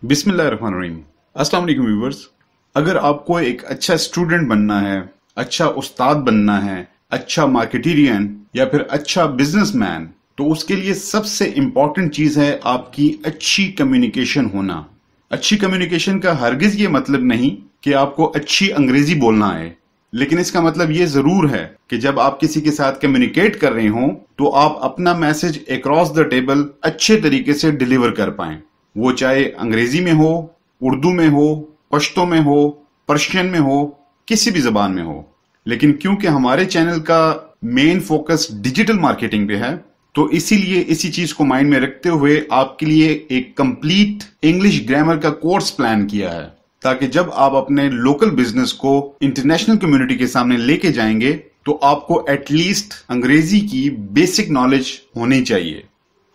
बिस्मिल्लाहिर्रहमानिर्रहीम। अस्सलाम वालेकुम व्यूअर्स। अगर आपको एक अच्छा स्टूडेंट बनना है, अच्छा उस्ताद बनना है, अच्छा मार्केटेरियन या फिर अच्छा बिजनेसमैन, तो उसके लिए सबसे इंपॉर्टेंट चीज है आपकी अच्छी कम्युनिकेशन होना। अच्छी कम्युनिकेशन का हरगिज ये मतलब नहीं कि आपको अच्छी अंग्रेजी बोलना है, लेकिन इसका मतलब ये जरूर है कि जब आप किसी के साथ कम्युनिकेट कर रहे हो तो आप अपना मैसेज अक्रॉस द टेबल अच्छे तरीके से डिलीवर कर पाएं। वो चाहे अंग्रेजी में हो, उर्दू में हो, पश्तो में हो, पर्शियन में हो, किसी भी जबान में हो। लेकिन क्योंकि हमारे चैनल का मेन फोकस डिजिटल मार्केटिंग पे है, तो इसीलिए इसी चीज को माइंड में रखते हुए आपके लिए एक कंप्लीट इंग्लिश ग्रामर का कोर्स प्लान किया है, ताकि जब आप अपने लोकल बिजनेस को इंटरनेशनल कम्युनिटी के सामने लेके जाएंगे तो आपको एटलीस्ट अंग्रेजी की बेसिक नॉलेज होनी चाहिए।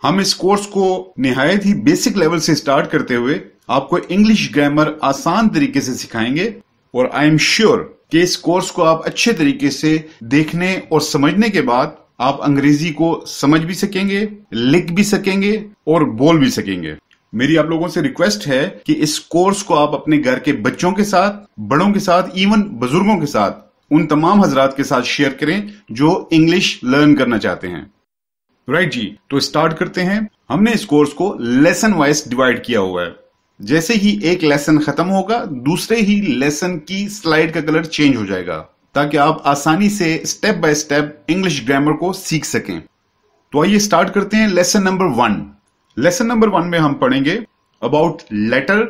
हम इस कोर्स को निहायत ही बेसिक लेवल से स्टार्ट करते हुए आपको इंग्लिश ग्रामर आसान तरीके से सिखाएंगे, और आई एम श्योर कि इस कोर्स को आप अच्छे तरीके से देखने और समझने के बाद आप अंग्रेजी को समझ भी सकेंगे, लिख भी सकेंगे और बोल भी सकेंगे। मेरी आप लोगों से रिक्वेस्ट है कि इस कोर्स को आप अपने घर के बच्चों के साथ, बड़ों के साथ, इवन बुजुर्गों के साथ, उन तमाम हजरात के साथ शेयर करें जो इंग्लिश लर्न करना चाहते हैं। राइट जी, तो स्टार्ट करते हैं। हमने इस कोर्स को लेसन वाइज डिवाइड किया हुआ है। जैसे ही एक लेसन खत्म होगा, दूसरे ही लेसन की स्लाइड का कलर चेंज हो जाएगा, ताकि आप आसानी से step by step English grammar को सीख सकें। तो आइए स्टार्ट करते हैं लेसन नंबर 1। लेसन नंबर 1 में हम पढ़ेंगे about letter,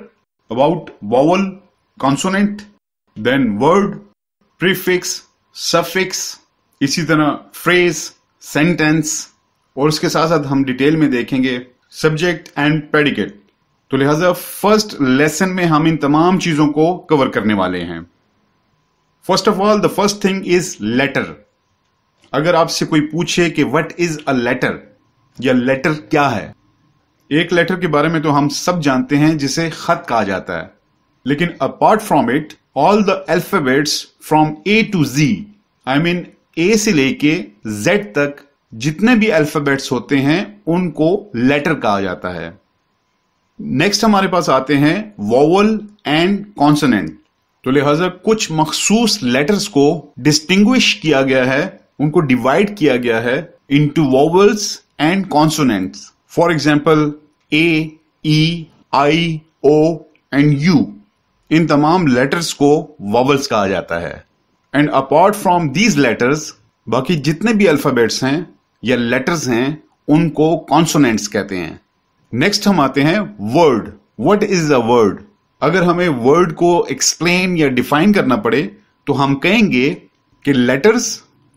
about vowel, consonant, then word, prefix, suffix, इसी तरह फ्रेज, सेंटेंस, और उसके साथ साथ हम डिटेल में देखेंगे सब्जेक्ट एंड प्रेडिकेट। तो लिहाजा फर्स्ट लेसन में हम इन तमाम चीजों को कवर करने वाले हैं। First of all, the first thing is letter. अगर आपसे कोई पूछे कि व्हाट इज अ लेटर या लेटर क्या है, एक लेटर के बारे में तो हम सब जानते हैं जिसे खत कहा जाता है, लेकिन apart from it all the alphabets from A to G, I mean A से लेके जेड तक जितने भी अल्फाबेट्स होते हैं उनको लेटर कहा जाता है। नेक्स्ट हमारे पास आते हैं वॉवल एंड कॉन्सोनेंट। तो लिहाजा कुछ मखसूस लेटर्स को डिस्टिंग्विश किया गया है, उनको डिवाइड किया गया है into vowels and consonants. For example A, E, I, O and U, इन तमाम लेटर्स को वॉवल्स कहा जाता है। And apart from these letters, बाकी जितने भी अल्फाबेट्स हैं या लेटर्स हैं उनको कॉन्सोनेंट्स कहते हैं। नेक्स्ट हम आते हैं word. What is a word? अगर हमें वर्ड को एक्सप्लेन या डिफाइन करना पड़े तो हम कहेंगे कि लेटर्स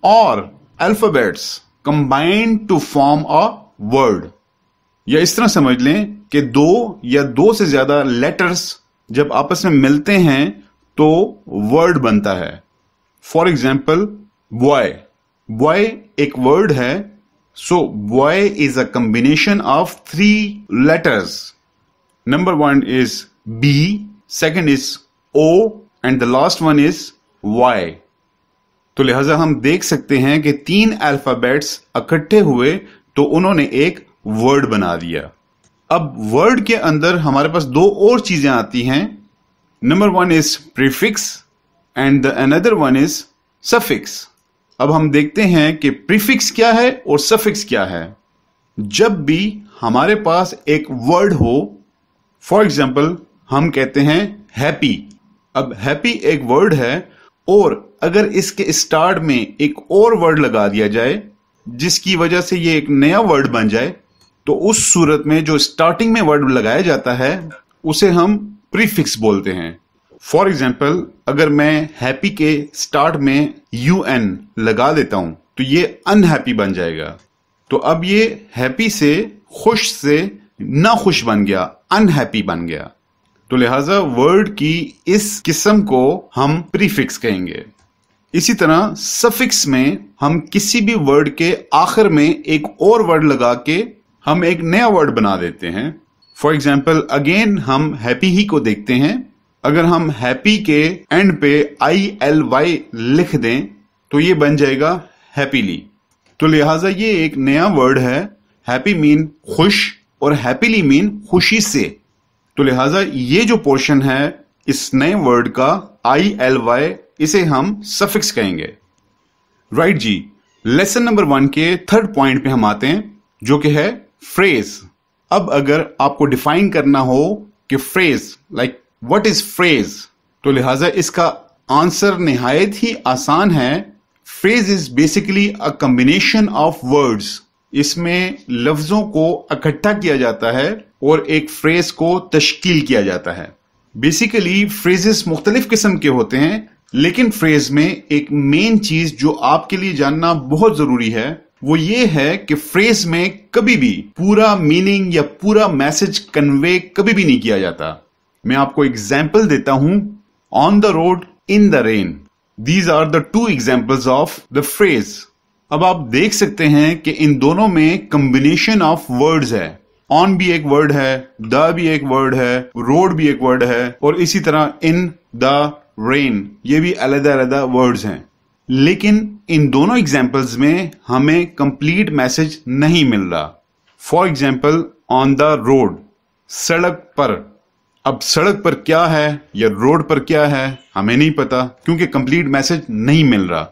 और alphabets combine to form a word. या इस तरह समझ लें कि दो या दो से ज्यादा लेटर्स जब आपस में मिलते हैं तो वर्ड बनता है। For example boy. बॉय एक वर्ड है, सो boy is a combination of 3 letters. Number 1 is B, second is O and the last one is Y. तो लिहाजा हम देख सकते हैं कि 3 अल्फाबेट्स इकट्ठे हुए तो उन्होंने एक वर्ड बना दिया। अब वर्ड के अंदर हमारे पास 2 और चीजें आती हैं। Number 1 is prefix and the another one is suffix. अब हम देखते हैं कि प्रीफिक्स क्या है और सफिक्स क्या है। जब भी हमारे पास एक वर्ड हो, फॉर एग्जाम्पल हम कहते हैं हैप्पी। अब हैप्पी एक वर्ड है, और अगर इसके स्टार्ट में एक और वर्ड लगा दिया जाए जिसकी वजह से ये एक नया वर्ड बन जाए, तो उस सूरत में जो स्टार्टिंग में वर्ड लगाया जाता है उसे हम प्रीफिक्स बोलते हैं। फॉर एग्जाम्पल अगर मैं हैप्पी के स्टार्ट में UN लगा देता हूं तो ये अनहैप्पी बन जाएगा। तो अब ये हैप्पी से खुश से ना खुश बन गया, अनहैप्पी बन गया। तो लिहाजा वर्ड की इस किस्म को हम प्रीफिक्स कहेंगे। इसी तरह सफिक्स में हम किसी भी वर्ड के आखिर में एक और वर्ड लगा के हम एक नया वर्ड बना देते हैं। फॉर एग्जाम्पल अगेन हम हैप्पी ही को देखते हैं। अगर हम हैप्पी के एंड पे ILY लिख दें तो ये बन जाएगा हैप्पीली। तो लिहाजा ये एक नया वर्ड है। हैप्पी मीन खुश और हैप्पीली मीन खुशी से। तो लिहाजा ये जो पोर्शन है इस नए वर्ड का ILY, इसे हम सफिक्स कहेंगे। राइट जी, लेसन नंबर 1 के थर्ड पॉइंट पे हम आते हैं, जो कि है फ्रेज। अब अगर आपको डिफाइन करना हो कि phrase, like what is phrase, तो लिहाजा इसका आंसर निहायत ही आसान है। Phrase is basically a combination of words. इसमें लफ्जों को इकट्ठा किया जाता है और एक फ्रेज को तश्कील किया जाता है। बेसिकली फ्रेजेस मुख्तलिफ किस्म के होते हैं, लेकिन फ्रेज में एक मेन चीज जो आपके लिए जानना बहुत जरूरी है वो ये है कि फ्रेज में कभी भी पूरा मीनिंग या पूरा मैसेज कन्वे कभी भी नहीं किया जाता। मैं आपको एग्जाम्पल देता हूं, on the road, in the rain. These are the two examples of the phrase. अब आप देख सकते हैं कि इन दोनों में कॉम्बिनेशन ऑफ वर्ड्स है। ऑन भी एक वर्ड है, द भी एक वर्ड है, रोड भी एक वर्ड है, और इसी तरह इन द रेन, ये भी अलग अलग वर्ड्स हैं। लेकिन इन दोनों एग्जाम्पल्स में हमें कंप्लीट मैसेज नहीं मिल रहा। For example, on the road, सड़क पर। अब सड़क पर क्या है या रोड पर क्या है हमें नहीं पता, क्योंकि कंप्लीट मैसेज नहीं मिल रहा।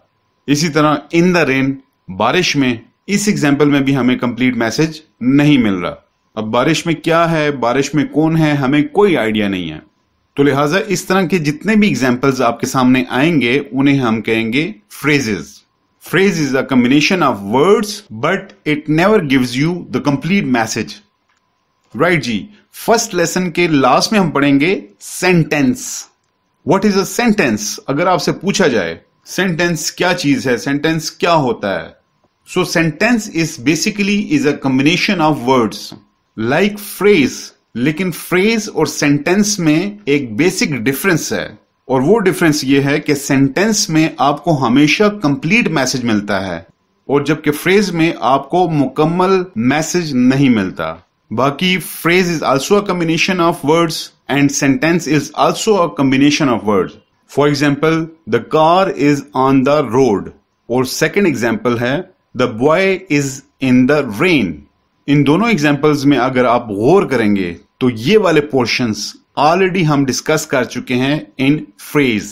इसी तरह इन द रेन, बारिश में, इस एग्जाम्पल में भी हमें कंप्लीट मैसेज नहीं मिल रहा। अब बारिश में क्या है, बारिश में कौन है, हमें कोई आइडिया नहीं है। तो लिहाजा इस तरह के जितने भी एग्जाम्पल्स आपके सामने आएंगे उन्हें हम कहेंगे phrases. Phrase is a combination of words but it never gives you the complete message. Right जी, फर्स्ट लेसन के लास्ट में हम पढ़ेंगे sentence. What is a sentence? अगर आपसे पूछा जाए सेंटेंस क्या चीज है, सेंटेंस क्या होता है, सो sentence is basically is a combination of words like phrase. लेकिन फ्रेज और सेंटेंस में एक बेसिक डिफरेंस है, और वो डिफरेंस ये है कि सेंटेंस में आपको हमेशा कंप्लीट मैसेज मिलता है, और जबकि फ्रेज में आपको मुकम्मल मैसेज नहीं मिलता। बाकी phrase is also a combination of words and sentence is also a combination of words. For example, the car is on the road, और सेकेंड एग्जाम्पल है the boy is in the rain. इन दोनों examples में अगर आप गौर करेंगे तो ये वाले पोर्शंस ऑलरेडी हम डिस्कस कर चुके हैं इन फ्रेज,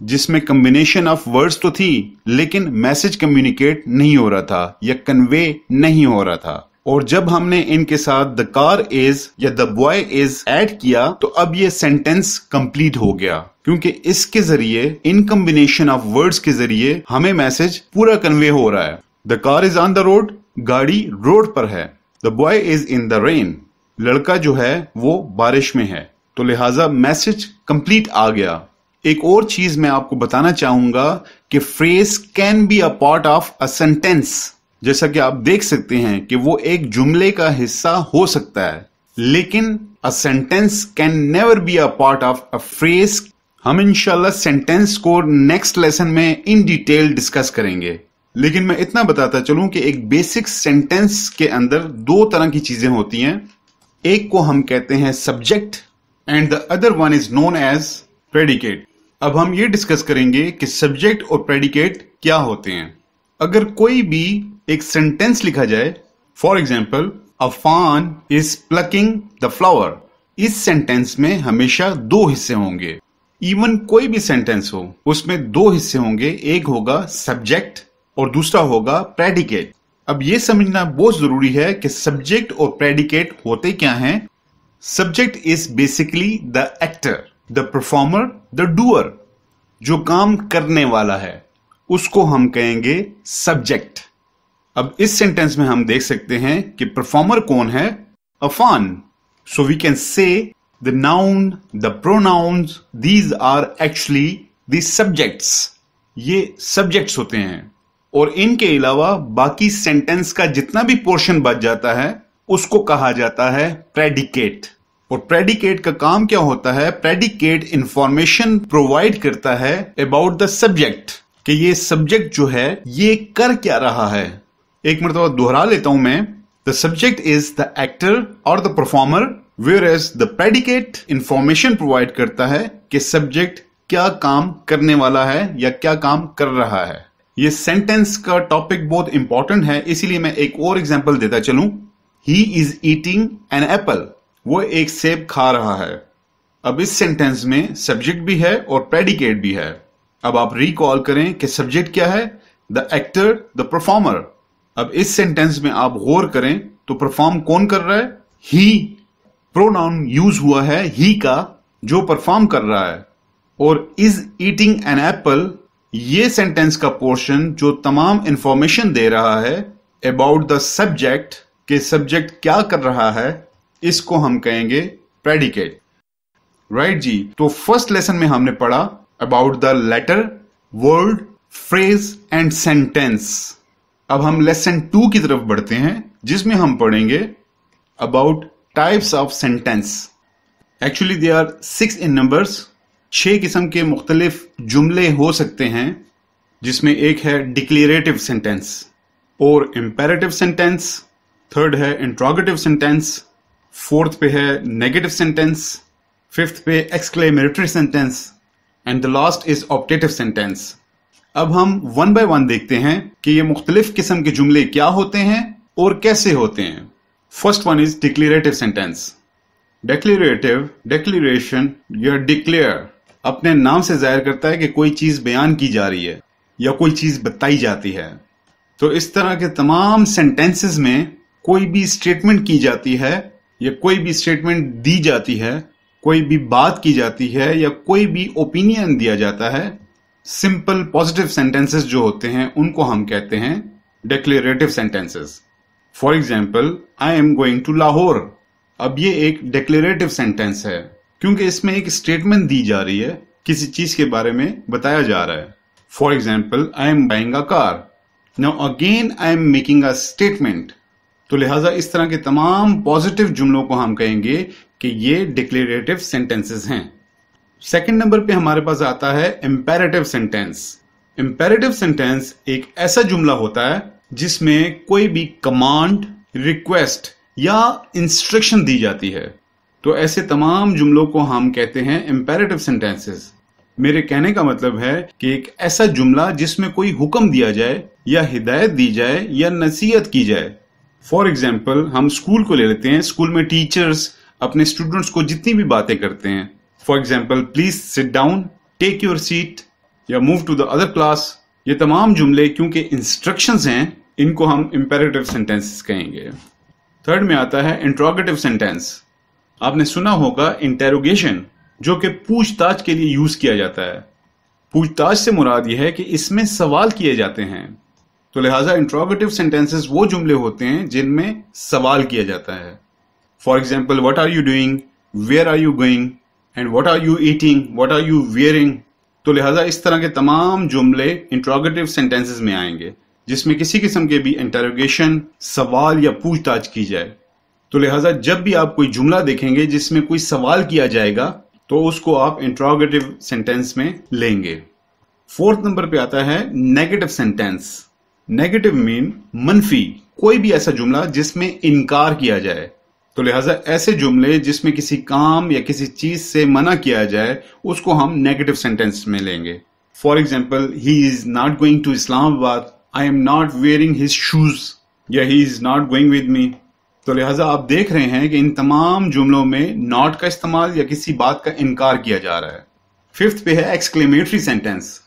जिसमें कॉम्बिनेशन ऑफ वर्ड्स तो थी लेकिन मैसेज कम्युनिकेट नहीं हो रहा था या कन्वे नहीं हो रहा था। और जब हमने इनके साथ द कार इज या द बॉय इज ऐड किया तो अब ये सेंटेंस कंप्लीट हो गया, क्योंकि इसके जरिए, इन कॉम्बिनेशन ऑफ वर्ड्स के जरिए हमें मैसेज पूरा कन्वे हो रहा है। The car is on the road, गाड़ी रोड पर है। The boy is in the rain, लड़का जो है वो बारिश में है। तो लिहाजा मैसेज कंप्लीट आ गया। एक और चीज मैं आपको बताना चाहूंगा कि phrase can be a part of a sentence. जैसा कि आप देख सकते हैं कि वो एक जुमले का हिस्सा हो सकता है, लेकिन a sentence can never be a part of a phrase. हम इंशाल्लाह सेंटेंस को नेक्स्ट लेसन में इन डिटेल डिस्कस करेंगे, लेकिन मैं इतना बताता चलूं कि एक बेसिक सेंटेंस के अंदर दो तरह की चीजें होती हैं। एक को हम कहते हैं subject and the other one is known as predicate. अब हम ये डिस्कस करेंगे कि सब्जेक्ट और प्रेडिकेट क्या होते हैं। अगर कोई भी एक सेंटेंस लिखा जाए, फॉर एग्जाम्पल, अ फान इज प्लकिंग द फ्लावर, इस सेंटेंस में हमेशा दो हिस्से होंगे। इवन कोई भी सेंटेंस हो उसमें दो हिस्से होंगे, एक होगा सब्जेक्ट और दूसरा होगा प्रेडिकेट। अब यह समझना बहुत जरूरी है कि सब्जेक्ट और प्रेडिकेट होते क्या हैं। Subject is basically the actor, the performer, the doer. जो काम करने वाला है उसको हम कहेंगे सब्जेक्ट। अब इस सेंटेंस में हम देख सकते हैं कि परफॉर्मर कौन है, Afan. So we can say the noun, the pronouns, these are actually the subjects. ये सब्जेक्ट्स होते हैं, और इनके अलावा बाकी सेंटेंस का जितना भी पोर्शन बच जाता है उसको कहा जाता है प्रेडिकेट। और प्रेडिकेट का काम क्या होता है? प्रेडिकेट इंफॉर्मेशन प्रोवाइड करता है अबाउट द सब्जेक्ट, कि ये सब्जेक्ट जो है ये कर क्या रहा है। एक मरतबा दोहरा लेता हूं मैं, the subject is the actor और the performer, where as the predicate information provide करता है कि सब्जेक्ट क्या काम करने वाला है या क्या काम कर रहा है। ये सेंटेंस का टॉपिक बहुत इंपॉर्टेंट है, इसीलिए मैं एक और एग्जांपल देता चलूं। He is eating an apple, वो एक सेब खा रहा है। अब इस सेंटेंस में सब्जेक्ट भी है और प्रेडिकेट भी है। अब आप रिकॉल करें कि सब्जेक्ट क्या है, द एक्टर, द परफॉर्मर। अब इस सेंटेंस में आप गौर करें तो परफॉर्म कौन कर रहा है, ही। प्रोनाउन यूज हुआ है ही का, जो परफॉर्म कर रहा है। और इज ईटिंग एन एप्पल, ये सेंटेंस का पोर्शन जो तमाम इंफॉर्मेशन दे रहा है अबाउट द सब्जेक्ट, के सब्जेक्ट क्या कर रहा है, इसको हम कहेंगे प्रेडिकेट। राइट जी। तो फर्स्ट लेसन में हमने पढ़ा about the letter, word, phrase and sentence. अब हम लेसन 2 की तरफ बढ़ते हैं, जिसमें हम पढ़ेंगे about types of sentence. Actually they are 6 in numbers. 6 किस्म के मुख्तलिफ जुमले हो सकते हैं, जिसमें एक है डिक्लेरेटिव सेंटेंस और इंपेरेटिव सेंटेंस, थर्ड है इंट्रोगेटिव सेंटेंस, फोर्थ पे है नेगेटिव सेंटेंस, फिफ्थ पे exclamatory sentence and the last is optative sentence. अब हम 1 बाय 1 देखते हैं कि ये मुख्तलिफ किस्म के जुमले क्या होते हैं और कैसे होते हैं। First one is declarative sentence. Declarative, declaration या डिक्लेयर अपने नाम से जाहिर करता है कि कोई चीज बयान की जा रही है या कोई चीज बताई जाती है। तो इस तरह के तमाम सेंटेंसेस में कोई भी स्टेटमेंट की जाती है या कोई भी स्टेटमेंट दी जाती है, कोई भी बात की जाती है या कोई भी ओपिनियन दिया जाता है। सिंपल पॉजिटिव सेंटेंसेस जो होते हैं उनको हम कहते हैं declarative sentences. For example, I am going to Lahore. अब ये एक डिक्लेरेटिव सेंटेंस है क्योंकि इसमें एक स्टेटमेंट दी जा रही है, किसी चीज के बारे में बताया जा रहा है। For example, I am buying a car. Now again I am making a statement. तो लिहाजा इस तरह के तमाम पॉजिटिव जुमलों को हम कहेंगे कि ये डिक्लेरेटिव सेंटेंसेस हैं। सेकंड नंबर पे हमारे पास आता है इंपेरेटिव सेंटेंस। इंपेरेटिव सेंटेंस एक ऐसा जुमला होता है जिसमें कोई भी कमांड, रिक्वेस्ट या इंस्ट्रक्शन दी जाती है। तो ऐसे तमाम जुमलों को हम कहते हैं इंपेरेटिव सेंटेंसेस। मेरे कहने का मतलब है कि एक ऐसा जुमला जिसमें कोई हुक्म दिया जाए या हिदायत दी जाए या नसीहत की जाए। फॉर एग्जाम्पल, हम स्कूल को ले लेते हैं। स्कूल में टीचर्स अपने स्टूडेंट्स को जितनी भी बातें करते हैं, for example, please sit down, take your seat या move to the other class, ये तमाम जुमले क्योंकि इंस्ट्रक्शंस हैं, इनको हम इंपेरेटिव सेंटेंसेस कहेंगे। थर्ड में आता है इंट्रोगेटिव सेंटेंस। आपने सुना होगा इंटेरोगेशन, जो कि पूछताछ के लिए यूज किया जाता है। पूछताछ से मुराद यह है कि इसमें सवाल किए जाते हैं। तो लिहाजा इंट्रोगेटिव सेंटेंसेस वो जुमले होते हैं जिनमें सवाल किया जाता है। For example, what are you doing, where are you going and what are you eating, what are you wearing. तो लिहाजा इस तरह के तमाम जुमले इंट्रोगेटिव सेंटेंसेस में आएंगे जिसमें किसी किस्म के भी इंटरोगेशन, सवाल या पूछताछ की जाए। तो लिहाजा जब भी आप कोई जुमला देखेंगे जिसमें कोई सवाल किया जाएगा तो उसको आप इंट्रोगेटिव सेंटेंस में लेंगे। फोर्थ नंबर पे आता है नेगेटिव सेंटेंस। नेगेटिव मीन मनफी, कोई भी ऐसा जुमला जिसमें इनकार किया जाए। तो लिहाजा ऐसे जुमले जिसमें किसी काम या किसी चीज से मना किया जाए उसको हम नेगेटिव सेंटेंस में लेंगे। For example, he is not going to Islamabad, I am not wearing his shoes, या he is not going with me. तो लिहाजा आप देख रहे हैं कि इन तमाम जुमलों में नॉट का इस्तेमाल या किसी बात का इनकार किया जा रहा है। फिफ्थ पे है एक्सक्लेमेटरी सेंटेंस।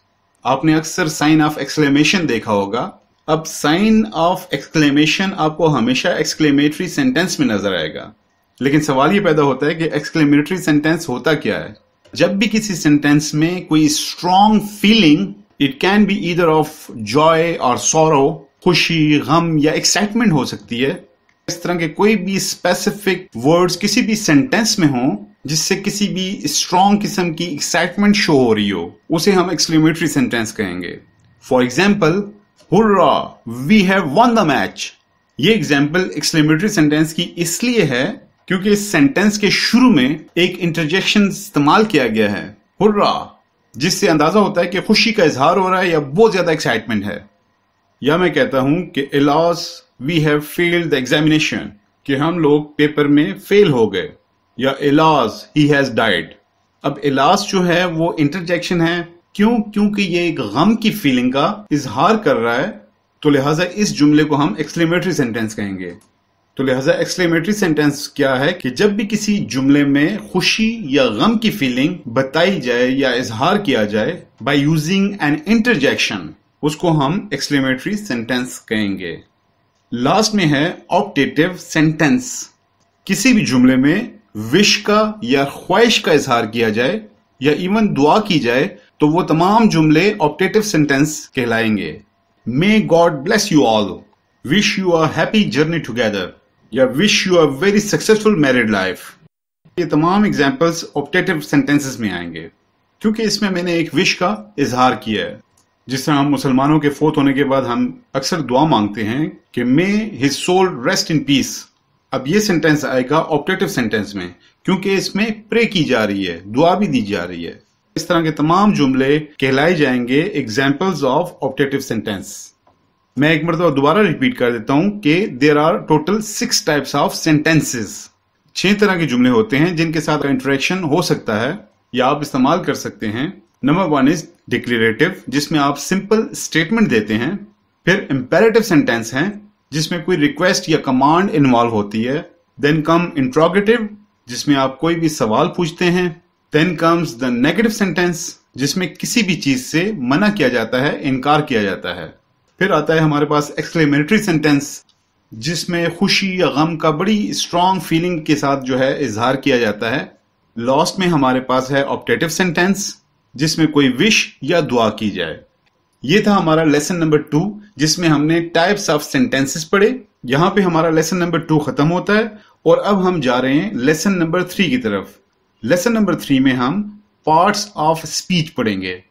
आपने अक्सर साइन ऑफ एक्सक्लेमेशन देखा होगा। अब साइन ऑफ एक्सक्लेमेशन आपको हमेशा एक्सक्लेमेटरी सेंटेंस में नजर आएगा, लेकिन सवाल ये पैदा होता है कि एक्सक्लेमेटरी सेंटेंस होता क्या है। जब भी किसी सेंटेंस में कोई strong feeling, it can be either of Joy और सॉरो, खुशी, गम या एक्साइटमेंट हो सकती है। इस तरह के कोई भी स्पेसिफिक वर्ड्स किसी भी सेंटेंस में हो जिससे किसी भी स्ट्रॉन्ग किस्म की एक्साइटमेंट शो हो रही हो, उसे हम एक्सक्लेमेटरी सेंटेंस कहेंगे। For example, hurrah, we have won the match. ये एग्जाम्पल एक्सक्लेमेटरी सेंटेंस की इसलिए है क्योंकि इस सेंटेंस के शुरू में एक इंटरजेक्शन इस्तेमाल किया गया है, हुर्रा, जिससे अंदाजा होता है कि खुशी का इजहार हो रहा है या बहुत ज्यादा एक्साइटमेंट है। या मैं कहता हूं कि alas, we have failed the examination, कि हम लोग पेपर में फेल हो गए, या इलाज, ही हैज डाइड। अब इलाज जो है वो इंटरजेक्शन है, क्योंकि ये एक गम की फीलिंग का इजहार कर रहा है। तो लिहाजा इस जुमले को हम एक्सक्लेमेटरी सेंटेंस कहेंगे। तो तो लिहाजा एक्सक्लेमेटरी सेंटेंस क्या है कि जब भी किसी जुमले में खुशी या गम की फीलिंग बताई जाए या इजहार किया जाए बाय यूजिंग एन इंटरजेक्शन, उसको हम एक्सक्लेमेटरी सेंटेंस कहेंगे। लास्ट में है ऑप्टेटिव सेंटेंस। किसी भी जुमले में विश का या ख्वाहिश का इजहार किया जाए या इवन दुआ की जाए तो वो तमाम जुमले ऑप्टेटिव सेंटेंस कहलाएंगे। May God bless you all, wish you a happy journey together या wish you a very successful married life. ये तमाम एग्जांपल्स ऑप्टेटिव सेंटेंसेस में आएंगे क्योंकि इसमें मैंने एक विश का इजहार किया है। जिस तरह हम मुसलमानों के फोत होने के बाद हम अक्सर दुआ मांगते हैं कि may his soul rest in peace. अब ये सेंटेंस आएगा ऑप्टेटिव सेंटेंस में क्योंकि इसमें प्रे की जा रही है, दुआ भी दी जा रही है। इस तरह के तमाम जुमले कहलाए जाएंगे एग्जाम्पल्स ऑफ ऑप्टेटिव सेंटेंस। मैं एक मरतबा दोबारा रिपीट कर देता हूं कि there are total 6 types of sentences. 6 तरह के जुमले होते हैं जिनके साथ इंटरेक्शन हो सकता है या आप इस्तेमाल कर सकते हैं। नंबर 1 इज डिक्लेरेटिव, जिसमें आप सिंपल स्टेटमेंट देते हैं। फिर इंपेरेटिव सेंटेंस हैं जिसमें कोई रिक्वेस्ट या कमांड इन्वॉल्व होती है। देन कम इंट्रोगेटिव, जिसमें आप कोई भी सवाल पूछते हैं। Then comes the negative sentence, जिसमें किसी भी चीज से मना किया जाता है, इनकार किया जाता है। फिर आता है हमारे पास एक्सक्लेमेटरी सेंटेंस, जिसमें खुशी या गम का बड़ी स्ट्रॉन्ग फीलिंग के साथ जो है इजहार किया जाता है। लास्ट में हमारे पास है ऑप्टेटिव सेंटेंस, जिसमें कोई विश या दुआ की जाए। ये था हमारा लेसन नंबर 2, जिसमें हमने टाइप्स ऑफ सेंटेंसेस पढ़े। यहां पे हमारा लेसन नंबर 2 खत्म होता है और अब हम जा रहे हैं लेसन नंबर 3 की तरफ। लेसन नंबर 3 में हम पार्ट्स ऑफ स्पीच पढ़ेंगे।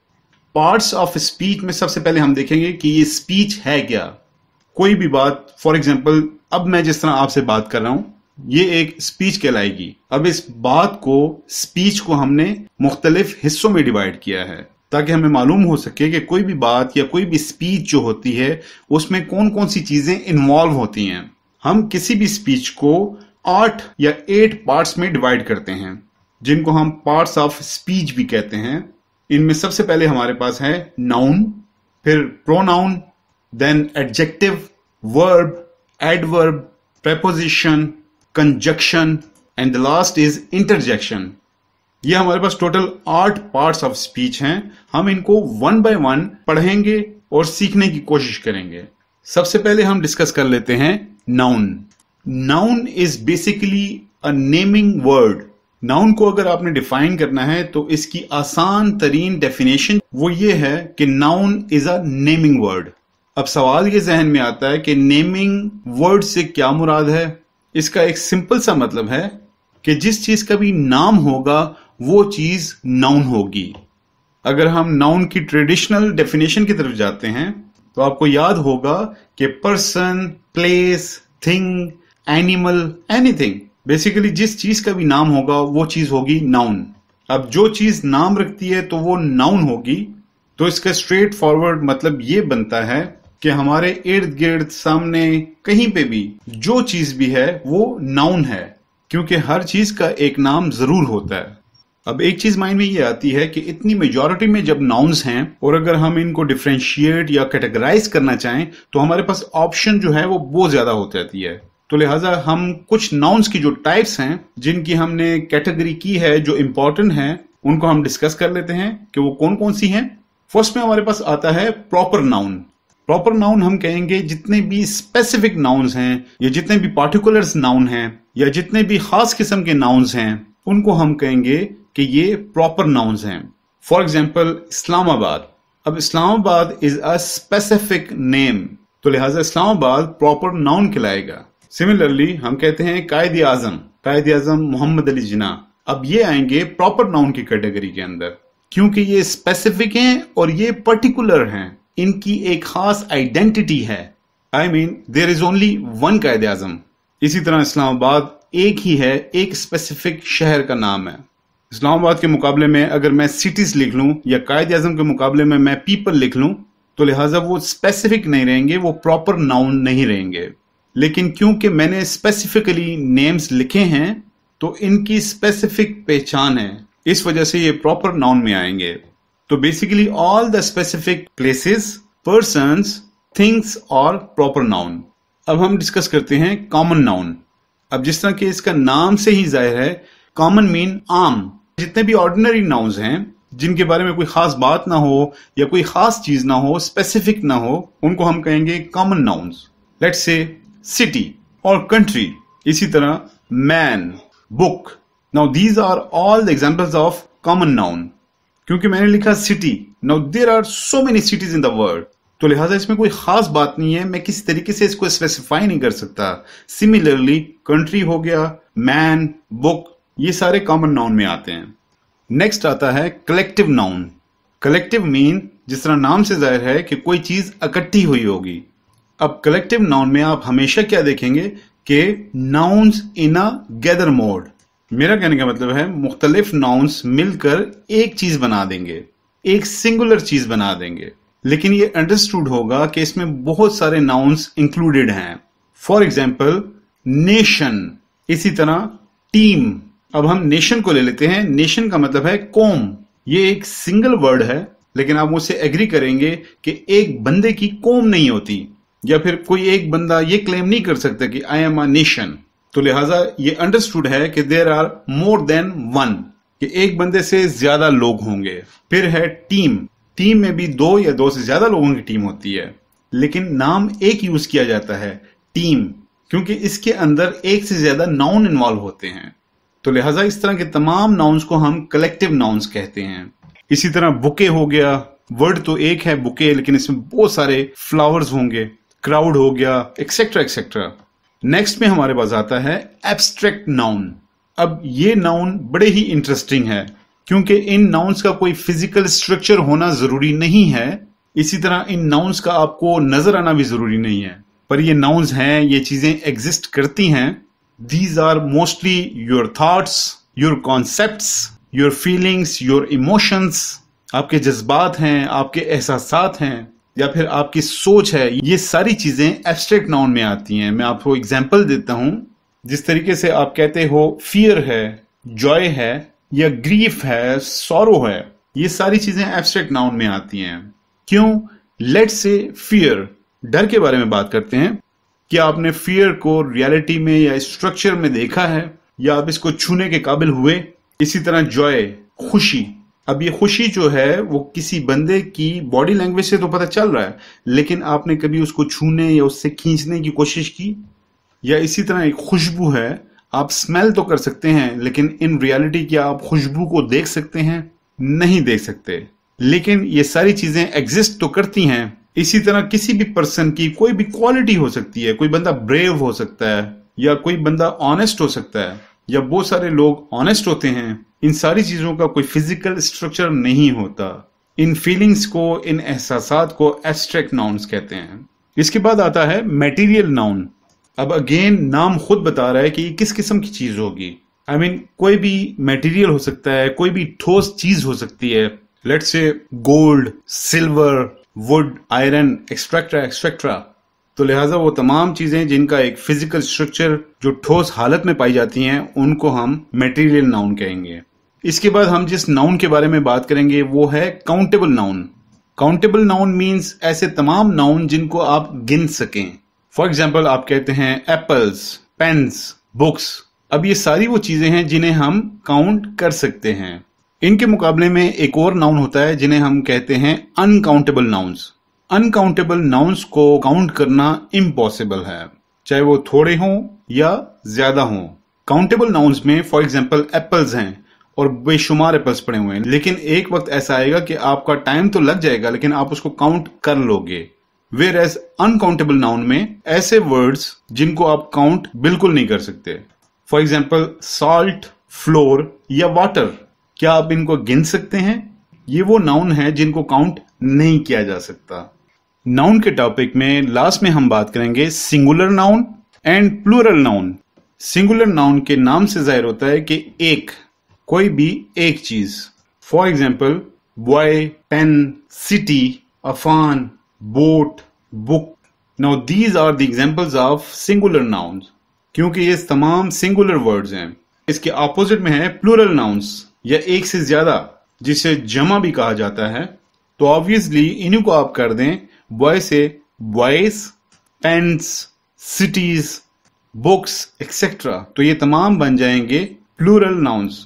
पार्ट्स ऑफ स्पीच में सबसे पहले हम देखेंगे कि ये स्पीच है क्या। कोई भी बात, फॉर एग्जाम्पल अब मैं जिस तरह आपसे बात कर रहा हूं, ये एक स्पीच कहलाएगी। अब इस बात को, स्पीच को हमने मुख्तलिफ हिस्सों में डिवाइड किया है ताकि हमें मालूम हो सके कि कोई भी बात या कोई भी स्पीच जो होती है उसमें कौन कौन सी चीजें इन्वॉल्व होती हैं। हम किसी भी स्पीच को 8 या 8 पार्ट्स में डिवाइड करते हैं, जिनको हम पार्ट्स ऑफ स्पीच भी कहते हैं। इनमें सबसे पहले हमारे पास है नाउन, फिर pronoun, then adjective, verb, adverb, preposition, conjunction and the last is interjection. ये हमारे पास टोटल 8 पार्ट्स ऑफ स्पीच हैं। हम इनको 1 बाय 1 पढ़ेंगे और सीखने की कोशिश करेंगे। सबसे पहले हम डिस्कस कर लेते हैं noun. Noun is basically a naming word. Noun को अगर आपने डिफाइन करना है तो इसकी आसान तरीन डेफिनेशन वो ये है कि noun is a naming word. अब सवाल ये जहन में आता है कि नेमिंग वर्ड से क्या मुराद है। इसका एक सिंपल सा मतलब है कि जिस चीज का भी नाम होगा वो चीज नाउन होगी। अगर हम नाउन की ट्रेडिशनल डेफिनेशन की तरफ जाते हैं तो आपको याद होगा कि person, place, thing, animal, anything, basically जिस चीज का भी नाम होगा वो चीज होगी नाउन। अब जो चीज नाम रखती है तो वो नाउन होगी। तो इसका स्ट्रेट फॉरवर्ड मतलब ये बनता है कि हमारे इर्द गिर्द, सामने, कहीं पे भी जो चीज भी है वो नाउन है, क्योंकि हर चीज का एक नाम जरूर होता है। अब एक चीज माइंड में ये आती है कि इतनी मेजॉरिटी में जब नाउन्स हैं और अगर हम इनको डिफरेंशिएट या कैटेगराइज करना चाहें तो हमारे पास ऑप्शन जो है वो बहुत ज्यादा हो जाती है। तो लिहाजा हम कुछ नाउन्स की जो टाइप्स हैं, जिनकी हमने कैटेगरी की है, जो इंपॉर्टेंट हैं, उनको हम डिस्कस कर लेते हैं कि वो कौन कौन सी हैं। फर्स्ट में हमारे पास आता है प्रॉपर नाउन। प्रॉपर नाउन हम कहेंगे जितने भी स्पेसिफिक नाउन्स हैं या जितने भी पार्टिकुलर्स नाउन हैं या जितने भी खास किस्म के नाउन्स हैं उनको हम कहेंगे कि ये प्रॉपर नाउन्स हैं। For example Islamabad. अब Islamabad is a specific name, तो लिहाजा इस्लामाबाद प्रॉपर नाउन कहलाएगा। सिमिलरली हम कहते हैं कायद आजम मोहम्मद अली जिन्ना। अब ये आएंगे प्रॉपर नाउन की कैटेगरी के अंदर, क्योंकि ये स्पेसिफिक हैं और ये पर्टिकुलर हैं, इनकी एक खास आइडेंटिटी है। I mean there is only one Quaid Azam. इसी तरह इस्लामाबाद एक ही है, एक स्पेसिफिक शहर का नाम है। इस्लामाबाद के मुकाबले में अगर मैं सिटीज लिख लूं या कायद आजम के मुकाबले में मैं पीपल लिख लूं तो लिहाजा वो स्पेसिफिक नहीं रहेंगे, वो प्रॉपर नाउन नहीं रहेंगे। लेकिन क्योंकि मैंने स्पेसिफिकली नेम्स लिखे हैं तो इनकी स्पेसिफिक पहचान है, इस वजह से ये प्रॉपर नाउन में आएंगे। तो basically all the specific places, persons, things और प्रॉपर नाउन। अब हम डिस्कस करते हैं कॉमन नाउन। अब जिस तरह के इसका नाम से ही जाहिर है, कॉमन मीन आम। जितने भी ऑर्डिनरी नाउन्स हैं जिनके बारे में कोई खास बात ना हो या कोई खास चीज ना हो, स्पेसिफिक ना हो, उनको हम कहेंगे common nouns. Let's say city और कंट्री, इसी तरह man, book. Now these are all the examples of common noun. क्योंकि मैंने लिखा city, now there are so many cities in the world, तो लिहाजा इसमें कोई खास बात नहीं है, मैं किसी तरीके से इसको स्पेसिफाई नहीं कर सकता। सिमिलरली कंट्री हो गया, मैन, बुक, ये सारे कॉमन नाउन में आते हैं। नेक्स्ट आता है कलेक्टिव नाउन। कलेक्टिव मीन जिस तरह नाम से जाहिर है कि कोई चीज इकट्ठी हुई होगी। अब कलेक्टिव नाउन में आप हमेशा क्या देखेंगे कि nouns in a gather mode. मेरा कहने का मतलब है मुख्तलिफ नाउन्स मिलकर एक चीज बना देंगे, एक सिंगुलर चीज बना देंगे, लेकिन ये अंडरस्टूड होगा कि इसमें बहुत सारे नाउन्स इंक्लूडेड हैं। फॉर एग्जाम्पल नेशन, इसी तरह टीम। अब हम नेशन को ले लेते हैं। नेशन का मतलब है कौम। ये एक सिंगल वर्ड है, लेकिन आप मुझसे एग्री करेंगे कि एक बंदे की कौम नहीं होती, या फिर कोई एक बंदा ये क्लेम नहीं कर सकता कि आई एम अ नेशन। तो लिहाजा ये अंडरस्टूड है कि there are more than one, कि एक बंदे से ज्यादा लोग होंगे। फिर है टीम। टीम में भी दो या दो से ज्यादा लोगों की टीम होती है, लेकिन नाम एक यूज किया जाता है, टीम, क्योंकि इसके अंदर एक से ज्यादा नाउन इन्वॉल्व होते हैं। तो लिहाजा इस तरह के तमाम नाउन्स को हम कलेक्टिव नाउन्स कहते हैं। इसी तरह बुके हो गया, वर्ड तो एक है बुके, लेकिन इसमें बहुत सारे फ्लावर्स होंगे। क्राउड हो गया, एक्सेट्रा एक्सेट्रा। नेक्स्ट में हमारे पास आता है एब्स्ट्रैक्ट नाउन। अब ये नाउन बड़े ही इंटरेस्टिंग है, क्योंकि इन नाउन्स का कोई फिजिकल स्ट्रक्चर होना जरूरी नहीं है। इसी तरह इन नाउन्स का आपको नजर आना भी जरूरी नहीं है, पर ये नाउन्स हैं, ये चीजें एग्जिस्ट करती हैं। These are mostly your thoughts, your concepts, your feelings, your emotions. आपके जज्बात हैं, आपके एहसासात हैं, या फिर आपकी सोच है। ये सारी चीजें एब्स्ट्रैक्ट नाउन में आती हैं। मैं आपको एग्जांपल देता हूं। जिस तरीके से आप कहते हो फियर है, जॉय है, या ग्रीफ है, सॉरो है, ये सारी चीजें एब्स्ट्रैक्ट नाउन में आती हैं। क्यों? लेट्स से फियर, डर के बारे में बात करते हैं। क्या आपने फियर को रियलिटी में या स्ट्रक्चर में देखा है, या आप इसको छूने के काबिल हुए? इसी तरह जॉय, खुशी। अब ये खुशी जो है वो किसी बंदे की बॉडी लैंग्वेज से तो पता चल रहा है, लेकिन आपने कभी उसको छूने या उससे खींचने की कोशिश की? या इसी तरह एक खुशबू है, आप स्मेल तो कर सकते हैं, लेकिन इन रियलिटी क्या आप खुशबू को देख सकते हैं? नहीं देख सकते, लेकिन ये सारी चीजें एग्जिस्ट तो करती हैं। इसी तरह किसी भी पर्सन की कोई भी क्वालिटी हो सकती है। कोई बंदा ब्रेव हो सकता है, या कोई बंदा ऑनेस्ट हो सकता है, या बहुत सारे लोग ऑनेस्ट होते हैं। इन सारी चीजों का कोई फिजिकल स्ट्रक्चर नहीं होता। इन फीलिंग्स को, इन एहसासात को एब्स्ट्रैक्ट नाउन्स कहते हैं। इसके बाद आता है मटेरियल नाउन। अब अगेन नाम खुद बता रहा है कि ये किस किस्म की चीज होगी। आई मीन कोई भी मटेरियल हो सकता है, कोई भी ठोस चीज हो सकती है। Let's say gold, silver, wood, iron, extra extra. तो लिहाजा वो तमाम चीजें जिनका एक फिजिकल स्ट्रक्चर जो ठोस हालत में पाई जाती हैं, उनको हम मटेरियल नाउन कहेंगे। इसके बाद हम जिस नाउन के बारे में बात करेंगे वो है countable noun. Countable noun means ऐसे तमाम नाउन जिनको आप गिन सकें। फॉर एग्जाम्पल आप कहते हैं एप्पल्स, पेन्स, बुक्स। अब ये सारी वो चीजें हैं जिन्हें हम काउंट कर सकते हैं। इनके मुकाबले में एक और नाउन होता है जिन्हें हम कहते हैं अनकाउंटेबल नाउन्स। अनकाउंटेबल नाउन्स को काउंट करना इम्पॉसिबल है, चाहे वो थोड़े हों या ज्यादा हों। काउंटेबल नाउन्स में फॉर एग्जाम्पल एप्पल्स हैं और बेशुमार एप्पल्स पड़े हुए हैं, लेकिन एक वक्त ऐसा आएगा कि आपका टाइम तो लग जाएगा, लेकिन आप उसको काउंट कर लोगे। वेयर एज अनकाउंटेबल नाउन में ऐसे वर्ड्स जिनको आप काउंट बिल्कुल नहीं कर सकते। फॉर एग्जाम्पल सॉल्ट, फ्लोर या वाटर, क्या आप इनको गिन सकते हैं? ये वो नाउन है जिनको काउंट नहीं किया जा सकता। नाउन के टॉपिक में लास्ट में हम बात करेंगे singular noun and plural noun. Singular noun के नाम से जाहिर होता है कि एक, कोई भी एक चीज। For example boy, pen, city, Afan, boat, book. Now these are the examples of singular nouns, क्योंकि ये तमाम सिंगुलर वर्ड्स हैं। इसके ऑपोजिट में है प्लूरल नाउन्स, या एक से ज्यादा, जिसे जमा भी कहा जाता है। तो ऑब्वियसली इन्हीं को आप कर दें बॉय से boys, pens, cities, books, etc. तो ये तमाम बन जाएंगे प्लूरल नाउन्स।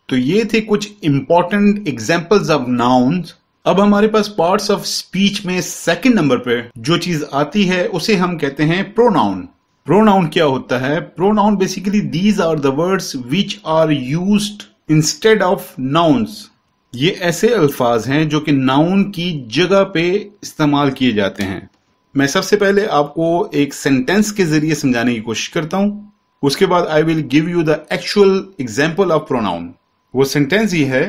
तो ये थे कुछ इंपॉर्टेंट एग्जाम्पल्स ऑफ नाउन्स। अब हमारे पास पार्ट्स ऑफ स्पीच में सेकंड नंबर पे जो चीज आती है उसे हम कहते हैं प्रोनाउन। प्रोनाउन क्या होता है? Pronoun basically these are the words which are used instead of nouns. ये ऐसे अल्फाज हैं जो कि नाउन की जगह पे इस्तेमाल किए जाते हैं। मैं सबसे पहले आपको एक सेंटेंस के जरिए समझाने की कोशिश करता हूं, उसके बाद I will give you the actual example of pronoun. वो सेंटेंस ये है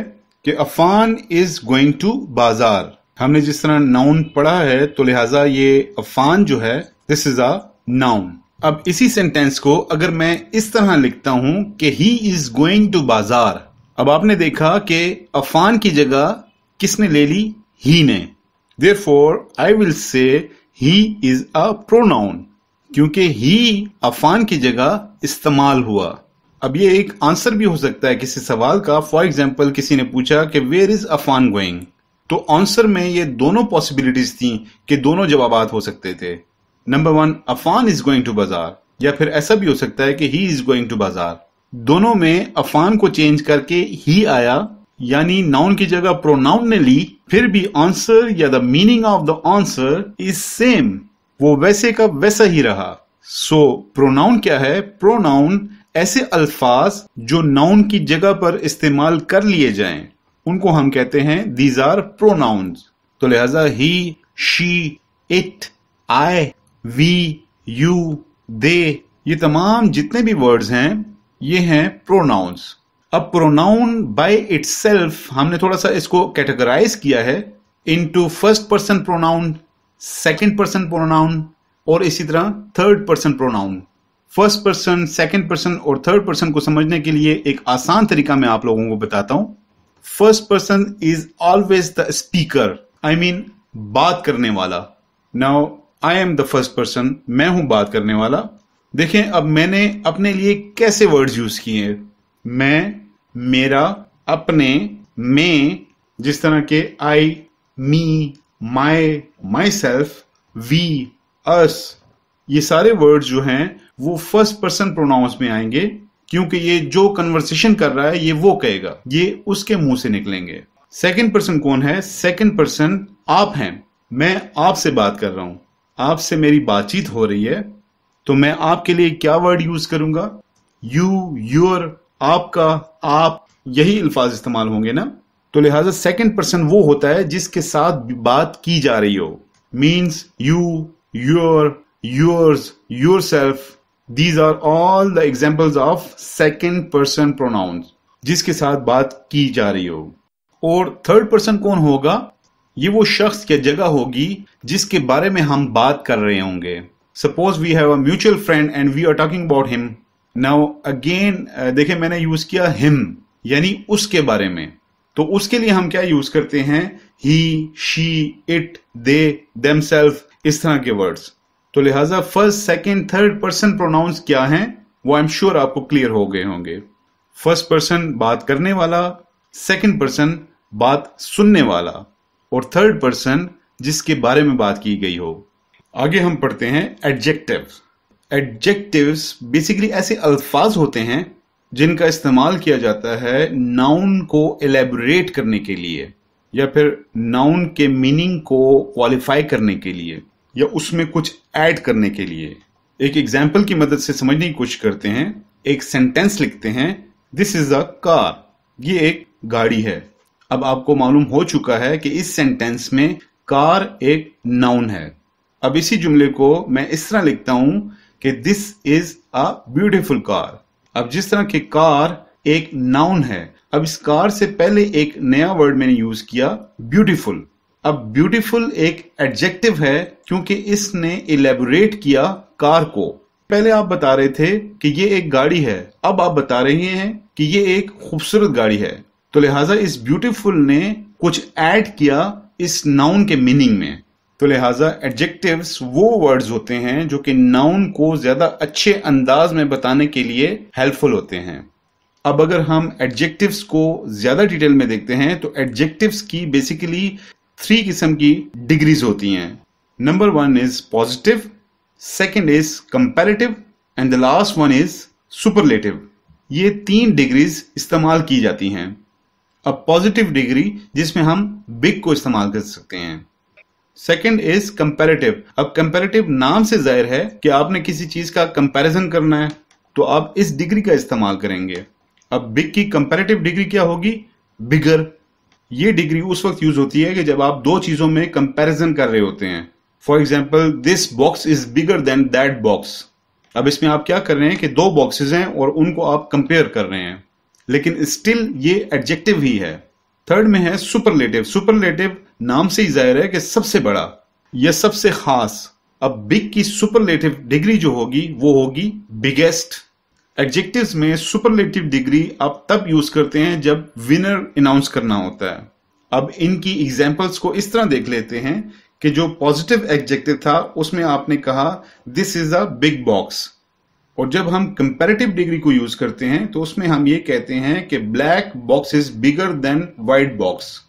कि अफान इज गोइंग टू बाजार। हमने जिस तरह नाउन पढ़ा है तो लिहाजा ये अफान जो है दिस इज अ नाउन। अब इसी सेंटेंस को अगर मैं इस तरह लिखता हूं कि ही इज गोइंग टू बाजार, अब आपने देखा कि अफान की जगह किसने ले ली? ही ने। Therefore I will say he is a pronoun, क्योंकि ही अफान की जगह इस्तेमाल हुआ। अब ये एक आंसर भी हो सकता है किसी सवाल का। फॉर एग्जाम्पल किसी ने पूछा कि वेयर इज अफान गोइंग, तो आंसर में ये दोनों पॉसिबिलिटीज थी कि दोनों जवाबात हो सकते थे। Number 1 Afan is going to bazaar, या फिर ऐसा भी हो सकता है कि ही इज गोइंग टू बाजार। दोनों में अफान को चेंज करके ही आया, यानी नाउन की जगह प्रोनाउन ने ली, फिर भी आंसर या the meaning of the answer is same, वो वैसे का वैसा ही रहा। सो प्रोनाउन क्या है? प्रोनाउन ऐसे अल्फाज जो नाउन की जगह पर इस्तेमाल कर लिए जाएं, उनको हम कहते हैं दीज आर प्रोनाउन्स। तो लिहाजा he, she, it, I, we, you, they, ये तमाम जितने भी वर्ड्स हैं ये हैं प्रोनाउंस। अब प्रोनाउन बाय इटसेल्फ हमने थोड़ा सा इसको कैटेगराइज किया है into first person pronoun, second person pronoun और इसी तरह third person pronoun. First person, second person और थर्ड पर्सन को समझने के लिए एक आसान तरीका मैं आप लोगों को बताता हूं। First person is always the speaker, I mean बात करने वाला। Now I am the first person, मैं हूं बात करने वाला। देखें अब मैंने अपने लिए कैसे वर्ड्स यूज किए हैं। मैं, मेरा, अपने, मैं, जिस तरह के आई, मी, माई, माई सेल्फ, वी, अस, ये सारे वर्ड्स जो हैं वो फर्स्ट पर्सन प्रोनाउंस में आएंगे, क्योंकि ये जो कन्वर्सेशन कर रहा है ये वो कहेगा, ये उसके मुंह से निकलेंगे। सेकंड पर्सन कौन है? सेकंड पर्सन आप हैं। मैं आपसे बात कर रहा हूं, आपसे मेरी बातचीत हो रही है, तो मैं आपके लिए क्या वर्ड यूज करूंगा? यू, योर, आपका, आप, यही अल्फाज इस्तेमाल होंगे ना। तो लिहाजा सेकंड पर्सन वो होता है जिसके साथ बात की जा रही हो। Means you, your, yours, yourself, these are all the examples of second person pronouns, जिसके साथ बात की जा रही हो। और थर्ड पर्सन कौन होगा? ये वो शख्स या जगह होगी जिसके बारे में हम बात कर रहे होंगे। Suppose we have a mutual friend and we are talking about him. Now again देखिए मैंने यूज किया हिम, यानी उसके बारे में। तो उसके लिए हम क्या यूज करते हैं? ही, शी, इट, दे, देमसेल्फ, इस तरह के वर्ड्स। तो लिहाजा first, second, third person pronounce क्या हैं वो आई एम श्योर आपको क्लियर हो गए होंगे। फर्स्ट पर्सन बात करने वाला, सेकंड पर्सन बात सुनने वाला और थर्ड पर्सन जिसके बारे में बात की गई हो। आगे हम पढ़ते हैं एडजेक्टिव्स। एडजेक्टिव्स बेसिकली ऐसे अल्फाज होते हैं जिनका इस्तेमाल किया जाता है नाउन को एलेबोरेट करने के लिए, या फिर नाउन के मीनिंग को क्वालिफाई करने के लिए, या उसमें कुछ ऐड करने के लिए। एक एग्जाम्पल की मदद से समझने की कोशिश करते हैं। एक सेंटेंस लिखते हैं, दिस इज अ कार, ये एक गाड़ी है। अब आपको मालूम हो चुका है कि इस सेंटेंस में कार एक नाउन है। अब इसी जुमले को मैं इस तरह लिखता हूं कि this is a beautiful car. अब जिस तरह की कार एक नाउन है, अब इस कार से पहले एक नया वर्ड मैंने यूज किया, ब्यूटीफुल। अब ब्यूटीफुल एक एडजेक्टिव है क्योंकि इसने इलेबोरेट किया कार को। पहले आप बता रहे थे कि ये एक गाड़ी है, अब आप बता रहे हैं कि ये एक खूबसूरत गाड़ी है। तो लिहाजा इस ब्यूटीफुल ने कुछ ऐड किया इस नाउन के मीनिंग में। तो लिहाजा एडजेक्टिव्स वो वर्ड्स होते हैं जो कि नाउन को ज्यादा अच्छे अंदाज में बताने के लिए हेल्पफुल होते हैं। अब अगर हम एडजेक्टिव्स को ज्यादा डिटेल में देखते हैं तो एडजेक्टिव्स की बेसिकली 3 किस्म की डिग्रीज होती हैं। Number 1 is positive, second is comparative and the last one is superlative. ये 3 डिग्रीज इस्तेमाल की जाती हैं। अब पॉजिटिव डिग्री जिसमें हम बिग को इस्तेमाल कर सकते हैं। Second is comparative. अब कंपैरेटिव नाम से जाहिर है कि आपने किसी चीज का कंपैरिजन करना है, तो आप इस डिग्री का इस्तेमाल करेंगे। अब बिग की कंपैरेटिव डिग्री क्या होगी? बिगर। ये डिग्री उस वक्त यूज होती है कि जब आप 2 चीजों में कंपैरिजन कर रहे होते हैं। For example, this box is bigger than that box. अब इसमें आप क्या कर रहे हैं कि 2 बॉक्सेस हैं और उनको आप कंपेयर कर रहे हैं, लेकिन स्टिल ये एडजेक्टिव ही है। थर्ड में है सुपरलेटिव। सुपरलेटिव नाम से ही जाहिर है कि सबसे बड़ा या सबसे खास। अब बिग की सुपरलेटिव डिग्री जो होगी वो होगी बिगेस्ट। एडजेक्टिव्स में सुपरलेटिव डिग्री आप तब यूज करते हैं जब विनर अनाउंस करना होता है। अब इनकी एग्जांपल्स को इस तरह देख लेते हैं कि जो पॉजिटिव एडजेक्टिव था उसमें आपने कहा this is a big box, और जब हम कंपैरेटिव डिग्री को यूज करते हैं तो उसमें हम ये कहते हैं कि black box is bigger than white box.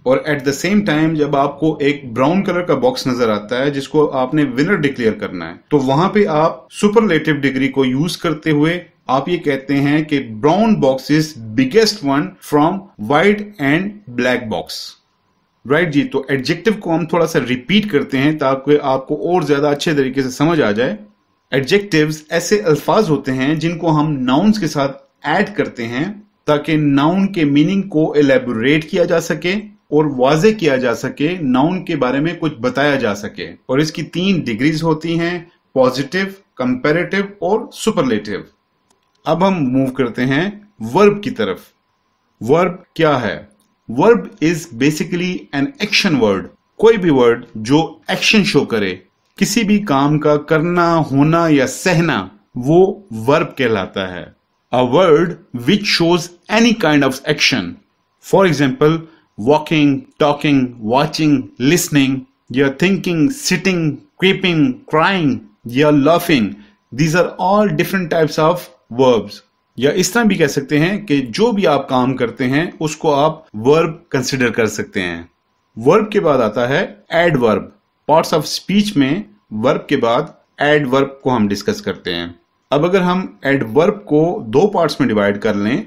और एट द सेम टाइम जब आपको एक ब्राउन कलर का बॉक्स नजर आता है जिसको आपने विनर डिक्लेयर करना है, तो वहां पे आप सुपरलेटिव डिग्री को यूज करते हुए आप ये कहते हैं कि brown box is biggest one from white and black box. Right जी। तो एडजेक्टिव को हम थोड़ा सा रिपीट करते हैं ताकि आपको और ज्यादा अच्छे तरीके से समझ आ जाए। एडजेक्टिव्स ऐसे अल्फाज होते हैं जिनको हम नाउन्स के साथ ऐड करते हैं ताकि नाउन के मीनिंग को एलेबोरेट किया जा सके और वाजे किया जा सके, नाउन के बारे में कुछ बताया जा सके। और इसकी 3 डिग्रीज होती हैं, पॉजिटिव, कंपैरेटिव और सुपरलेटिव। अब हम मूव करते हैं वर्ब की तरफ। वर्ब क्या है? Verb is basically an action word. कोई भी वर्ड जो एक्शन शो करे, किसी भी काम का करना, होना या सहना, वो वर्ब कहलाता है। A word which shows any kind of action. For example, walking, talking, watching, listening, या थिंकिंग, सिटिंग, क्रीपिंग, क्राइंग या laughing, these are all different types of verbs. या इस तरह भी कह सकते हैं कि जो भी आप काम करते हैं उसको आप वर्ब कंसिडर कर सकते हैं। वर्ब के बाद आता है एडवर्ब। पार्ट्स ऑफ स्पीच में वर्ब के बाद एडवर्ब को हम डिस्कस करते हैं। अब अगर हम एडवर्ब को 2 पार्ट्स में डिवाइड कर लें,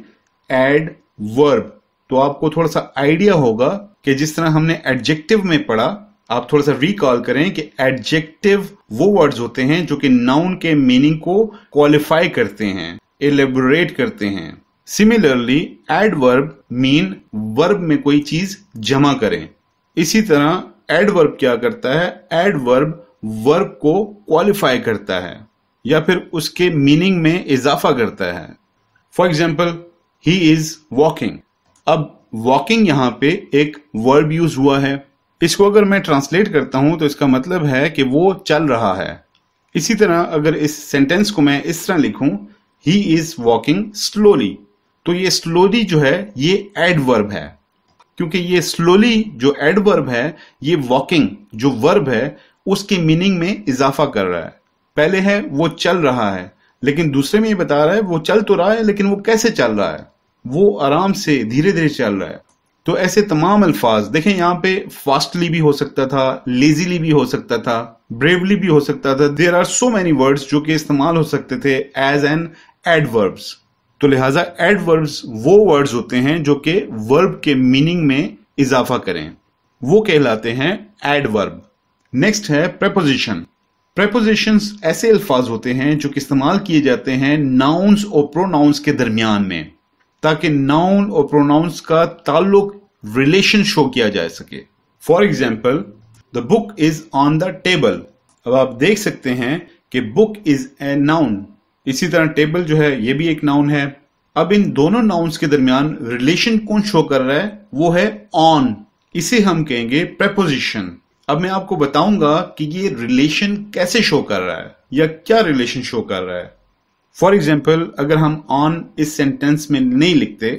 एडवर्ब, तो आपको थोड़ा सा आइडिया होगा कि जिस तरह हमने एडजेक्टिव में पढ़ा, आप थोड़ा सा रिकॉल करें कि एडजेक्टिव वो वर्ड्स होते हैं जो कि नाउन के मीनिंग को क्वालिफाई करते हैं, एलेबोरेट करते हैं। सिमिलरली एडवर्ब मीन वर्ब में कोई चीज जमा करें। इसी तरह एडवर्ब क्या करता है? एडवर्ब वर्ब को क्वालिफाई करता है या फिर उसके मीनिंग में इजाफा करता है। For example, he is walking. अब वॉकिंग यहां पे एक वर्ब यूज हुआ है। इसको अगर मैं ट्रांसलेट करता हूं तो इसका मतलब है कि वो चल रहा है। इसी तरह अगर इस सेंटेंस को मैं इस तरह लिखूं, ही इज वॉकिंग स्लोली, तो ये स्लोली जो है ये एडवर्ब है, क्योंकि ये स्लोली जो एडवर्ब है ये वॉकिंग जो वर्ब है उसके मीनिंग में इजाफा कर रहा है। पहले है वो चल रहा है, लेकिन दूसरे में ये बता रहा है वो चल तो रहा है लेकिन वो कैसे चल रहा है, वो आराम से धीरे धीरे चल रहा है। तो ऐसे तमाम अल्फाज देखें, यहाँ पे फास्टली भी हो सकता था, लेजीली भी हो सकता था, ब्रेवली भी हो सकता था। There are so many words जो कि इस्तेमाल हो सकते थे एज एन एडवर्ब्स। तो लिहाजा एडवर्ब्स वो वर्ड्स होते हैं जो कि वर्ब के मीनिंग में इजाफा करें, वो कहलाते हैं एडवर्ब। नेक्स्ट है प्रेपोजिशन। प्रेपोजिशंस ऐसे अल्फाज होते हैं जो कि इस्तेमाल किए जाते हैं नाउन्स और प्रोनाउंस के दरमियान में, ताकि नाउन और प्रोनाउंस का ताल्लुक, रिलेशन शो किया जा सके। For example, the book is on the table. अब आप देख सकते हैं कि बुक इज ए नाउन। इसी तरह टेबल जो है ये भी एक नाउन है। अब इन दोनों नाउन्स के दरमियान रिलेशन कौन शो कर रहा है? वो है ऑन। इसे हम कहेंगे प्रेपोजिशन। अब मैं आपको बताऊंगा कि ये रिलेशन कैसे शो कर रहा है या क्या रिलेशन शो कर रहा है। फॉर एग्जाम्पल, अगर हम ऑन इस सेंटेंस में नहीं लिखते,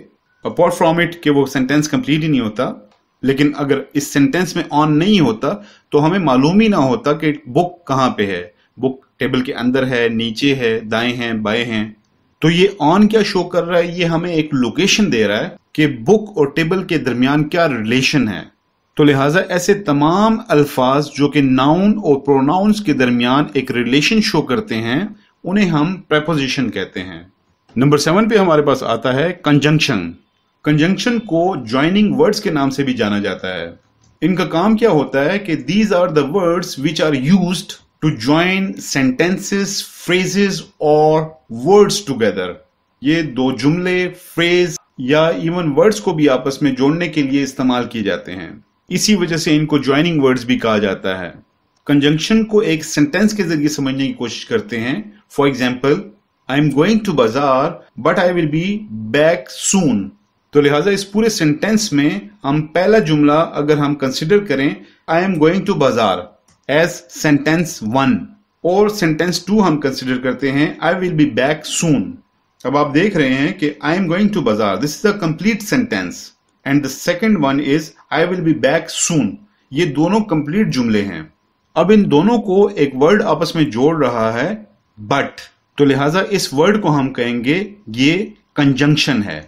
अपार्ट फ्रॉम इट कि वो सेंटेंस कंप्लीट ही नहीं होता, लेकिन अगर इस सेंटेंस में ऑन नहीं होता तो हमें मालूम ही ना होता कि बुक कहाँ पे है। बुक टेबल के अंदर है, नीचे है, दाएं हैं, बाएं हैं। तो ये ऑन क्या शो कर रहा है? ये हमें एक लोकेशन दे रहा है कि बुक और टेबल के दरमियान क्या रिलेशन है। तो लिहाजा ऐसे तमाम अल्फाज जो कि नाउन और प्रोनाउंस के दरमियान एक रिलेशन शो करते हैं उन्हें हम प्रेपोजिशन कहते हैं। नंबर 7 पे हमारे पास आता है कंजंक्शन। कंजंक्शन को ज्वाइनिंग वर्ड्स के नाम से भी जाना जाता है। इनका काम क्या होता है कि these are the words which are used to join sentences, phrases और वर्ड्स टुगेदर। ये दो जुमले, फ्रेज या इवन वर्ड्स को भी आपस में जोड़ने के लिए इस्तेमाल किए जाते हैं। इसी वजह से इनको ज्वाइनिंग वर्ड्स भी कहा जाता है। कंजंक्शन को एक सेंटेंस के जरिए समझने की कोशिश करते हैं। For example, I am going to bazaar but I will be back soon. तो लिहाजा इस पूरे सेंटेंस में हम पहला जुमला अगर हम कंसिडर करें, आई एम गोइंग टू बाजार एज सेंटेंस 1 और सेंटेंस 2 हम कंसिडर करते हैं आई विल बी बैक सून। अब आप देख रहे हैं कि आई एम गोइंग टू बाजार, this is the complete sentence and the second one is I will be back सून। ये दोनों कंप्लीट जुमले हैं। अब इन दोनों को एक वर्ड आपस में जोड़ रहा है बट, तो लिहाजा इस वर्ड को हम कहेंगे ये कंजंक्शन है।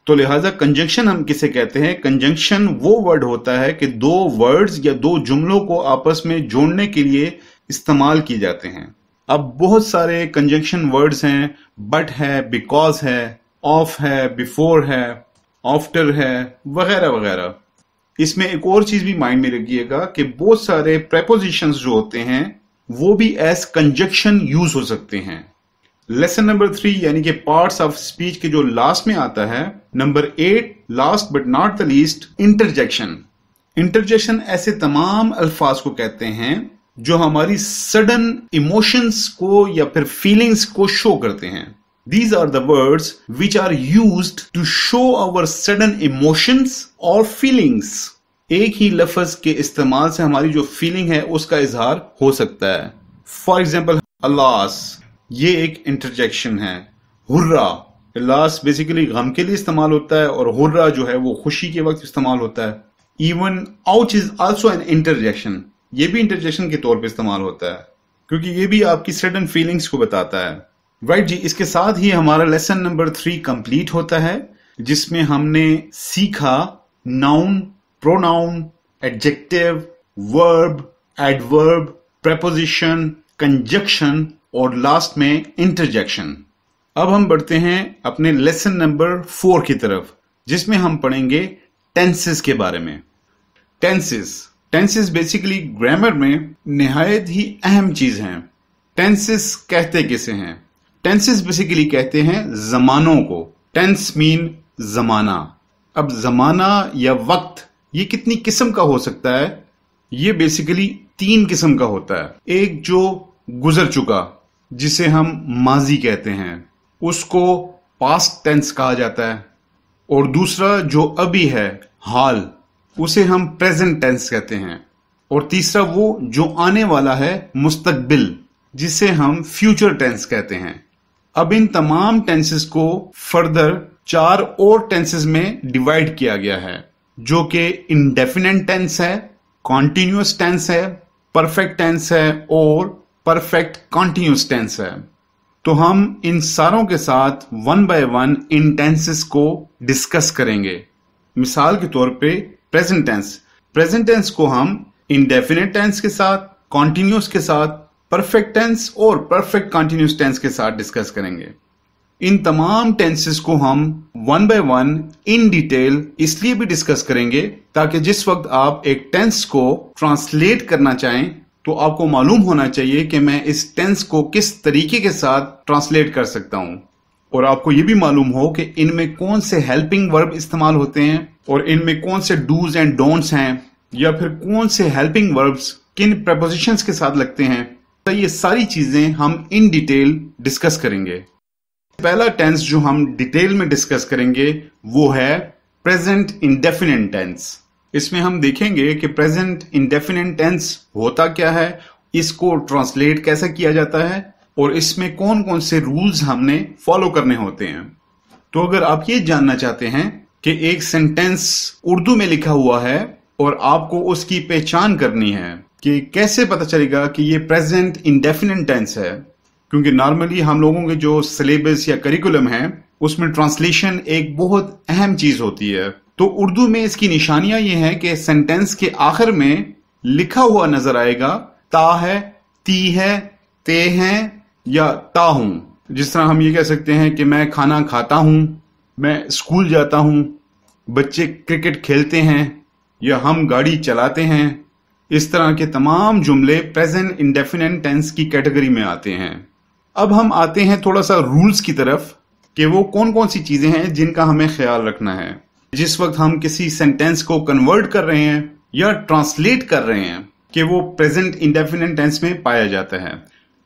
तो लिहाजा कंजंक्शन हम किसे कहते हैं? कंजंक्शन वो वर्ड होता है कि दो वर्ड्स या दो जुमलों को आपस में जोड़ने के लिए इस्तेमाल किए जाते हैं। अब बहुत सारे कंजंक्शन वर्ड्स हैं, बट है, बिकॉज है, ऑफ है, बिफोर है, आफ्टर है, वगैरह वगैरह। इसमें एक और चीज भी माइंड में रखिएगा कि बहुत सारे प्रेपोजिशंस जो होते हैं वो भी एज कंजंक्शन यूज हो सकते हैं। लेसन नंबर 3 यानी कि पार्ट्स ऑफ स्पीच के जो लास्ट में आता है, number 8 last but not the least, interjection. Interjection ऐसे तमाम अल्फाज को कहते हैं जो हमारी सडन इमोशंस को या फिर फीलिंग्स को शो करते हैं। These are the words which are used to show our sudden emotions or feelings. एक ही लफ्ज के इस्तेमाल से हमारी जो फीलिंग है उसका इजहार हो सकता है। फॉर एग्जाम्पल, अलास, ये एक इंटरजेक्शन है। हुर्रा, अलास बेसिकली गम के लिए इस्तेमाल होता है और हुर्रा जो है वो खुशी के वक्त इस्तेमाल होता है। Even ouch is also an interjection, ये भी इंटरजेक्शन के तौर पे इस्तेमाल होता है क्योंकि ये भी आपकी सडन फीलिंग्स को बताता है। राइट जी, इसके साथ ही हमारा लेसन नंबर 3 कंप्लीट होता है जिसमें हमने सीखा noun, pronoun, adjective, verb, adverb, preposition, conjunction और लास्ट में इंटरजेक्शन। अब हम बढ़ते हैं अपने लेसन नंबर 4 की तरफ जिसमें हम पढ़ेंगे टेंसेस के बारे में। टेंसेस बेसिकली ग्रामर में निहायत ही अहम चीज हैं। टेंसेस कहते किसे हैं? टेंसेस बेसिकली कहते हैं जमानों को। टेंस मीन जमाना। अब जमाना या वक्त ये कितनी किस्म का हो सकता है? ये बेसिकली 3 किस्म का होता है। एक जो गुजर चुका जिसे हम माजी कहते हैं उसको पास्ट टेंस कहा जाता है, और दूसरा जो अभी है हाल उसे हम प्रेजेंट टेंस कहते हैं, और तीसरा वो जो आने वाला है मुस्तकबिल जिसे हम फ्यूचर टेंस कहते हैं। अब इन तमाम टेंसेस को फर्दर 4 और टेंसेस में डिवाइड किया गया है जो कि इंडेफिनिट टेंस है, कॉन्टिन्यूअस टेंस है, परफेक्ट टेंस है और परफेक्ट कॉन्टिन्यूअस टेंस है। तो हम इन सारों के साथ 1 बाय 1 इन टेंसेस को डिस्कस करेंगे। मिसाल के तौर पे प्रेजेंट टेंस को हम इंडेफिनिट टेंस के साथ, कॉन्टिन्यूअस के साथ, परफेक्ट टेंस और परफेक्ट कॉन्टिन्यूअस टेंस के साथ डिस्कस करेंगे। इन तमाम टेंसेस को हम 1 बाय 1 इन डिटेल इसलिए भी डिस्कस करेंगे ताकि जिस वक्त आप एक टेंस को ट्रांसलेट करना चाहें तो आपको मालूम होना चाहिए कि मैं इस टेंस को किस तरीके के साथ ट्रांसलेट कर सकता हूं, और आपको यह भी मालूम हो कि इनमें कौन से हेल्पिंग वर्ब इस्तेमाल होते हैं और इनमें कौन से डूज एंड डोंट्स हैं, या फिर कौन से हेल्पिंग वर्ब्स किन प्रेपोजिशंस के साथ लगते हैं। तो ये सारी चीजें हम इन डिटेल डिस्कस करेंगे। पहला टेंस जो हम डिटेल में डिस्कस करेंगे वो है प्रेजेंट इंडेफिनिट टेंस। इसमें हम देखेंगे कि प्रेजेंट इंडेफिनिट टेंस होता क्या है, इसको ट्रांसलेट कैसे किया जाता है और इसमें कौन कौन से रूल्स हमने फॉलो करने होते हैं। तो अगर आप ये जानना चाहते हैं कि एक सेंटेंस उर्दू में लिखा हुआ है और आपको उसकी पहचान करनी है कि कैसे पता चलेगा कि ये प्रेजेंट इंडेफिनिट टेंस है, क्योंकि नॉर्मली हम लोगों के जो सिलेबस या करिकुलम है उसमें ट्रांसलेशन एक बहुत अहम चीज होती है। तो उर्दू में इसकी निशानियां ये हैं कि सेंटेंस के आखिर में लिखा हुआ नजर आएगा ता है, ती है, ते हैं या ता हूं। जिस तरह हम ये कह सकते हैं कि मैं खाना खाता हूं, मैं स्कूल जाता हूं, बच्चे क्रिकेट खेलते हैं या हम गाड़ी चलाते हैं। इस तरह के तमाम जुमले प्रेजेंट इंडेफिनिट टेंस की कैटेगरी में आते हैं। अब हम आते हैं थोड़ा सा रूल्स की तरफ कि वो कौन कौन सी चीजें हैं जिनका हमें ख्याल रखना है जिस वक्त हम किसी सेंटेंस को कन्वर्ट कर रहे हैं या ट्रांसलेट कर रहे हैं कि वो प्रेजेंट इंडेफिनिट टेंस में पाया जाता है।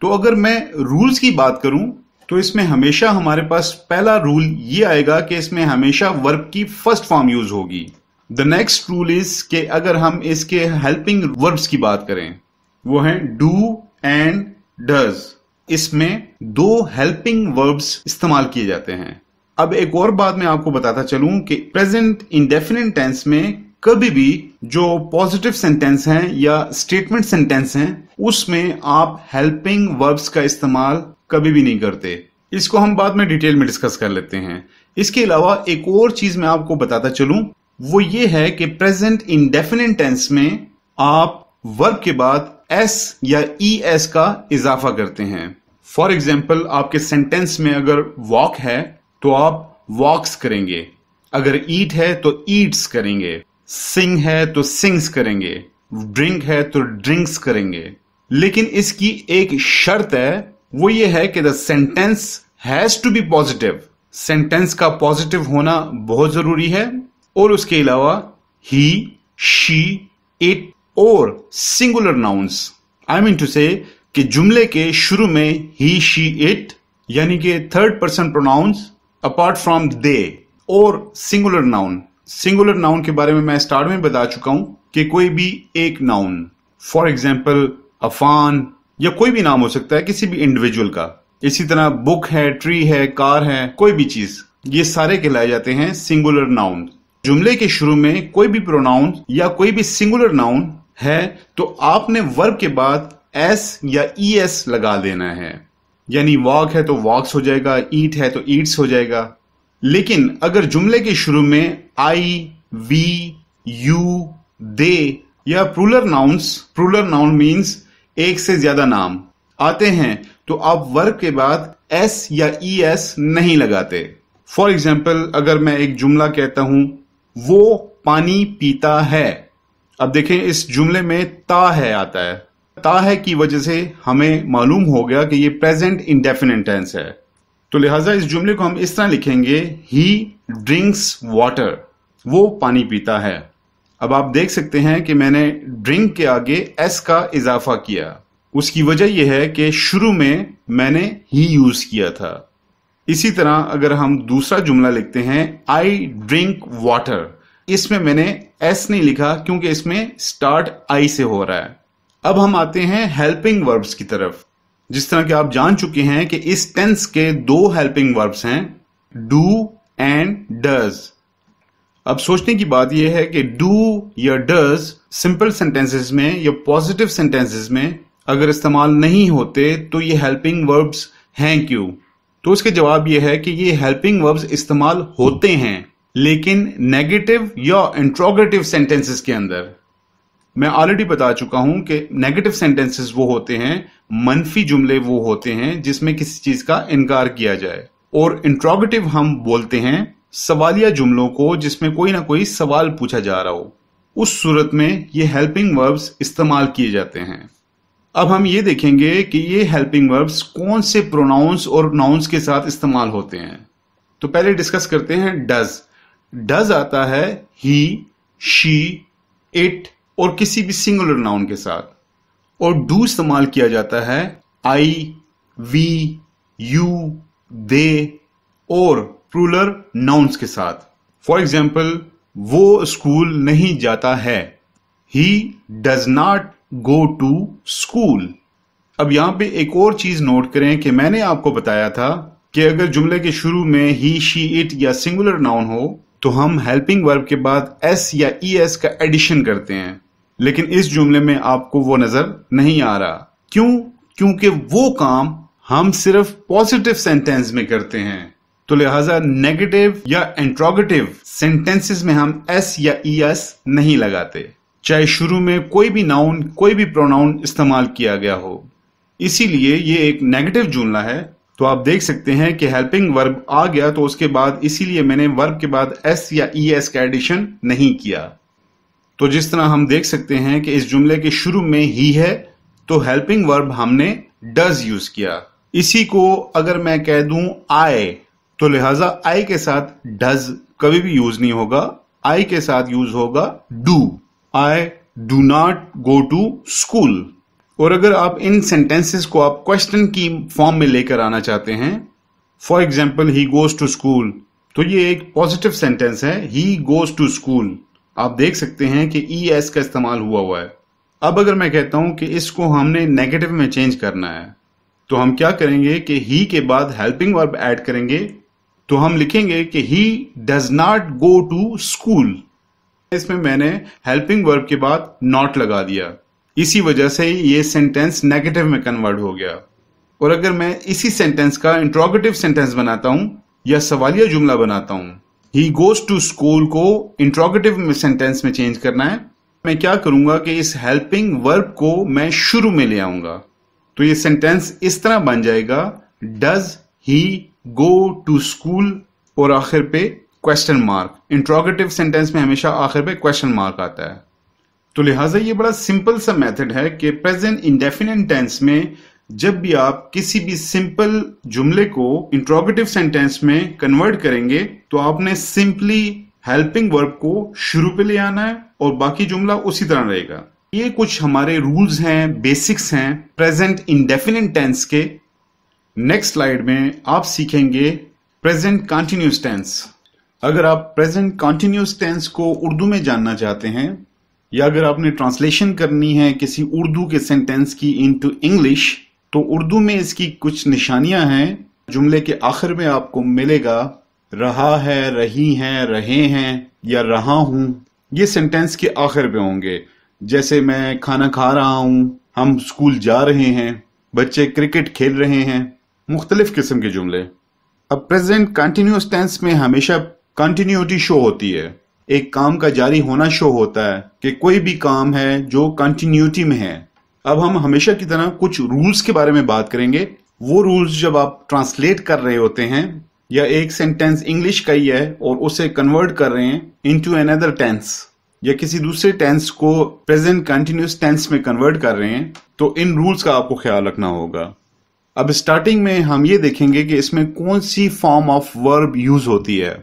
तो अगर मैं रूल्स की बात करूं तो इसमें हमेशा हमारे पास पहला रूल ये आएगा कि इसमें हमेशा वर्ब की फर्स्ट फॉर्म यूज होगी। द नेक्स्ट रूल इज कि अगर हम इसके हेल्पिंग वर्ब्स की बात करें वो हैं डू एंड डज। इसमें दो हेल्पिंग वर्ब्स इस्तेमाल किए जाते हैं। अब एक और बात मैं आपको बताता चलूं कि प्रेजेंट इंडेफिनिट टेंस में कभी भी जो पॉजिटिव सेंटेंस हैं या स्टेटमेंट सेंटेंस हैं उसमें आप हेल्पिंग वर्ब्स का इस्तेमाल कभी भी नहीं करते। इसको हम बाद में डिटेल में डिस्कस कर लेते हैं। इसके अलावा एक और चीज मैं आपको बताता चलूं वो ये है कि प्रेजेंट इंडेफिनिट टेंस में आप वर्ब के बाद एस या ईएस का इजाफा करते हैं। फॉर एग्जाम्पल आपके सेंटेंस में अगर वॉक है तो आप वॉक्स करेंगे, अगर ईट है तो ईट्स करेंगे, सिंग है तो सिंग्स करेंगे, ड्रिंक है तो ड्रिंक्स करेंगे। लेकिन इसकी एक शर्त है, वो ये है कि the sentence has to be positive. Sentence का पॉजिटिव होना बहुत जरूरी है और उसके अलावा ही, शी, इट और singular nouns. I mean to say कि जुमले के शुरू में ही, शी, इट यानी कि third person pronouns apart from they और सिंगुलर नाउन। सिंगुलर नाउन के बारे में मैं स्टार्ट में बता चुका हूं कि कोई भी एक नाउन, फॉर एग्जाम्पल अफान या कोई भी नाम हो सकता है किसी भी इंडिविजुअल का। इसी तरह बुक है, ट्री है, कार है, कोई भी चीज, ये सारे कहलाए जाते हैं सिंगुलर नाउन। जुमले के शुरू में कोई भी प्रोनाउन या कोई भी सिंगुलर नाउन है तो आपने वर्ब के बाद एस या ईएस लगा देना है। यानी वॉक है तो वॉक्स हो जाएगा, ईट है तो ईट्स हो जाएगा। लेकिन अगर जुमले के शुरू में आई, वी, यू, दे या प्लूरल नाउन मीन्स एक से ज्यादा नाम आते हैं तो आप वर्ब के बाद एस या ईएस नहीं लगाते। फॉर एग्जाम्पल अगर मैं एक जुमला कहता हूं वो पानी पीता है, अब देखें इस जुमले में ता है आता है। ता है की वजह से हमें मालूम हो गया कि ये प्रेजेंट इंडेफिनिट टेंस है। तो लिहाजा इस जुमले को हम इस तरह लिखेंगे ही ड्रिंक्स वाटर, वो पानी पीता है। अब आप देख सकते हैं कि मैंने ड्रिंक के आगे एस का इजाफा किया। उसकी वजह यह है कि शुरू में मैंने ही यूज किया था। इसी तरह अगर हम दूसरा जुमला लिखते हैं आई ड्रिंक वाटर, इसमें मैंने एस नहीं लिखा क्योंकि इसमें स्टार्ट आई से हो रहा है। अब हम आते हैं हेल्पिंग वर्ब्स की तरफ। जिस तरह कि आप जान चुके हैं कि इस टेंस के दो हेल्पिंग वर्ब्स हैं डू एंड डज। अब सोचने की बात यह है कि डू या डज सिंपल सेंटेंसेस में या पॉजिटिव सेंटेंसेस में अगर इस्तेमाल नहीं होते तो ये हेल्पिंग वर्ब्स हैं क्यों? तो उसके जवाब यह है कि ये हेल्पिंग वर्ब्स इस्तेमाल होते हैं लेकिन नेगेटिव या इंट्रोगेटिव सेंटेंसेस के अंदर। मैं ऑलरेडी बता चुका हूं कि नेगेटिव सेंटेंसेस वो होते हैं, मनफी जुमले वो होते हैं जिसमें किसी चीज का इनकार किया जाए, और इंट्रोगेटिव हम बोलते हैं सवालिया जुमलों को जिसमें कोई ना कोई सवाल पूछा जा रहा हो। उस सूरत में ये हेल्पिंग वर्ब्स इस्तेमाल किए जाते हैं। अब हम ये देखेंगे कि ये हेल्पिंग वर्ब्स कौन से प्रोनाउंस और नाउन्स के साथ इस्तेमाल होते हैं। तो पहले डिस्कस करते हैं डज। डज आता है ही, शी, इट और किसी भी सिंगुलर नाउन के साथ, और डू इस्तेमाल किया जाता है आई, वी, यू, दे और प्लूरल नाउन्स के साथ। फॉर एग्जाम्पल वो स्कूल नहीं जाता है, he does not go to school. अब यहां पे एक और चीज नोट करें कि मैंने आपको बताया था कि अगर जुमले के शुरू में ही, शी, इट या सिंगुलर नाउन हो तो हम हेल्पिंग वर्ब के बाद एस या ईएस का एडिशन करते हैं, लेकिन इस जुमले में आपको वो नजर नहीं आ रहा। क्यों? क्योंकि वो काम हम सिर्फ पॉजिटिव सेंटेंस में करते हैं। तो लिहाजा नेगेटिव या इंट्रोगेटिव सेंटेंसेस में हम एस या ईएस नहीं लगाते, चाहे शुरू में कोई भी नाउन कोई भी प्रोनाउन इस्तेमाल किया गया हो। इसीलिए ये एक नेगेटिव जुमला है। तो आप देख सकते हैं कि हेल्पिंग वर्ब आ गया तो उसके बाद इसीलिए मैंने वर्ब के बाद एस या ईएस का एडिशन नहीं किया। तो जिस तरह हम देख सकते हैं कि इस जुमले के शुरू में ही है तो हेल्पिंग वर्ब हमने डज यूज किया। इसी को अगर मैं कह दूं आई, तो लिहाजा आई के साथ डज कभी भी यूज नहीं होगा, आई के साथ यूज होगा do. I do not go to school. और अगर आप इन सेंटेंसेस को आप क्वेश्चन की फॉर्म में लेकर आना चाहते हैं, for example he goes to school, तो ये एक पॉजिटिव सेंटेंस है, ही गोज टू स्कूल। आप देख सकते हैं कि ई एस का इस्तेमाल हुआ है। अब अगर मैं कहता हूं कि इसको हमने नेगेटिव में चेंज करना है, तो हम क्या करेंगे कि ही के बाद हेल्पिंग वर्ब ऐड करेंगे। तो हम लिखेंगे कि he does not go to school. इसमें मैंने हेल्पिंग वर्ब के बाद नॉट लगा दिया, इसी वजह से ये सेंटेंस नेगेटिव में कन्वर्ट हो गया। और अगर मैं इसी सेंटेंस का इंट्रोगेटिव सेंटेंस बनाता हूं या सवालिया जुमला बनाता हूं, ही गोज टू स्कूल को इंट्रोगेटिव में सेंटेंस में चेंज करना है, मैं क्या करूंगा कि इस हेल्पिंग वर्ब को मैं शुरू में ले आऊंगा। तो ये सेंटेंस इस तरह बन जाएगा, does he go to school और आखिर पे क्वेश्चन मार्क। इंट्रोगेटिव सेंटेंस में हमेशा आखिर पे क्वेश्चन मार्क आता है। तो लिहाजा ये बड़ा सिंपल सा मेथड है कि प्रेजेंट इंडेफिनिट टेंस में जब भी आप किसी भी सिंपल जुमले को इंट्रोगेटिव सेंटेंस में कन्वर्ट करेंगे तो आपने सिंपली हेल्पिंग वर्ब को शुरू पे ले आना है और बाकी जुमला उसी तरह रहेगा। ये कुछ हमारे रूल्स हैं, बेसिक्स हैं प्रेजेंट इंडेफिनिट टेंस के। नेक्स्ट स्लाइड में आप सीखेंगे प्रेजेंट कंटीन्यूअस टेंस। अगर आप प्रेजेंट कंटीन्यूअस टेंस को उर्दू में जानना चाहते हैं या अगर आपने ट्रांसलेशन करनी है किसी उर्दू के सेंटेंस की इनटू इंग्लिश, तो उर्दू में इसकी कुछ निशानियां हैं। जुमले के आखिर में आपको मिलेगा रहा है, रही हैं, रहे हैं या रहा हूं। ये सेंटेंस के आखिर पे होंगे, जैसे मैं खाना खा रहा हूं, हम स्कूल जा रहे हैं, बच्चे क्रिकेट खेल रहे हैं, मुख्तलिफ किस्म के जुमले। अब प्रेजेंट कंटिन्यूअस टेंस में हमेशा कंटिन्यूटी शो होती है, एक काम का जारी होना शो होता है कि कोई भी काम है जो कंटिन्यूटी में है। अब हम हमेशा की तरह कुछ रूल्स के बारे में बात करेंगे। वो रूल्स जब आप ट्रांसलेट कर रहे होते हैं या एक सेंटेंस इंग्लिश का ही है और उसे कन्वर्ट कर रहे हैं इनटू अनदर टेंस या किसी दूसरे टेंस को प्रेजेंट कंटिन्यूअस टेंस में कन्वर्ट कर रहे हैं, तो इन रूल्स का आपको ख्याल रखना होगा। अब स्टार्टिंग में हम ये देखेंगे कि इसमें कौन सी फॉर्म ऑफ वर्ब यूज होती है।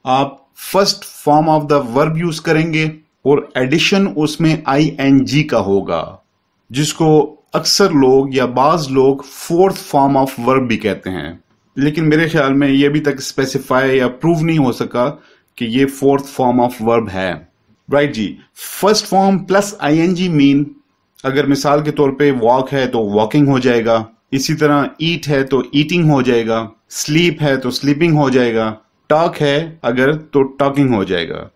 आप first form of the verb use करेंगे और एडिशन उसमें ING का होगा, जिसको अक्सर लोग या बाज लोग फोर्थ फॉर्म ऑफ वर्ब भी कहते हैं, लेकिन मेरे ख्याल में ये अभी तक स्पेसिफाई या प्रूव नहीं हो सका कि ये फोर्थ फॉर्म ऑफ वर्ब है। राइट जी, first form plus ING mean, अगर मिसाल के तौर पे वॉक है तो वॉकिंग हो जाएगा, इसी तरह ईट है तो ईटिंग हो जाएगा, स्लीप है तो स्लीपिंग हो जाएगा, टॉक है अगर तो टॉकिंग हो जाएगा।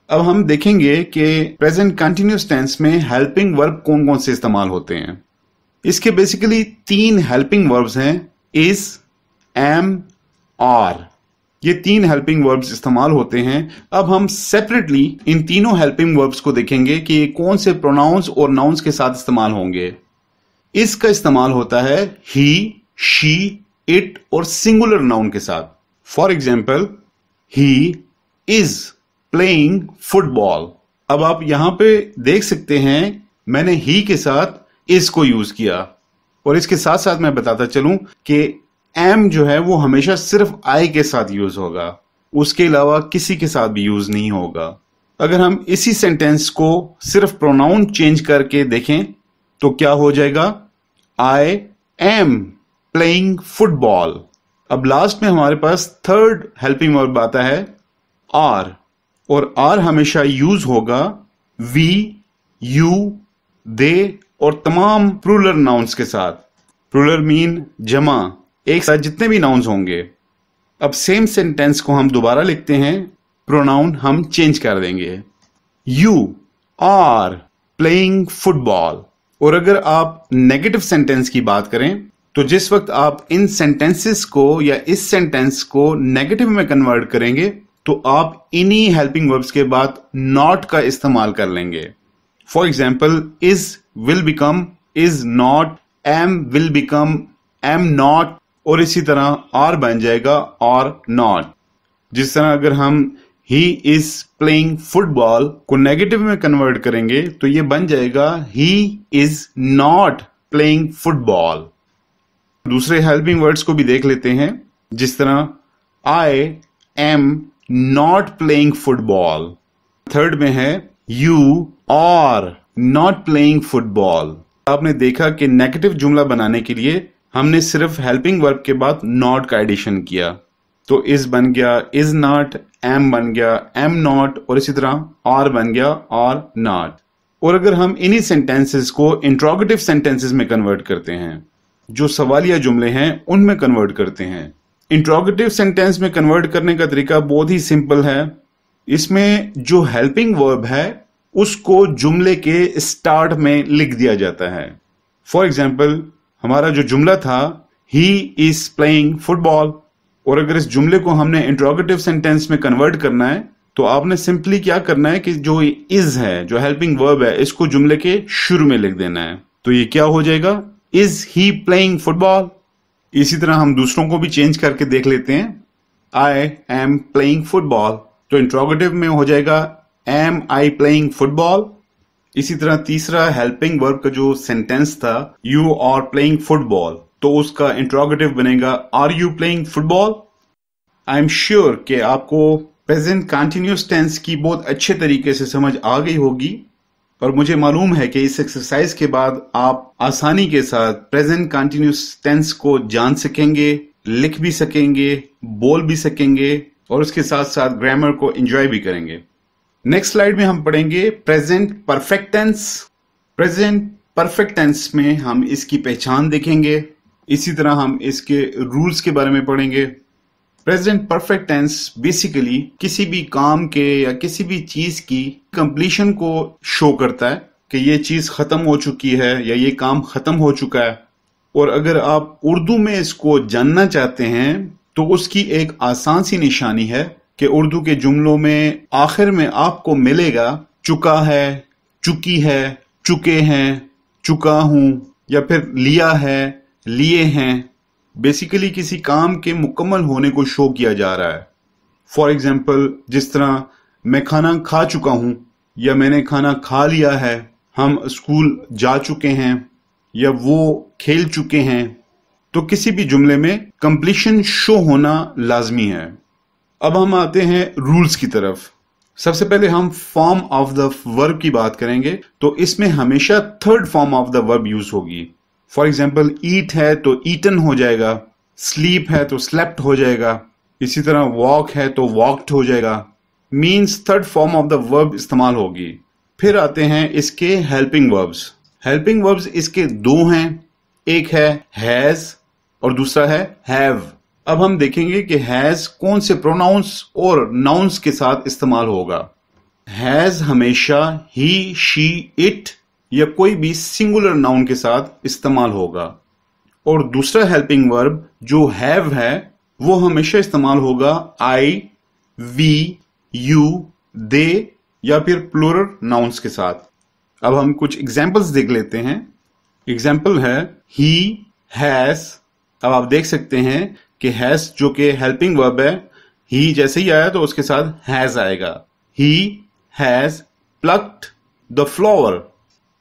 अब हम देखेंगे कि प्रेजेंट कंटिन्यूअस टेंस में हेल्पिंग वर्ब कौन कौन से इस्तेमाल होते हैं। इसके बेसिकली 3 हेल्पिंग वर्ब्स हैं, इज, एम, आर। ये 3 हेल्पिंग वर्ब्स इस्तेमाल होते हैं। अब हम सेपरेटली इन तीनों हेल्पिंग वर्ब्स को देखेंगे कि ये कौन से प्रोनाउंस और नाउन्स के साथ इस्तेमाल होंगे। इसका इस्तेमाल होता है ही, शी, इट और सिंगुलर नाउन के साथ। For example, he is playing football. अब आप यहां पे देख सकते हैं मैंने ही के साथ इज को यूज किया, और इसके साथ साथ मैं बताता चलूं कि एम जो है वो हमेशा सिर्फ आई के साथ यूज होगा, उसके अलावा किसी के साथ भी यूज नहीं होगा। अगर हम इसी सेंटेंस को सिर्फ प्रोनाउन चेंज करके देखें तो क्या हो जाएगा, आई एम प्लेइंग फुटबॉल। अब लास्ट में हमारे पास थर्ड हेल्पिंग वर्ब आता है आर, और आर हमेशा यूज होगा वी, यू, दे और तमाम प्लूरल नाउन्स के साथ। प्लूरल मीन जमा, एक साथ जितने भी नाउन्स होंगे। अब सेम सेंटेंस को हम दोबारा लिखते हैं, प्रोनाउन हम चेंज कर देंगे, यू आर प्लेइंग फुटबॉल। और अगर आप नेगेटिव सेंटेंस की बात करें तो जिस वक्त आप इन सेंटेंसेस को या इस सेंटेंस को नेगेटिव में कन्वर्ट करेंगे तो आप इन्हीं हेल्पिंग वर्ब्स के बाद नॉट का इस्तेमाल कर लेंगे। For example, is will become is not, am will become am not, और इसी तरह आर बन जाएगा और नॉट। जिस तरह अगर हम ही इज प्लेइंग फुटबॉल को नेगेटिव में कन्वर्ट करेंगे तो ये बन जाएगा he is not playing football. दूसरे हेल्पिंग वर्ड्स को भी देख लेते हैं, जिस तरह I am not playing football. Third में है you are not playing football. आपने देखा कि नेगेटिव जुमला बनाने के लिए हमने सिर्फ हेल्पिंग वर्ब के बाद नॉट का एडिशन किया, तो इज बन गया इज नॉट, एम बन गया एम नॉट, और इसी तरह आर बन गया आर नॉट। और अगर हम इन्हीं सेंटेंसेस को इंट्रोगेटिव सेंटेंसेस में कन्वर्ट करते हैं, जो सवालिया जुमले हैं उनमें कन्वर्ट करते हैं। इंट्रोगेटिव सेंटेंस में कन्वर्ट करने का तरीका बहुत ही सिंपल है। इसमें जो हेल्पिंग वर्ब है उसको जुमले के स्टार्ट में लिख दिया जाता है। फॉर एग्जाम्पल, हमारा जो जुमला था ही इज प्लेइंग फुटबॉल, और अगर इस जुमले को हमने इंट्रोगेटिव सेंटेंस में कन्वर्ट करना है तो आपने सिंपली क्या करना है कि जो इज है, जो हेल्पिंग वर्ब है, इसको जुमले के शुरू में लिख देना है। तो ये क्या हो जाएगा, इज ही प्लेइंग फुटबॉल। इसी तरह हम दूसरों को भी चेंज करके देख लेते हैं। आई एम प्लेइंग फुटबॉल, तो इंट्रोगेटिव में हो जाएगा एम आई प्लेइंग फुटबॉल। इसी तरह तीसरा हेल्पिंग वर्ब का जो सेंटेंस था यू आर प्लेइंग फुटबॉल, तो उसका इंट्रोगेटिव बनेगा are you playing football. I am sure कि आपको प्रेजेंट कंटिन्यूअस टेंस की बहुत अच्छे तरीके से समझ आ गई होगी, और मुझे मालूम है कि इस एक्सरसाइज के बाद आप आसानी के साथ प्रेजेंट कंटिन्यूअस टेंस को जान सकेंगे, लिख भी सकेंगे, बोल भी सकेंगे, और उसके साथ साथ ग्रामर को एंजॉय भी करेंगे। नेक्स्ट स्लाइड में हम पढ़ेंगे present perfect tense. Present perfect tense में हम इसकी पहचान देखेंगे, इसी तरह हम इसके रूल्स के बारे में पढ़ेंगे। प्रेजेंट परफेक्ट टेंस बेसिकली किसी भी काम के या किसी भी चीज की कंप्लीशन को शो करता है कि ये चीज खत्म हो चुकी है या ये काम खत्म हो चुका है। और अगर आप उर्दू में इसको जानना चाहते हैं तो उसकी एक आसान सी निशानी है कि उर्दू के जुमलों में आखिर में आपको मिलेगा चुका है, चुकी है, चुके हैं, चुका हूं, या फिर लिया है, लिए हैं। बेसिकली किसी काम के मुकम्मल होने को शो किया जा रहा है। फॉर एग्जाम्पल, जिस तरह मैं खाना खा चुका हूं या मैंने खाना खा लिया है, हम स्कूल जा चुके हैं या वो खेल चुके हैं, तो किसी भी जुमले में कंप्लीशन शो होना लाजमी है। अब हम आते हैं रूल्स की तरफ। सबसे पहले हम फॉर्म ऑफ द वर्ब की बात करेंगे, तो इसमें हमेशा third form of the verb use होगी। फॉर एग्जाम्पल, ईट है तो ईटन हो जाएगा, स्लीप है तो स्लेप्ट हो जाएगा, इसी तरह वॉक है तो वॉक्ड हो जाएगा। Means third form of the verb इस्तेमाल होगी। फिर आते हैं इसके हेल्पिंग वर्ब्स। हेल्पिंग वर्ब्स इसके दो हैं, एक है हैज और दूसरा है हैव। अब हम देखेंगे कि हैज कौन से प्रोनाउंस और नाउन्स के साथ इस्तेमाल होगा। हैज हमेशा ही, शी, इट या कोई भी सिंगुलर नाउन के साथ इस्तेमाल होगा, और दूसरा हेल्पिंग वर्ब जो हैव है वो हमेशा इस्तेमाल होगा आई, वी, यू, दे या फिर प्लूरल नाउन्स के साथ। अब हम कुछ एग्जाम्पल्स देख लेते हैं। एग्जाम्पल है ही हैज। अब आप देख सकते हैं कि हैज जो कि हेल्पिंग वर्ब है, ही जैसे ही आया तो उसके साथ हैज आएगा। He has plucked the flower,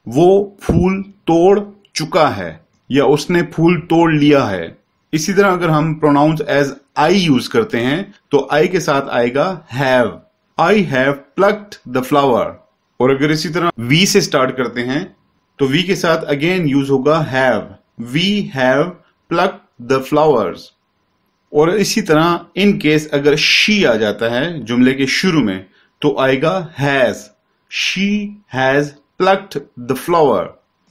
वो फूल तोड़ चुका है या उसने फूल तोड़ लिया है। इसी तरह अगर हम प्रोनाउंस एज आई यूज करते हैं तो आई के साथ आएगा have, I have plucked the flower. और अगर इसी तरह वी से स्टार्ट करते हैं तो वी के साथ अगेन यूज होगा have, we have plucked the flowers. और इसी तरह इन केस अगर शी आ जाता है जुमले के शुरू में तो आएगा has, she has plucked the flower.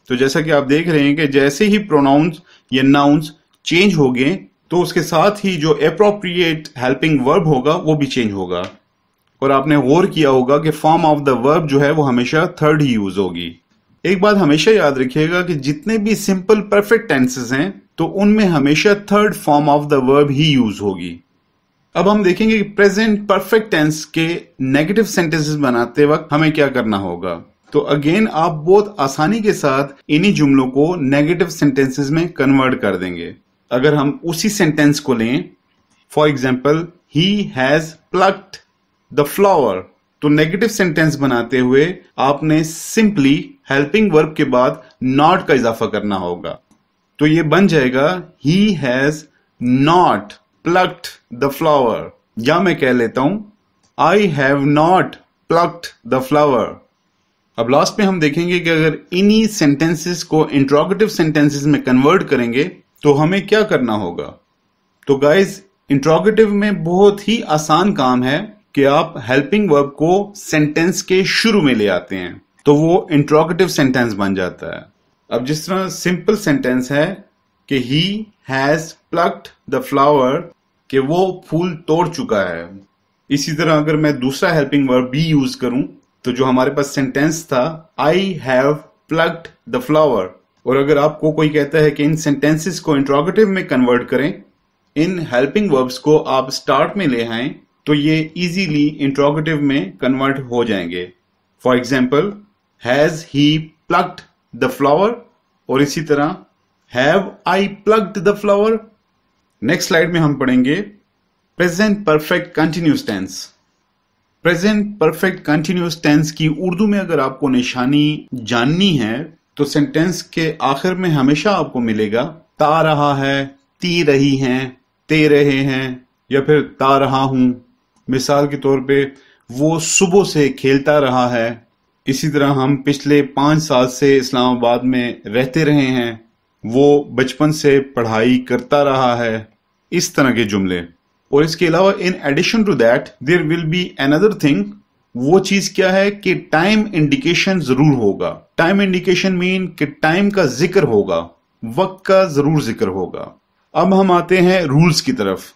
तो जैसा कि आप देख रहे हैं कि जैसे ही प्रोनाउंस या नाउन्स चेंज हो गए तो उसके साथ ही जो एप्रोप्रिएट हेल्पिंग वर्ब होगा वो भी चेंज होगा। और आपने गौर किया होगा कि फॉर्म ऑफ द वर्ब जो है वो हमेशा थर्ड ही यूज होगी। एक बात हमेशा याद रखिएगा कि जितने भी सिंपल परफेक्ट टेंसेस हैं तो उनमें हमेशा third form of the verb he use होगी। अब हम देखेंगे कि प्रेजेंट परफेक्ट टेंस के नेगेटिव सेंटेंसेस बनाते वक्त हमें क्या करना होगा। तो अगेन आप बहुत आसानी के साथ इन्हीं जुमलों को नेगेटिव सेंटेंसेस में कन्वर्ट कर देंगे। अगर हम उसी सेंटेंस को लें, for example he has plucked the flower, तो नेगेटिव सेंटेंस बनाते हुए आपने सिंपली हेल्पिंग वर्ब के बाद नॉट का इजाफा करना होगा। तो ये बन जाएगा he has not plucked the flower, या मैं कह लेता हूं आई have not plucked the flower. अब लास्ट में हम देखेंगे कि अगर इन्हीं सेंटेंसेस को इंट्रोगेटिव सेंटेंसेस में कन्वर्ट करेंगे तो हमें क्या करना होगा। तो गाइज, इंट्रोगेटिव में बहुत ही आसान काम है कि आप हेल्पिंग वर्ब को सेंटेंस के शुरू में ले आते हैं, तो वो इंट्रोगेटिव सेंटेंस बन जाता है। अब जिस तरह सिंपल सेंटेंस है कि he has plucked the flower, कि वो फूल तोड़ चुका है, इसी तरह अगर मैं दूसरा हेल्पिंग वर्ब भी यूज करूं तो जो हमारे पास सेंटेंस था I have plucked the flower, और अगर आपको कोई कहता है कि इन सेंटेंसेस को इंट्रोगेटिव में कन्वर्ट करें, इन हेल्पिंग वर्ब्स को आप स्टार्ट में ले आएं, तो ये इजीली इंट्रोगेटिव में कन्वर्ट हो जाएंगे। For example, has he plucked the flower, और इसी तरह have I plucked the flower. Next slide में हम पढ़ेंगे present perfect continuous tense. Present perfect continuous tense की उर्दू में अगर आपको निशानी जाननी है तो सेंटेंस के आखिर में हमेशा आपको मिलेगा ता रहा है, ती रही हैं, ते रहे हैं, या फिर ता रहा हूं। मिसाल के तौर पे वो सुबह से खेलता रहा है। इसी तरह हम पिछले 5 साल से इस्लामाबाद में रहते रहे हैं, वो बचपन से पढ़ाई करता रहा है, इस तरह के जुमले। और इसके अलावा in addition to that there will be another thing. वो चीज क्या है कि टाइम इंडिकेशन जरूर होगा। टाइम इंडिकेशन मीन कि टाइम का जिक्र होगा, वक्त का जरूर जिक्र होगा। अब हम आते हैं रूल्स की तरफ।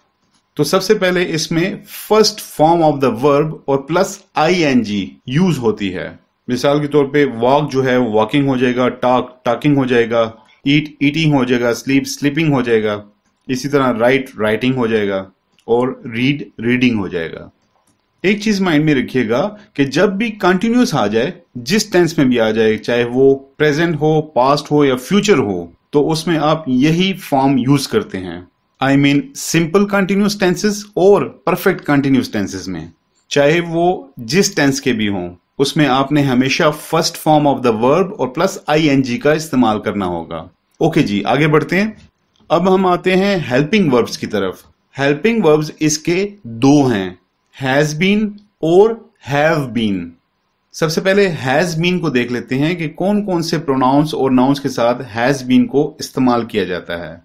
तो सबसे पहले इसमें first form of the verb और प्लस आईएनजी यूज होती है। मिसाल के तौर पे वॉक जो है वॉकिंग हो जाएगा, टॉक टॉकिंग हो जाएगा, ईट ईटिंग हो जाएगा, स्लीप स्लीपिंग हो जाएगा, इसी तरह राइट राइटिंग हो जाएगा, और रीड रीडिंग हो जाएगा। एक चीज माइंड में रखिएगा कि जब भी कंटिन्यूअस आ जाए, जिस टेंस में भी आ जाए, चाहे वो प्रेजेंट हो, पास्ट हो या फ्यूचर हो, तो उसमें आप यही फॉर्म यूज करते हैं। I mean simple continuous tenses और परफेक्ट कंटिन्यूअस टेंसेस में, चाहे वो जिस टेंस के भी हों, उसमें आपने हमेशा first form of the verb और प्लस आईएनजी का इस्तेमाल करना होगा। ओके जी, आगे बढ़ते हैं। अब हम आते हैं हेल्पिंग वर्ब्स की तरफ। हेल्पिंग वर्ब्स इसके 2 हैं, हैज बीन और हैव बीन। सबसे पहले हैज बीन को देख लेते हैं कि कौन कौन से प्रोनाउंस और नाउन्स के साथ हैज बीन को इस्तेमाल किया जाता है।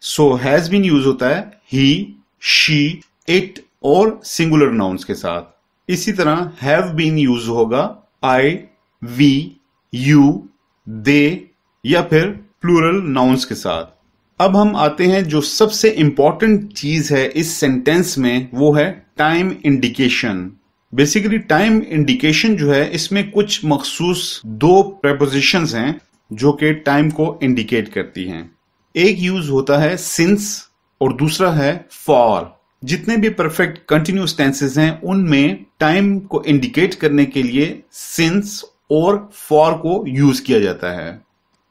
सो हैज बीन यूज होता है ही, शी, इट और सिंगुलर नाउन्स के साथ। इसी तरह हैव बीन यूज होगा आई, वी, यू, दे या फिर प्लूरल नाउन्स के साथ। अब हम आते हैं जो सबसे इंपॉर्टेंट चीज है इस सेंटेंस में, वो है time indication. Basically time indication जो है, इसमें कुछ मखसूस 2 प्रेपोजिशंस हैं जो कि टाइम को इंडिकेट करती हैं। एक यूज होता है सिंस और दूसरा है फॉर। जितने भी परफेक्ट कंटिन्यूअस टेंसेस हैं उनमें टाइम को इंडिकेट करने के लिए सिंस और फॉर को यूज किया जाता है,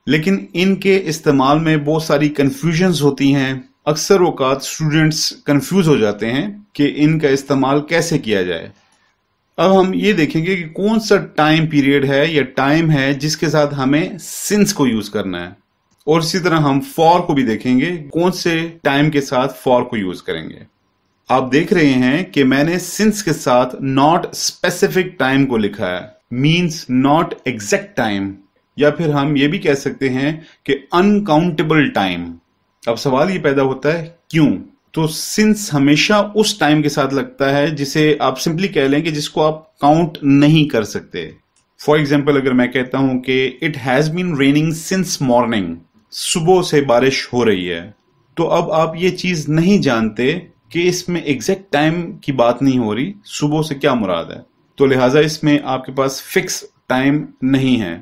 लेकिन इनके इस्तेमाल में बहुत सारी कंफ्यूजन्स होती हैं। अक्सर औकात स्टूडेंट्स कंफ्यूज हो जाते हैं कि इनका इस्तेमाल कैसे किया जाए। अब हम ये देखेंगे कि कौन सा टाइम पीरियड है या टाइम है जिसके साथ हमें सिंस को यूज करना है, और इसी तरह हम फॉर को भी देखेंगे कौन से टाइम के साथ फॉर को यूज करेंगे। आप देख रहे हैं कि मैंने सिंस के साथ नॉट स्पेसिफिक टाइम को लिखा है, मींस नॉट एग्जैक्ट टाइम, या फिर हम ये भी कह सकते हैं कि अनकाउंटेबल टाइम। अब सवाल ये पैदा होता है क्यों? तो सिंस हमेशा उस टाइम के साथ लगता है जिसे आप सिंपली कह लें कि जिसको आप काउंट नहीं कर सकते। फॉर एग्जाम्पल, अगर मैं कहता हूं कि it has been raining since morning, सुबह से बारिश हो रही है, तो अब आप ये चीज नहीं जानते कि इसमें एग्जैक्ट टाइम की बात नहीं हो रही, सुबह से क्या मुराद है, तो लिहाजा इसमें आपके पास फिक्स टाइम नहीं है।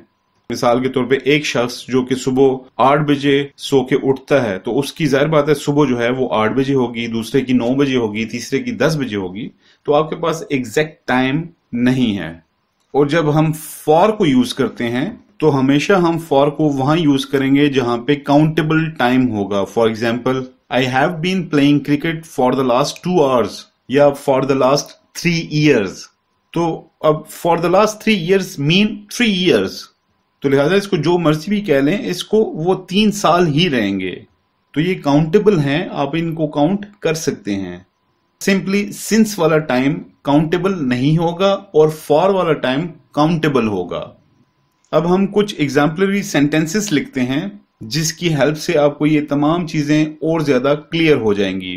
मिसाल के तौर पे एक शख्स जो कि सुबह 8 बजे सो के उठता है, तो उसकी जाहिर बात है सुबह जो है वो 8 बजे होगी, दूसरे की 9 बजे होगी, तीसरे की 10 बजे होगी। तो आपके पास एग्जैक्ट टाइम नहीं है। और जब हम फॉर को यूज करते हैं तो हमेशा हम फॉर को वहां यूज करेंगे जहां पे काउंटेबल टाइम होगा। For example, I have been playing cricket for the last 2 hours या फॉर द लास्ट 3 ईयर्स। तो अब for the last 3 years mean 3 years, तो लिहाजा इसको जो मर्जी भी कह लें, इसको वो 3 साल ही रहेंगे। तो ये काउंटेबल हैं, आप इनको काउंट कर सकते हैं। सिंपली सिंस वाला टाइम काउंटेबल नहीं होगा और फॉर वाला टाइम काउंटेबल होगा। अब हम कुछ एग्जाम्पलरी सेंटेंसेस लिखते हैं जिसकी हेल्प से आपको ये तमाम चीजें और ज्यादा क्लियर हो जाएंगी।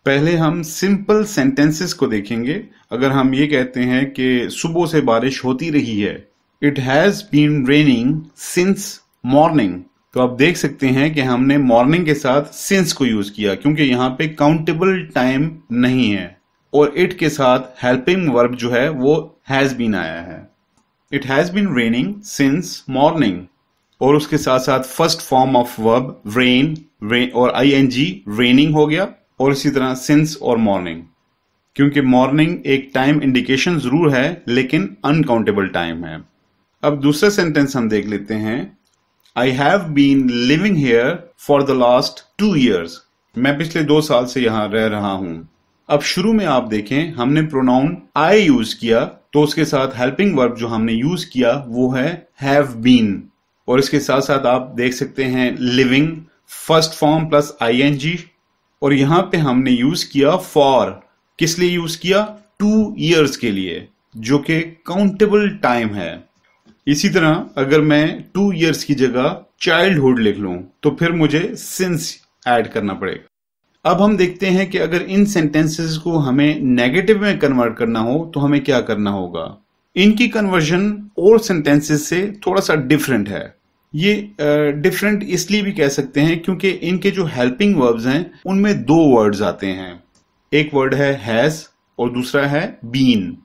पहले हम सिंपल सेंटेंसेस को देखेंगे। अगर हम ये कहते हैं कि सुबह से बारिश होती रही है, it has been raining since morning, तो आप देख सकते हैं कि हमने मॉर्निंग के साथ सिंस को यूज किया क्योंकि यहाँ पे काउंटेबल टाइम नहीं है। और इट के साथ हेल्पिंग वर्ब जो है वो हैज बीन आया है। It has been raining since morning, और उसके साथ साथ first form of verb rain और आईएनजी रेनिंग हो गया, और इसी तरह सिंस और मॉर्निंग, क्योंकि मॉर्निंग एक टाइम इंडिकेशन जरूर है लेकिन अनकाउंटेबल टाइम है। अब दूसरा सेंटेंस हम देख लेते हैं। I have been living here for the last 2 years, मैं पिछले 2 साल से यहां रह रहा हूं। अब शुरू में आप देखें हमने प्रोनाउन आई यूज किया, तो उसके साथ हेल्पिंग वर्ब जो हमने यूज किया वो है हैव बीन, और इसके साथ साथ आप देख सकते हैं living first form plus ING, और यहां पे हमने यूज किया फॉर। किस लिए यूज किया? 2 ईयर्स के लिए, जो कि काउंटेबल टाइम है। इसी तरह अगर मैं 2 ईयर्स की जगह चाइल्डहुड लिख लूं तो फिर मुझे सिंस ऐड करना पड़ेगा। अब हम देखते हैं कि अगर इन सेंटेंसेस को हमें नेगेटिव में कन्वर्ट करना हो तो हमें क्या करना होगा। इनकी कन्वर्जन और सेंटेंसेस से थोड़ा सा डिफरेंट है। ये डिफरेंट इसलिए भी कह सकते हैं क्योंकि इनके जो हेल्पिंग वर्ब्स हैं उनमें 2 वर्ड्स आते हैं। एक वर्ड है हैज और दूसरा है बीन।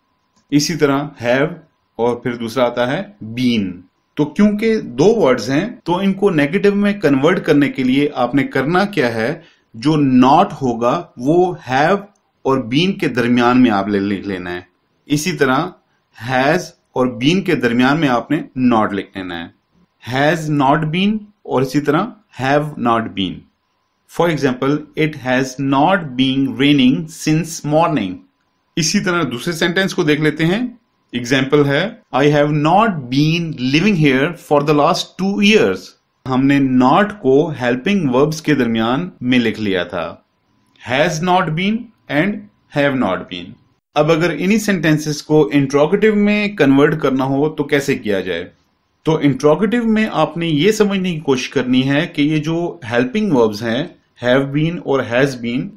इसी तरह हैव और फिर दूसरा आता है बीन। तो क्योंकि 2 वर्ड्स हैं तो इनको नेगेटिव में कन्वर्ट करने के लिए आपने करना क्या है, जो नॉट होगा वो हैव और बीन के दरमियान में आप लिख लेना है। इसी तरह हैज और बीन के दरमियान में आपने नॉट लिख लेना है। हैज नॉट बीन और इसी तरह have not been. For example, it has not been raining since morning. इसी तरह दूसरे सेंटेंस को देख लेते हैं। एग्जाम्पल है I have not been living here for the last 2 years. हमने नॉट को हेल्पिंग वर्ब्स के दरमियान में लिख लिया था, has not been and have not been. अब अगर इन्हीं सेंटेंसेस को इंट्रोगेटिव में कन्वर्ट करना हो तो कैसे किया जाए? तो इंट्रोगेटिव में आपने ये समझने की कोशिश करनी है कि ये जो हेल्पिंग वर्ब्स हैं हैव बीन और हैज बीन,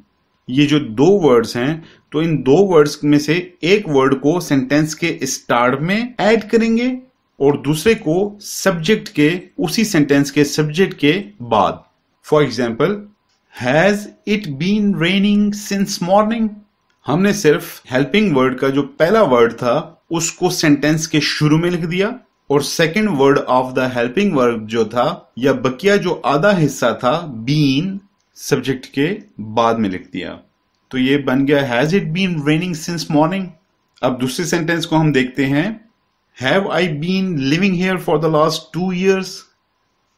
ये जो 2 वर्ड्स हैं, तो इन 2 वर्ड्स में से एक वर्ड को सेंटेंस के स्टार्ट में ऐड करेंगे और दूसरे को सब्जेक्ट के, उसी सेंटेंस के सब्जेक्ट के बाद। For example, has it been raining since morning. हमने सिर्फ हेल्पिंग वर्ड का जो पहला वर्ड था उसको सेंटेंस के शुरू में लिख दिया और second word of the helping verb जो था या बकिया जो आधा हिस्सा था बीन, सब्जेक्ट के बाद में लिख दिया। तो ये बन गया has it been raining since morning. अब दूसरे सेंटेंस को हम देखते हैं। Have I been living here for the last 2 years.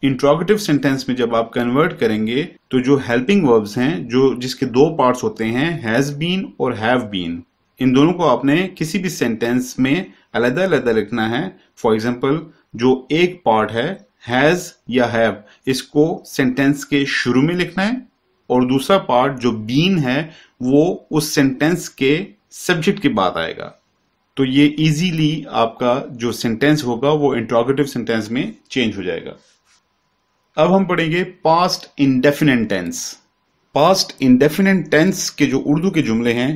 Interrogative sentence में जब आप कन्वर्ट करेंगे तो जो हेल्पिंग वर्ब्स हैं, जो जिसके 2 पार्ट्स होते हैं हैज बीन और हैव बीन, इन दोनों को आपने किसी भी सेंटेंस में अलग अलग लिखना है। फॉर एग्जाम्पल, जो एक पार्ट है हैज या हैव, इसको सेंटेंस के शुरू में लिखना है और दूसरा पार्ट जो बीन है वो उस सेंटेंस के सब्जेक्ट के बाद आएगा। तो ये इजीली आपका जो सेंटेंस होगा वो इंट्रोगेटिव सेंटेंस में चेंज हो जाएगा। अब हम पढ़ेंगे past indefinite tense. Past indefinite tense के जो उर्दू के जुमले हैं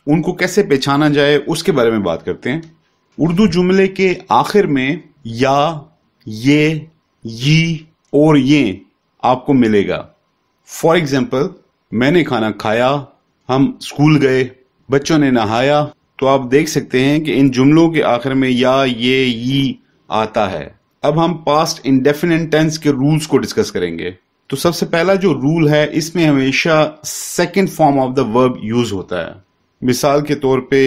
उनको कैसे पहचाना जाए उसके बारे में बात करते हैं। उर्दू जुमले के आखिर में या, ये, यी और ये आपको मिलेगा। फॉर एग्जाम्पल, मैंने खाना खाया, हम स्कूल गए, बच्चों ने नहाया। तो आप देख सकते हैं कि इन जुमलों के आखिर में या, ये, यी आता है। अब हम पास्ट इंडेफिनिट टेंस के रूल्स को डिस्कस करेंगे। तो सबसे पहला जो रूल है, इसमें हमेशा second form of the verb use होता है। मिसाल के तौर पे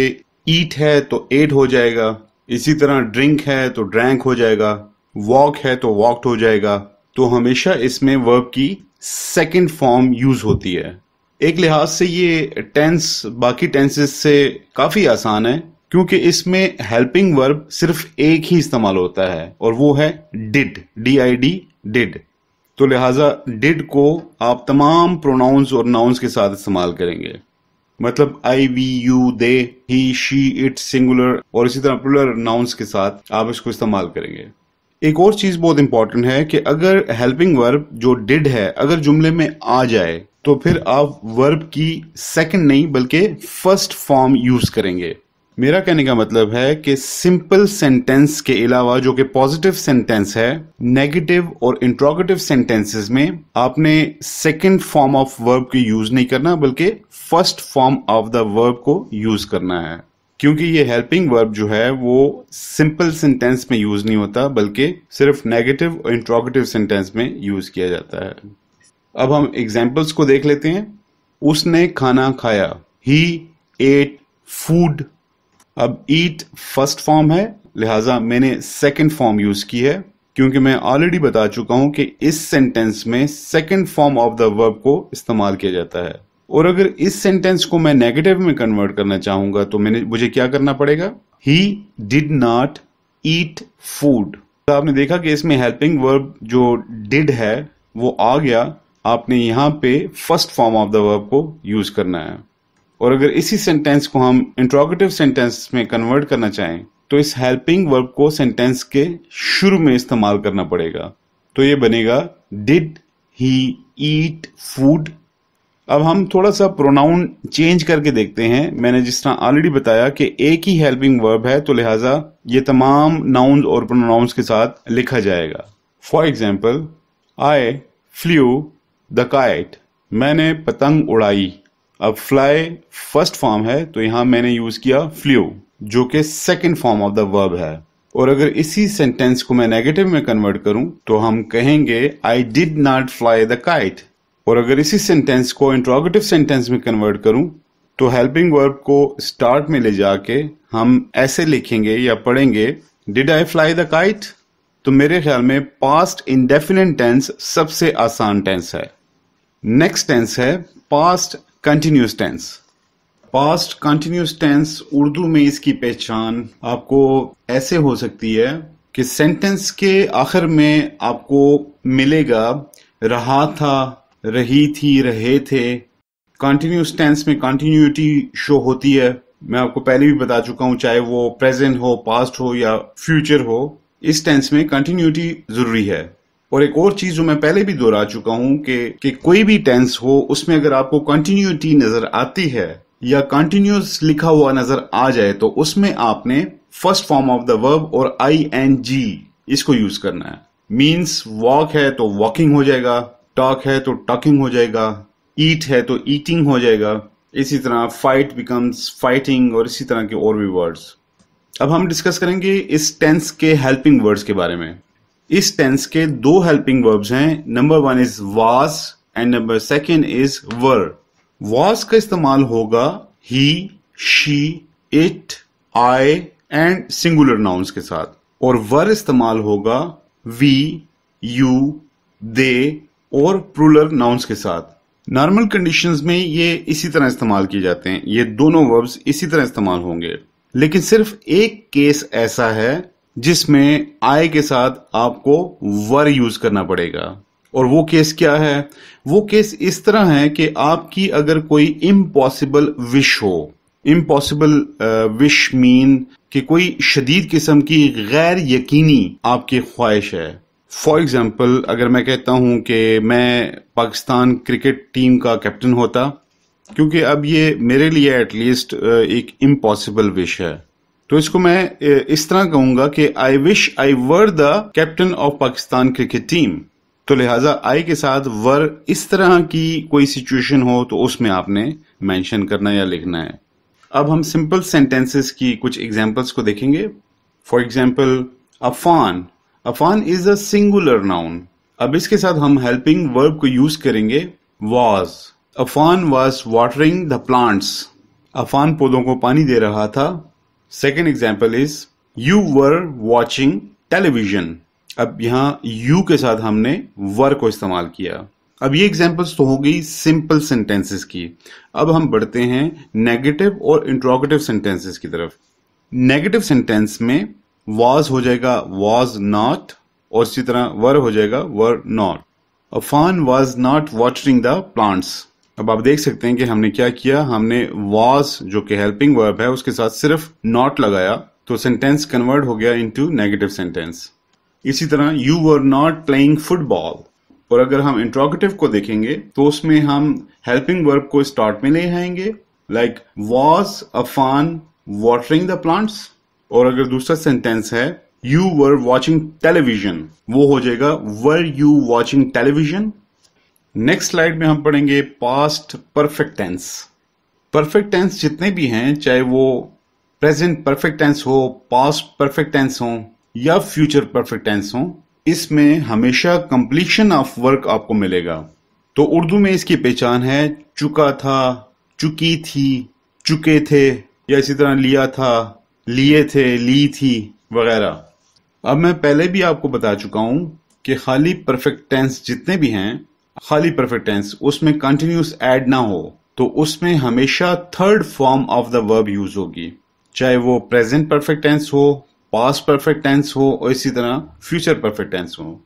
ईट है तो एट हो जाएगा, इसी तरह ड्रिंक है तो ड्रैंक हो जाएगा, वॉक है तो वॉकड हो जाएगा। तो हमेशा इसमें वर्ब की सेकंड फॉर्म यूज होती है। एक लिहाज से ये टेंस बाकी टेंसेस से काफी आसान है, क्योंकि इसमें हेल्पिंग वर्ब सिर्फ एक ही इस्तेमाल होता है और वो है डिड, DID, डिड। तो लिहाजा डिड को आप तमाम प्रोनाउंस और नाउन्स के साथ इस्तेमाल करेंगे। मतलब I, we, you, they, he, she, it, singular और इसी तरह प्लूरल नाउन्स के साथ आप इसको इस्तेमाल करेंगे। एक और चीज बहुत इंपॉर्टेंट है कि अगर हेल्पिंग वर्ब जो डिड है अगर जुमले में आ जाए तो फिर आप वर्ब की सेकंड नहीं बल्कि फर्स्ट फॉर्म यूज करेंगे। मेरा कहने का मतलब है कि सिंपल सेंटेंस के अलावा जो कि पॉजिटिव सेंटेंस है, नेगेटिव और इंट्रोगेटिव सेंटेंसेस में आपने सेकंड फॉर्म ऑफ वर्ब को यूज नहीं करना बल्कि first form of the verb को यूज करना है, क्योंकि ये हेल्पिंग वर्ब जो है वो सिंपल सेंटेंस में यूज नहीं होता बल्कि सिर्फ नेगेटिव और इंट्रोगेटिव सेंटेंस में यूज किया जाता है। अब हम एग्जाम्पल्स को देख लेते हैं। उसने खाना खाया, ही एट फूड। अब ईट फर्स्ट फॉर्म है, लिहाजा मैंने सेकंड फॉर्म यूज की है, क्योंकि मैं ऑलरेडी बता चुका हूं कि इस सेंटेंस में second form of the verb को इस्तेमाल किया जाता है। और अगर इस सेंटेंस को मैं नेगेटिव में कन्वर्ट करना चाहूंगा तो मुझे क्या करना पड़ेगा? He did not eat food. तो आपने देखा कि इसमें हेल्पिंग वर्ब जो डिड है वो आ गया, आपने यहां पे first form of the verb को यूज करना है। और अगर इसी सेंटेंस को हम इंट्रोगेटिव सेंटेंस में कन्वर्ट करना चाहें तो इस हेल्पिंग वर्ब को सेंटेंस के शुरू में इस्तेमाल करना पड़ेगा। तो ये बनेगा डिड ही ईट फूड। अब हम थोड़ा सा प्रोनाउन चेंज करके देखते हैं। मैंने जिस तरह ऑलरेडी बताया कि एक ही हेल्पिंग वर्ब है तो लिहाजा ये तमाम नाउन्स और प्रोनाउंस के साथ लिखा जाएगा। For example, eye flu the kite, मैंने पतंग उड़ाई। अब फ्लाई फर्स्ट फॉर्म है तो यहां मैंने यूज किया फ्लू, जो कि second form of the verb है। और अगर इसी सेंटेंस को मैं नेगेटिव में कन्वर्ट करूं तो हम कहेंगे I did not fly the kite. और अगर इसी सेंटेंस को इंट्रोगेटिव सेंटेंस में कन्वर्ट करूं तो हेल्पिंग वर्ब को स्टार्ट में ले जाके हम ऐसे लिखेंगे या पढ़ेंगे did I fly the kite. तो मेरे ख्याल में पास्ट इंडेफिनिट टेंस सबसे आसान टेंस है। नेक्स्ट टेंस है past continuous tense. Past continuous tense Urdu में इसकी पहचान आपको ऐसे हो सकती है कि सेंटेंस के आखिर में आपको मिलेगा रहा था, रही थी, रहे थे। कंटिन्यूअस टेंस में कंटिन्यूटी शो होती है। मैं आपको पहले भी बता चुका हूं, चाहे वो प्रेजेंट हो, पास्ट हो या फ्यूचर हो, इस टेंस में कंटिन्यूटी जरूरी है। और एक और चीज जो मैं पहले भी दोहरा चुका हूं कि कोई भी टेंस हो उसमें अगर आपको कंटिन्यूटी नजर आती है या कंटिन्यूअस लिखा हुआ नजर आ जाए तो उसमें आपने first form of the verb और ING इसको यूज करना है। मीन्स वॉक है तो वॉकिंग हो जाएगा, टॉक है तो टॉकिंग हो जाएगा, ईट है तो ईटिंग हो जाएगा, इसी तरह फाइट बिकम्स फाइटिंग और इसी तरह के और भी वर्ड्स। अब हम डिस्कस करेंगे इस टेंस के हेल्पिंग वर्ड्स के बारे में। इस टेंस के दो हेल्पिंग वर्ब्स हैं। Number 1 is was and number 2 is were. Was का इस्तेमाल होगा he, she, it, I and singular nouns के साथ, और वर इस्तेमाल होगा वी, यू, दे और प्लूरल नाउन्स के साथ। नॉर्मल कंडीशंस में ये इसी तरह इस्तेमाल किए जाते हैं, ये दोनों वर्ब्स इसी तरह इस्तेमाल होंगे। लेकिन सिर्फ एक केस ऐसा है जिसमें आई के साथ आपको वर यूज करना पड़ेगा, और वो केस क्या है? वो केस इस तरह है कि आपकी अगर कोई इम्पॉसिबल विश हो। इम्पॉसिबल विश मीन कि कोई शदीद किस्म की गैर यकीनी आपकी ख्वाहिश है। फॉर एग्जाम्पल, अगर मैं कहता हूं कि मैं पाकिस्तान क्रिकेट टीम का कैप्टन होता, क्योंकि अब ये मेरे लिए एटलीस्ट एक इम्पॉसिबल विश है, तो इसको मैं इस तरह कहूंगा कि I wish I were the captain of Pakistan cricket team. तो लिहाजा आई के साथ वर इस तरह की कोई सिचुएशन हो तो उसमें आपने मेंशन करना या लिखना है। अब हम सिंपल सेंटेंसेस की कुछ एग्जांपल्स को देखेंगे। For example, Afan Afan is a singular noun. अब इसके साथ हम हेल्पिंग वर्ब को यूज करेंगे was। Afan was watering the plants। Afan पौधों को पानी दे रहा था। Second example is you were watching television। अब यहाँ you के साथ हमने were को इस्तेमाल किया। अब ये एग्जाम्पल्स तो हो गई सिंपल सेंटेंसेस की। अब हम बढ़ते हैं नेगेटिव और इंट्रोगेटिव सेंटेंसेस की तरफ। नेगेटिव सेंटेंस में was हो जाएगा was not, और इसी तरह were हो जाएगा were not। Affan was not watering the plants। अब आप देख सकते हैं कि हमने क्या किया, हमने was जो कि हेल्पिंग वर्ब है उसके साथ सिर्फ not लगाया, तो सेंटेंस कन्वर्ट हो गया इनटू नेगेटिव सेंटेंस। इसी तरह you were not playing football। और अगर हम इंट्रोगेटिव को देखेंगे तो उसमें हम हेल्पिंग वर्ब को स्टार्ट में ले आएंगे, like was Afan watering the plants। और अगर दूसरा सेंटेंस है you were watching television, वो हो जाएगा were you watching television। Next slide में हम पढ़ेंगे past perfect tense. Perfect tense जितने भी हैं, चाहे वो प्रेजेंट परफेक्ट टेंस हो, पास्ट परफेक्ट टेंस हो या फ्यूचर परफेक्ट टेंस हो, इसमें हमेशा कंप्लीशन ऑफ वर्क आपको मिलेगा। तो उर्दू में इसकी पहचान है चुका था, चुकी थी, चुके थे, या इसी तरह लिया था, लिए थे, ली थी वगैरह। अब मैं पहले भी आपको बता चुका हूं कि खाली परफेक्ट टेंस जितने भी हैं, खाली परफेक्ट टेंस उसमें कंटिन्यूस ऐड ना हो तो उसमें हमेशा third form of the verb use होगी, चाहे वो प्रेजेंट परफेक्ट टेंस हो, पास्ट परफेक्ट टेंस हो और इसी तरह फ्यूचर परफेक्ट टेंस हो।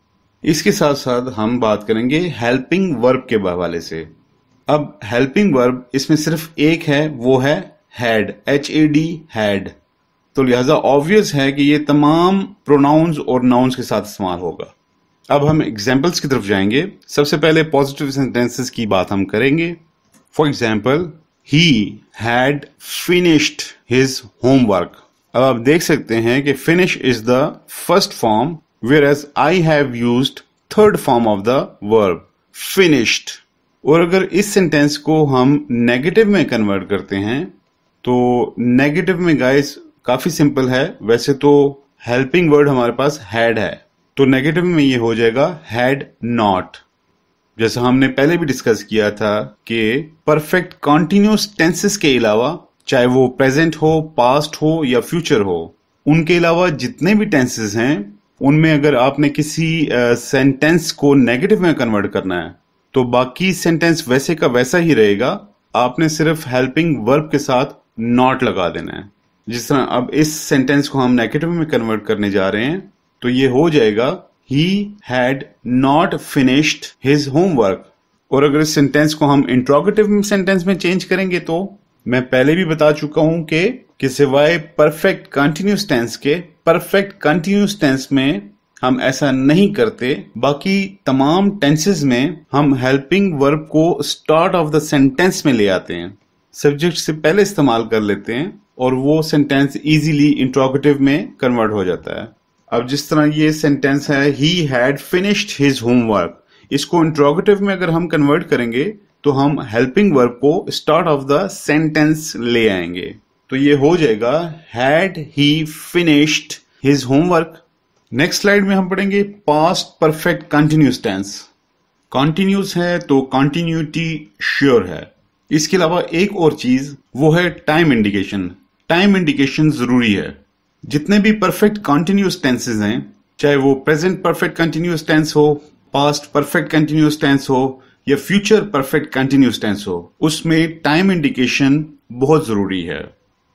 इसके साथ साथ हम बात करेंगे हेल्पिंग वर्ब के हवाले से। अब हेल्पिंग वर्ब इसमें सिर्फ एक है, वो है हैड, HAD, हैड। तो लिहाजा ऑब्वियस है कि ये तमाम प्रोनाउंस और नाउन्स के साथ इस्तेमाल होगा। अब हम एग्जाम्पल्स की तरफ जाएंगे। सबसे पहले पॉजिटिव सेंटेंसेस की बात हम करेंगे। For example, he had finished his homework. अब आप देख सकते हैं कि finish is the first form, whereas I have used third form of the verb finished. और अगर इस सेंटेंस को हम नेगेटिव में कन्वर्ट करते हैं तो नेगेटिव में गाइस काफी सिंपल है। वैसे तो हेल्पिंग वर्ड हमारे पास हैड है, तो नेगेटिव में ये हो जाएगा हैड नॉट। जैसा हमने पहले भी डिस्कस किया था कि परफेक्ट कॉन्टिन्यूस टेंसेस के अलावा, चाहे वो प्रेजेंट हो, पास्ट हो या फ्यूचर हो, उनके अलावा जितने भी टेंसेस हैं उनमें अगर आपने किसी सेंटेंस को नेगेटिव में कन्वर्ट करना है तो बाकी सेंटेंस वैसे का वैसा ही रहेगा, आपने सिर्फ हेल्पिंग वर्ब के साथ नॉट लगा देना है। जिस तरह अब इस सेंटेंस को हम नेगेटिव में कन्वर्ट करने जा रहे हैं तो ये हो जाएगा ही had not finished his homework. और अगर इस सेंटेंस को हम इंट्रोगेटिव सेंटेंस में चेंज करेंगे तो मैं पहले भी बता चुका हूं कि सिवाय परफेक्ट कंटिन्यूस टेंस के, परफेक्ट कंटिन्यूस टेंस में हम ऐसा नहीं करते। बाकी तमाम टेंसेस में हम हेल्पिंग वर्ब को स्टार्ट ऑफ द सेंटेंस में ले आते हैं, सब्जेक्ट से पहले इस्तेमाल कर लेते हैं और वो सेंटेंस इजीली इंट्रोगेटिव में कन्वर्ट हो जाता है। अब जिस तरह ये सेंटेंस है he had finished his homework, इसको इंट्रोगेटिव में अगर हम कन्वर्ट करेंगे तो हम हेल्पिंग वर्ब को स्टार्ट ऑफ द सेंटेंस ले आएंगे। तो ये हो जाएगा had he finished his homework. Next slide में हम पढ़ेंगे past perfect continuous tense. Continuous है तो कंटिन्यूटी श्योर है। इसके अलावा एक और चीज वो है टाइम इंडिकेशन। टाइम इंडिकेशन जरूरी है। जितने भी परफेक्ट कंटिन्यूस टेंसेस हैं, चाहे वो प्रेजेंट परफेक्ट कंटिन्यूस टेंस हो, पास्ट परफेक्ट कंटिन्यूस टेंस हो या फ्यूचर परफेक्ट कंटिन्यूस टेंस हो, उसमें टाइम इंडिकेशन बहुत जरूरी है।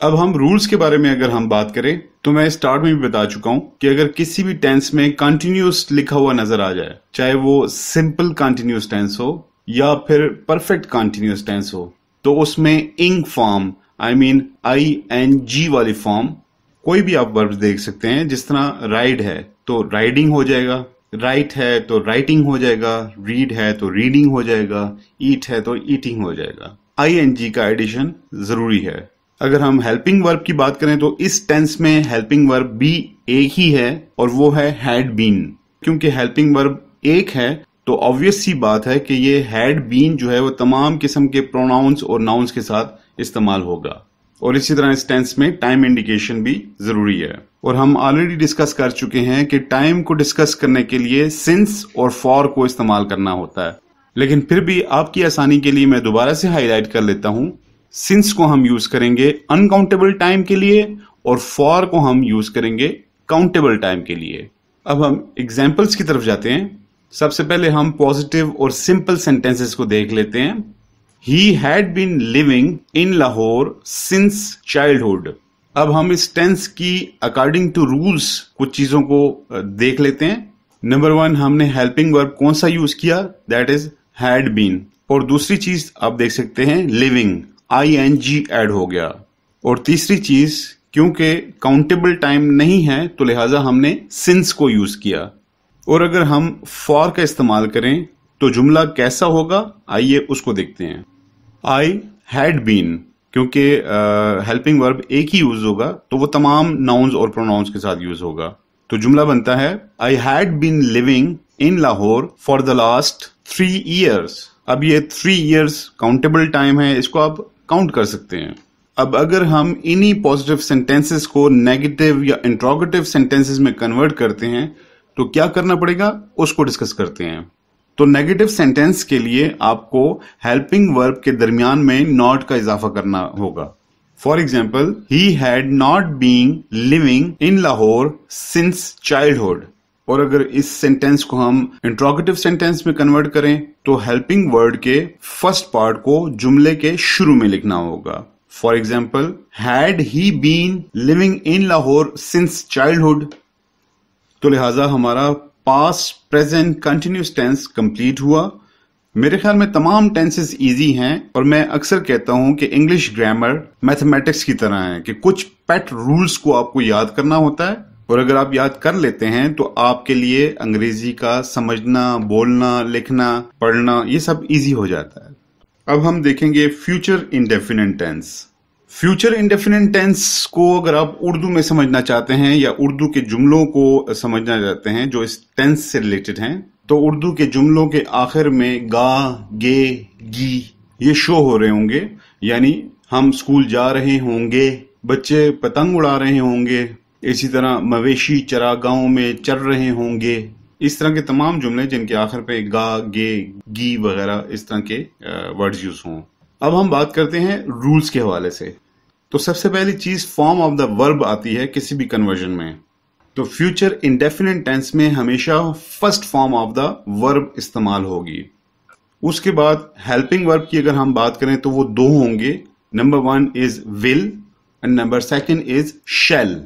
अब हम रूल्स के बारे में अगर हम बात करें तो मैं स्टार्ट में भी बता चुका हूं कि अगर किसी भी टेंस में कंटिन्यूस लिखा हुआ नजर आ जाए, चाहे वो सिंपल कंटिन्यूस टेंस हो या फिर परफेक्ट कंटिन्यूस टेंस हो, तो उसमें इंग फॉर्म, आई मीन ING वाली फॉर्म, कोई भी आप वर्ब देख सकते हैं। जिस तरह राइड है तो राइडिंग हो जाएगा, राइट है तो राइटिंग हो जाएगा, रीड है तो रीडिंग हो जाएगा, ईट है तो ईटिंग हो जाएगा। ING का एडिशन जरूरी है। अगर हम हेल्पिंग वर्ब की बात करें तो इस टेंस में हेल्पिंग वर्ब भी एक ही है और वो है हैड बीन। क्योंकि हेल्पिंग वर्ब एक है तो ऑब्वियस सी बात है कि ये हैड बीन जो है वो तमाम किस्म के प्रोनाउंस और नाउन्स के साथ इस्तेमाल होगा। और इसी तरह इस टेंस में टाइम इंडिकेशन भी जरूरी है। और हम ऑलरेडी डिस्कस कर चुके हैं कि टाइम को डिस्कस करने के लिए सिंस और फॉर को इस्तेमाल करना होता है, लेकिन फिर भी आपकी आसानी के लिए मैं दोबारा से हाईलाइट कर लेता हूं। सिंस को हम यूज करेंगे अनकाउंटेबल टाइम के लिए और फॉर को हम यूज करेंगे काउंटेबल टाइम के लिए। अब हम एग्जाम्पल्स की तरफ जाते हैं। सबसे पहले हम पॉजिटिव और सिंपल सेंटेंसेस को देख लेते हैं। He had been living in Lahore since childhood। अब हम इस टेंस की अकॉर्डिंग टू रूल्स कुछ चीजों को देख लेते हैं। नंबर 1, हमने हेल्पिंग वर्ब कौन सा यूज किया, दैट इज हैड बीन। और दूसरी चीज आप देख सकते हैं लिविंग, ing ऐड हो गया। और तीसरी चीज, क्योंकि काउंटेबल टाइम नहीं है तो लिहाजा हमने सिंस को यूज किया। और अगर हम फॉर का इस्तेमाल करें तो जुमला कैसा होगा, आइए उसको देखते हैं। आई हैड बीन, क्योंकि हेल्पिंग वर्ब एक ही यूज होगा तो वो तमाम नाउन्स और प्रोनाउंस के साथ यूज होगा। तो जुमला बनता है I had been living in Lahore for the last 3 years। अब ये 3 years काउंटेबल टाइम है, इसको आप काउंट कर सकते हैं। अब अगर हम इन्हीं पॉजिटिव सेंटेंसेस को नेगेटिव या इंट्रोगेटिव सेंटेंसेस में कन्वर्ट करते हैं तो क्या करना पड़ेगा, उसको डिस्कस करते हैं। तो नेगेटिव सेंटेंस के लिए आपको हेल्पिंग वर्ब के दरमियान में नॉट का इजाफा करना होगा। For example, he had not been living in Lahore since childhood. और अगर इस सेंटेंस को हम इंट्रोगेटिव सेंटेंस में कन्वर्ट करें तो हेल्पिंग वर्ड के फर्स्ट पार्ट को जुमले के शुरू में लिखना होगा। For example, had he been living in Lahore since childhood. तो लिहाजा हमारा past present continuous tense complete हुआ। मेरे ख्याल में तमाम टेंसेस इजी हैं और मैं अक्सर कहता हूं कि इंग्लिश ग्रामर मैथमेटिक्स की तरह है कि कुछ पेट रूल्स को आपको याद करना होता है और अगर आप याद कर लेते हैं तो आपके लिए अंग्रेजी का समझना, बोलना, लिखना, पढ़ना ये सब इजी हो जाता है। अब हम देखेंगे future indefinite tense. Future indefinite tense को अगर आप उर्दू में समझना चाहते हैं या उर्दू के जुमलों को समझना चाहते हैं जो इस टेंस से रिलेटेड हैं, तो उर्दू के जुमलों के आखिर में गा, गे, गी ये शो हो रहे होंगे। यानी हम स्कूल जा रहे होंगे, बच्चे पतंग उड़ा रहे होंगे, इसी तरह मवेशी चरागाहों में चर रहे होंगे। इस तरह के तमाम जुमले जिनके आखिर पे गा, गे, गी वगैरह इस तरह के वर्ड्स यूज हों। अब हम बात करते हैं रूल्स के हवाले से। तो सबसे पहली चीज फॉर्म ऑफ द वर्ब आती है किसी भी कन्वर्जन में। तो फ्यूचर इंडेफिनिट टेंस में हमेशा first form of the verb इस्तेमाल होगी। उसके बाद हेल्पिंग वर्ब की अगर हम बात करें तो वो 2 होंगे। Number 1 is will and number 2 is shell.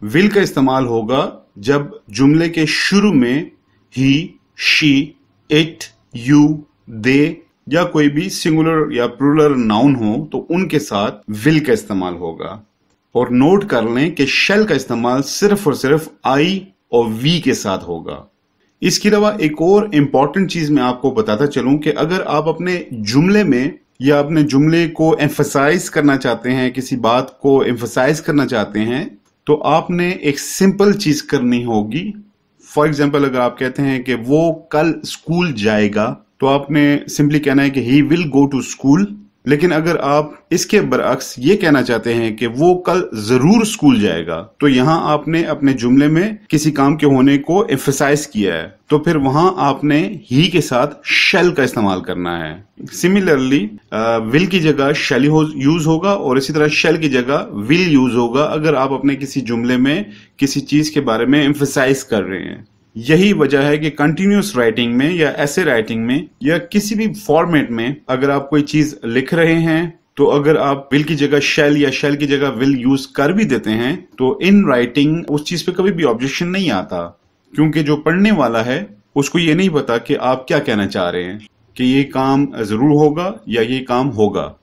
Will का इस्तेमाल होगा जब जुमले के शुरू में ही, शी, इट, यू, दे या कोई भी सिंगुलर या प्लूरल नाउन हो तो उनके साथ विल का इस्तेमाल होगा। और नोट कर लें कि शैल का इस्तेमाल सिर्फ और सिर्फ आई और वी के साथ होगा। इसके अलावा एक और इंपॉर्टेंट चीज मैं आपको बताता चलूं कि अगर आप अपने जुमले में या अपने जुमले को एम्फसाइज करना चाहते हैं, किसी बात को एम्फसाइज करना चाहते हैं, तो आपने एक सिंपल चीज करनी होगी। फॉर एग्जाम्पल, अगर आप कहते हैं कि वो कल स्कूल जाएगा तो आपने सिंपली कहना है कि he will go to school. लेकिन अगर आप इसके बरअक्स ये कहना चाहते हैं कि वो कल जरूर स्कूल जाएगा, तो यहां आपने अपने जुमले में किसी काम के होने को एम्फसाइज किया है, तो फिर वहां आपने ही के साथ शैल का इस्तेमाल करना है। सिमिलरली विल की जगह शैल यूज होगा और इसी तरह शैल की जगह विल यूज होगा अगर आप अपने किसी जुमले में किसी चीज के बारे में एम्फसाइज कर रहे हैं। यही वजह है कि कंटिन्यूअस राइटिंग में या ऐसे राइटिंग में या किसी भी फॉर्मेट में अगर आप कोई चीज लिख रहे हैं तो अगर आप विल की जगह शैल या शैल की जगह विल यूज कर भी देते हैं तो इन राइटिंग उस चीज पे कभी भी ऑब्जेक्शन नहीं आता, क्योंकि जो पढ़ने वाला है उसको ये नहीं पता कि आप क्या कहना चाह रहे हैं, कि ये काम जरूर होगा या ये काम होगा।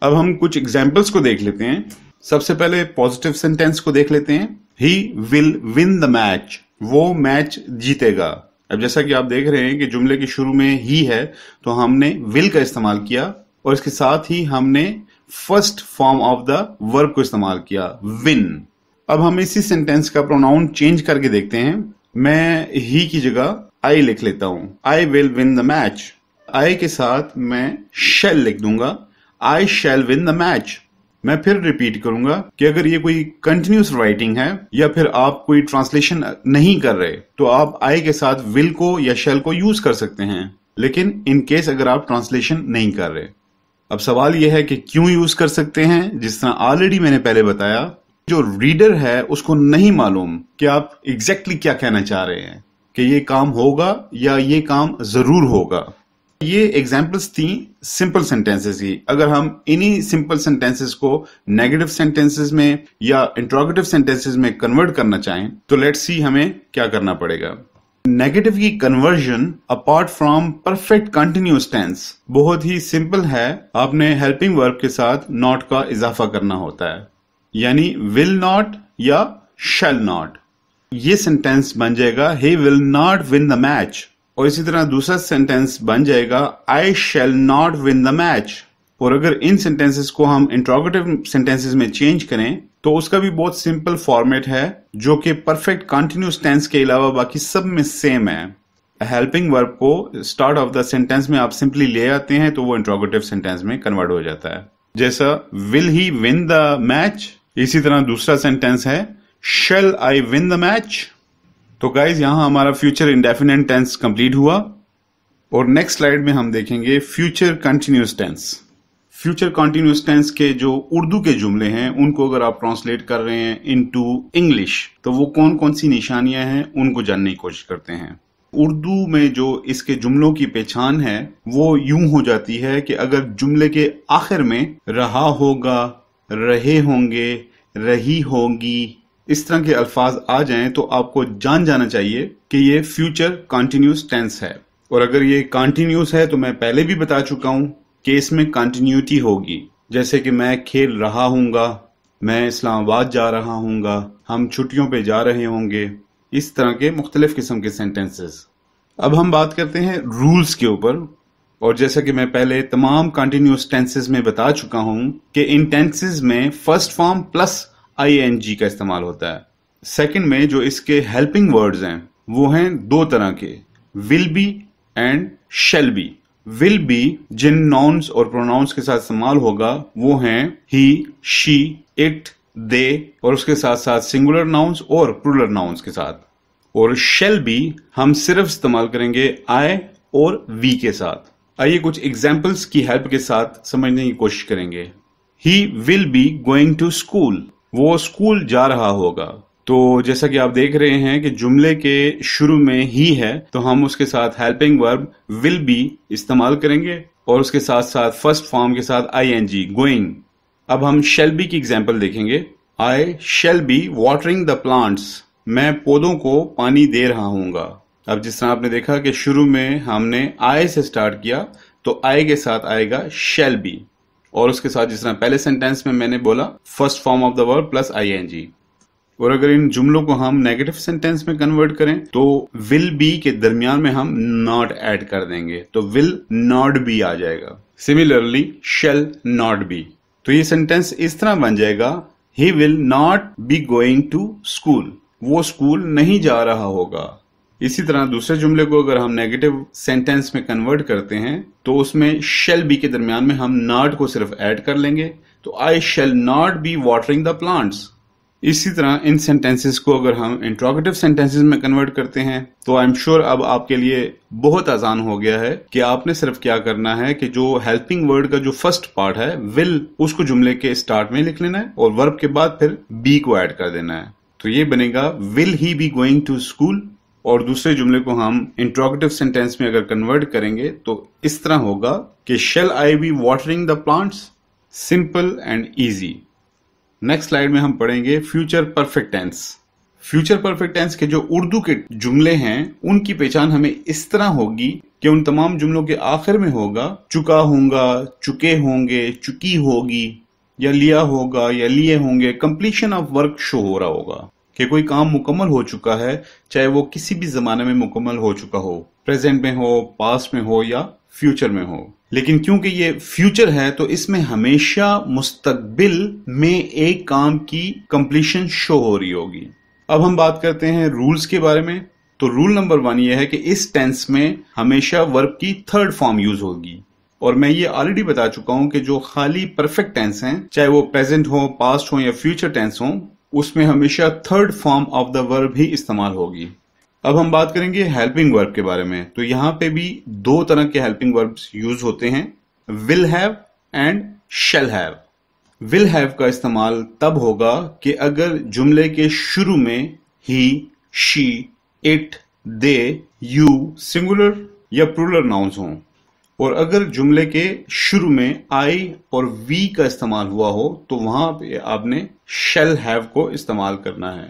अब हम कुछ एग्जाम्पल्स को देख लेते हैं। सबसे पहले पॉजिटिव सेंटेंस को देख लेते हैं। He will win the match, वो मैच जीतेगा। अब जैसा कि आप देख रहे हैं कि जुमले के शुरू में ही है तो हमने विल का इस्तेमाल किया और इसके साथ ही हमने first form of the verb को इस्तेमाल किया, विन। अब हम इसी सेंटेंस का प्रोनाउन चेंज करके देखते हैं। मैं ही की जगह आई लिख लेता हूं, I will win the match. I के साथ मैं शैल लिख दूंगा, I shall win the match. मैं फिर रिपीट करूंगा कि अगर ये कोई कंटिन्यूस राइटिंग है या फिर आप कोई ट्रांसलेशन नहीं कर रहे तो आप आई के साथ विल को या शैल को यूज कर सकते हैं, लेकिन इन केस अगर आप ट्रांसलेशन नहीं कर रहे। अब सवाल यह है कि क्यों यूज कर सकते हैं। जिस तरह ऑलरेडी मैंने पहले बताया, जो रीडर है उसको नहीं मालूम कि आप एग्जैक्टली क्या कहना चाह रहे हैं, कि ये काम होगा या ये काम जरूर होगा। ये एग्जाम्पल्स थी सिंपल सेंटेंसेस की। अगर हम इन्हीं सिंपल सेंटेंसेस को नेगेटिव सेंटेंसेस में या इंट्रोगेटिव सेंटेंसेस में कन्वर्ट करना चाहें तो लेट्स सी हमें क्या करना पड़ेगा। नेगेटिव की conversion apart from perfect continuous tense बहुत ही सिंपल है। आपने हेल्पिंग वर्ब के साथ नॉट का इजाफा करना होता है, यानी विल नॉट या शैल नॉट। ये सेंटेंस बन जाएगा he will not win the match, और इसी तरह दूसरा सेंटेंस बन जाएगा I shall not win the match. और अगर इन सेंटेंसेस को हम इंट्रोगेटिव सेंटेंसेस में चेंज करें तो उसका भी बहुत सिंपल फॉर्मेट है, जो कि परफेक्ट कंटिन्यूअस टेंस के अलावा बाकी सब में सेम है। हेल्पिंग वर्ब को स्टार्ट ऑफ द सेंटेंस में आप सिंपली ले आते हैं तो वो इंट्रोगेटिव सेंटेंस में कन्वर्ट हो जाता है। जैसा will he win the match, इसी तरह दूसरा सेंटेंस है शैल आई विन द मैच। तो गाइज यहां हमारा फ्यूचर इंडेफिनिट टेंस कंप्लीट हुआ, और नेक्स्ट स्लाइड में हम देखेंगे future continuous tense. Future continuous tense के जो उर्दू के जुमले हैं उनको अगर आप ट्रांसलेट कर रहे हैं इनटू इंग्लिश तो वो कौन कौन सी निशानियां हैं उनको जानने की कोशिश करते हैं। उर्दू में जो इसके जुमलों की पहचान है वो यूं हो जाती है कि अगर जुमले के आखिर में रहा होगा, रहे होंगे, रही होगी, इस तरह के अल्फाज आ जाएं तो आपको जान जाना चाहिए कि ये फ्यूचर कंटिन्यूअस टेंस है। और अगर ये कंटिन्यूअस है तो मैं पहले भी बता चुका हूं कि इसमें कंटिन्यूटी होगी। जैसे कि मैं खेल रहा हूंगा, मैं इस्लामाबाद जा रहा हूंगा, हम छुट्टियों पे जा रहे होंगे, इस तरह के मुख्तलिफ किस्म के सेंटेंसेस। अब हम बात करते हैं रूल्स के ऊपर, और जैसा कि मैं पहले तमाम कंटिन्यूअस टेंसेस में बता चुका हूं कि इन टेंसेस में फर्स्ट फॉर्म प्लस ING का इस्तेमाल होता है। सेकंड में जो इसके हेल्पिंग वर्ड्स हैं वो हैं दो तरह के, will be and shall be. Will be जिन नाउन्स और प्रोनाउंस के साथ इस्तेमाल होगा वो हैं ही, शी, इट, दे, और उसके साथ साथ सिंगुलर नाउन्स और प्लूरल नाउन्स के साथ। और शैल बी हम सिर्फ इस्तेमाल करेंगे आई और वी के साथ। आइए कुछ एग्जाम्पल्स की हेल्प के साथ समझने की कोशिश करेंगे। He will be going to school, वो स्कूल जा रहा होगा। तो जैसा कि आप देख रहे हैं कि जुमले के शुरू में ही है तो हम उसके साथ हेल्पिंग वर्ब विल बी इस्तेमाल करेंगे और उसके साथ साथ फर्स्ट फॉर्म के साथ ING गोइंग। अब हम शैल बी की एग्जांपल देखेंगे। I shall be watering the plants, मैं पौधों को पानी दे रहा हूंगा। अब जिस तरह आपने देखा कि शुरू में हमने आई से स्टार्ट किया तो आई के साथ आएगा शैल बी, और उसके साथ जिस तरह पहले सेंटेंस में मैंने बोला first form of the verb plus ING। और अगर इन जुमलों को हम नेगेटिव सेंटेंस में कन्वर्ट करें तो विल बी के दरमियान में हम नॉट ऐड कर देंगे तो विल नॉट बी आ जाएगा। सिमिलरली शैल नॉट बी, तो ये सेंटेंस इस तरह बन जाएगा he will not be going to school, वो स्कूल नहीं जा रहा होगा। इसी तरह दूसरे जुमले को अगर हम नेगेटिव सेंटेंस में कन्वर्ट करते हैं तो उसमें शैल बी के दरमियान में हम नॉट को सिर्फ ऐड कर लेंगे तो I shall not be watering the plants. इसी तरह इन सेंटेंसेस को अगर हम इंट्रोगेटिव सेंटेंसेस में कन्वर्ट करते हैं तो आई एम श्योर अब आपके लिए बहुत आसान हो गया है कि आपने सिर्फ क्या करना है कि जो हेल्पिंग वर्ड का जो फर्स्ट पार्ट है विल, उसको जुमले के स्टार्ट में लिख लेना है और वर्ब के बाद फिर बी को ऐड कर देना है। तो ये बनेगा will he be going to school, और दूसरे जुमले को हम इंट्रोगेटिव सेंटेंस में अगर कन्वर्ट करेंगे तो इस तरह होगा कि shall I be watering the plants. Simple and easy. Next slide में हम पढ़ेंगे future perfect tense. Future perfect tense के जो उर्दू के जुमले हैं उनकी पहचान हमें इस तरह होगी कि उन तमाम जुमलों के आखिर में होगा चुका होगा, चुके होंगे, चुकी होगी, या लिया होगा या लिए होंगे। कंप्लीशन ऑफ वर्क शो हो रहा होगा कि कोई काम मुकम्मल हो चुका है, चाहे वो किसी भी जमाने में मुकम्मल हो चुका हो, प्रेजेंट में हो, पास्ट में हो या फ्यूचर में हो। लेकिन क्योंकि ये फ्यूचर है तो इसमें हमेशा मुस्तकबिल में एक काम की कंप्लीशन शो हो रही होगी। अब हम बात करते हैं रूल्स के बारे में। तो रूल नंबर 1 ये है कि इस टेंस में हमेशा वर्ब की थर्ड फॉर्म यूज होगी और मैं ये ऑलरेडी बता चुका हूं कि जो खाली परफेक्ट टेंस हैं, चाहे वो प्रेजेंट हो, पास्ट हो या फ्यूचर टेंस हो, उसमें हमेशा third form of the verb ही इस्तेमाल होगी। अब हम बात करेंगे हेल्पिंग वर्ब के बारे में। तो यहाँ पे भी दो तरह के हेल्पिंग वर्ब्स यूज होते हैं, will have and shall have. Will have का इस्तेमाल तब होगा कि अगर जुमले के शुरू में he, she, it, they, you singular या प्लूरल नाउन्स हों, और अगर जुमले के शुरू में आई और वी का इस्तेमाल हुआ हो तो वहां पे आपने शैल हैव को इस्तेमाल करना है।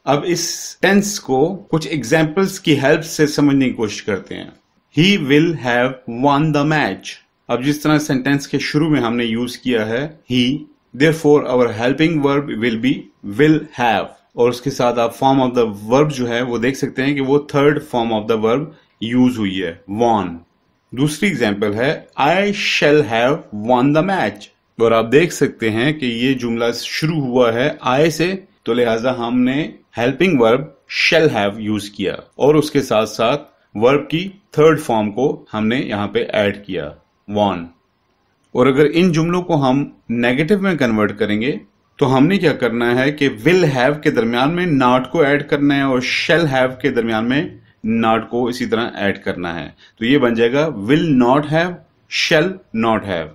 अब इस टेंस को कुछ एग्जाम्पल्स की हेल्प से समझने की कोशिश करते हैं। He will have won the match। अब जिस तरह सेंटेंस के शुरू में हमने यूज किया है ही, therefore our helping verb will be will have, और उसके साथ आप फॉर्म ऑफ द वर्ब जो है वो देख सकते हैं कि वो third form of the verb use हुई है, won। दूसरी एग्जाम्पल है I shall have won the match, और आप देख सकते हैं कि ये जुमला शुरू हुआ है I से, तो लिहाजा हमने helping verb shall have use किया और उसके साथ साथ वर्ब की थर्ड फॉर्म को हमने यहाँ पे ऐड किया, won। और अगर इन जुमलों को हम नेगेटिव में कन्वर्ट करेंगे तो हमने क्या करना है कि विल हैव के दरमियान में नॉट को ऐड करना है और शैल हैव के दरमियान में नॉट को इसी तरह ऐड करना है। तो ये बन जाएगा will not have, shall not have.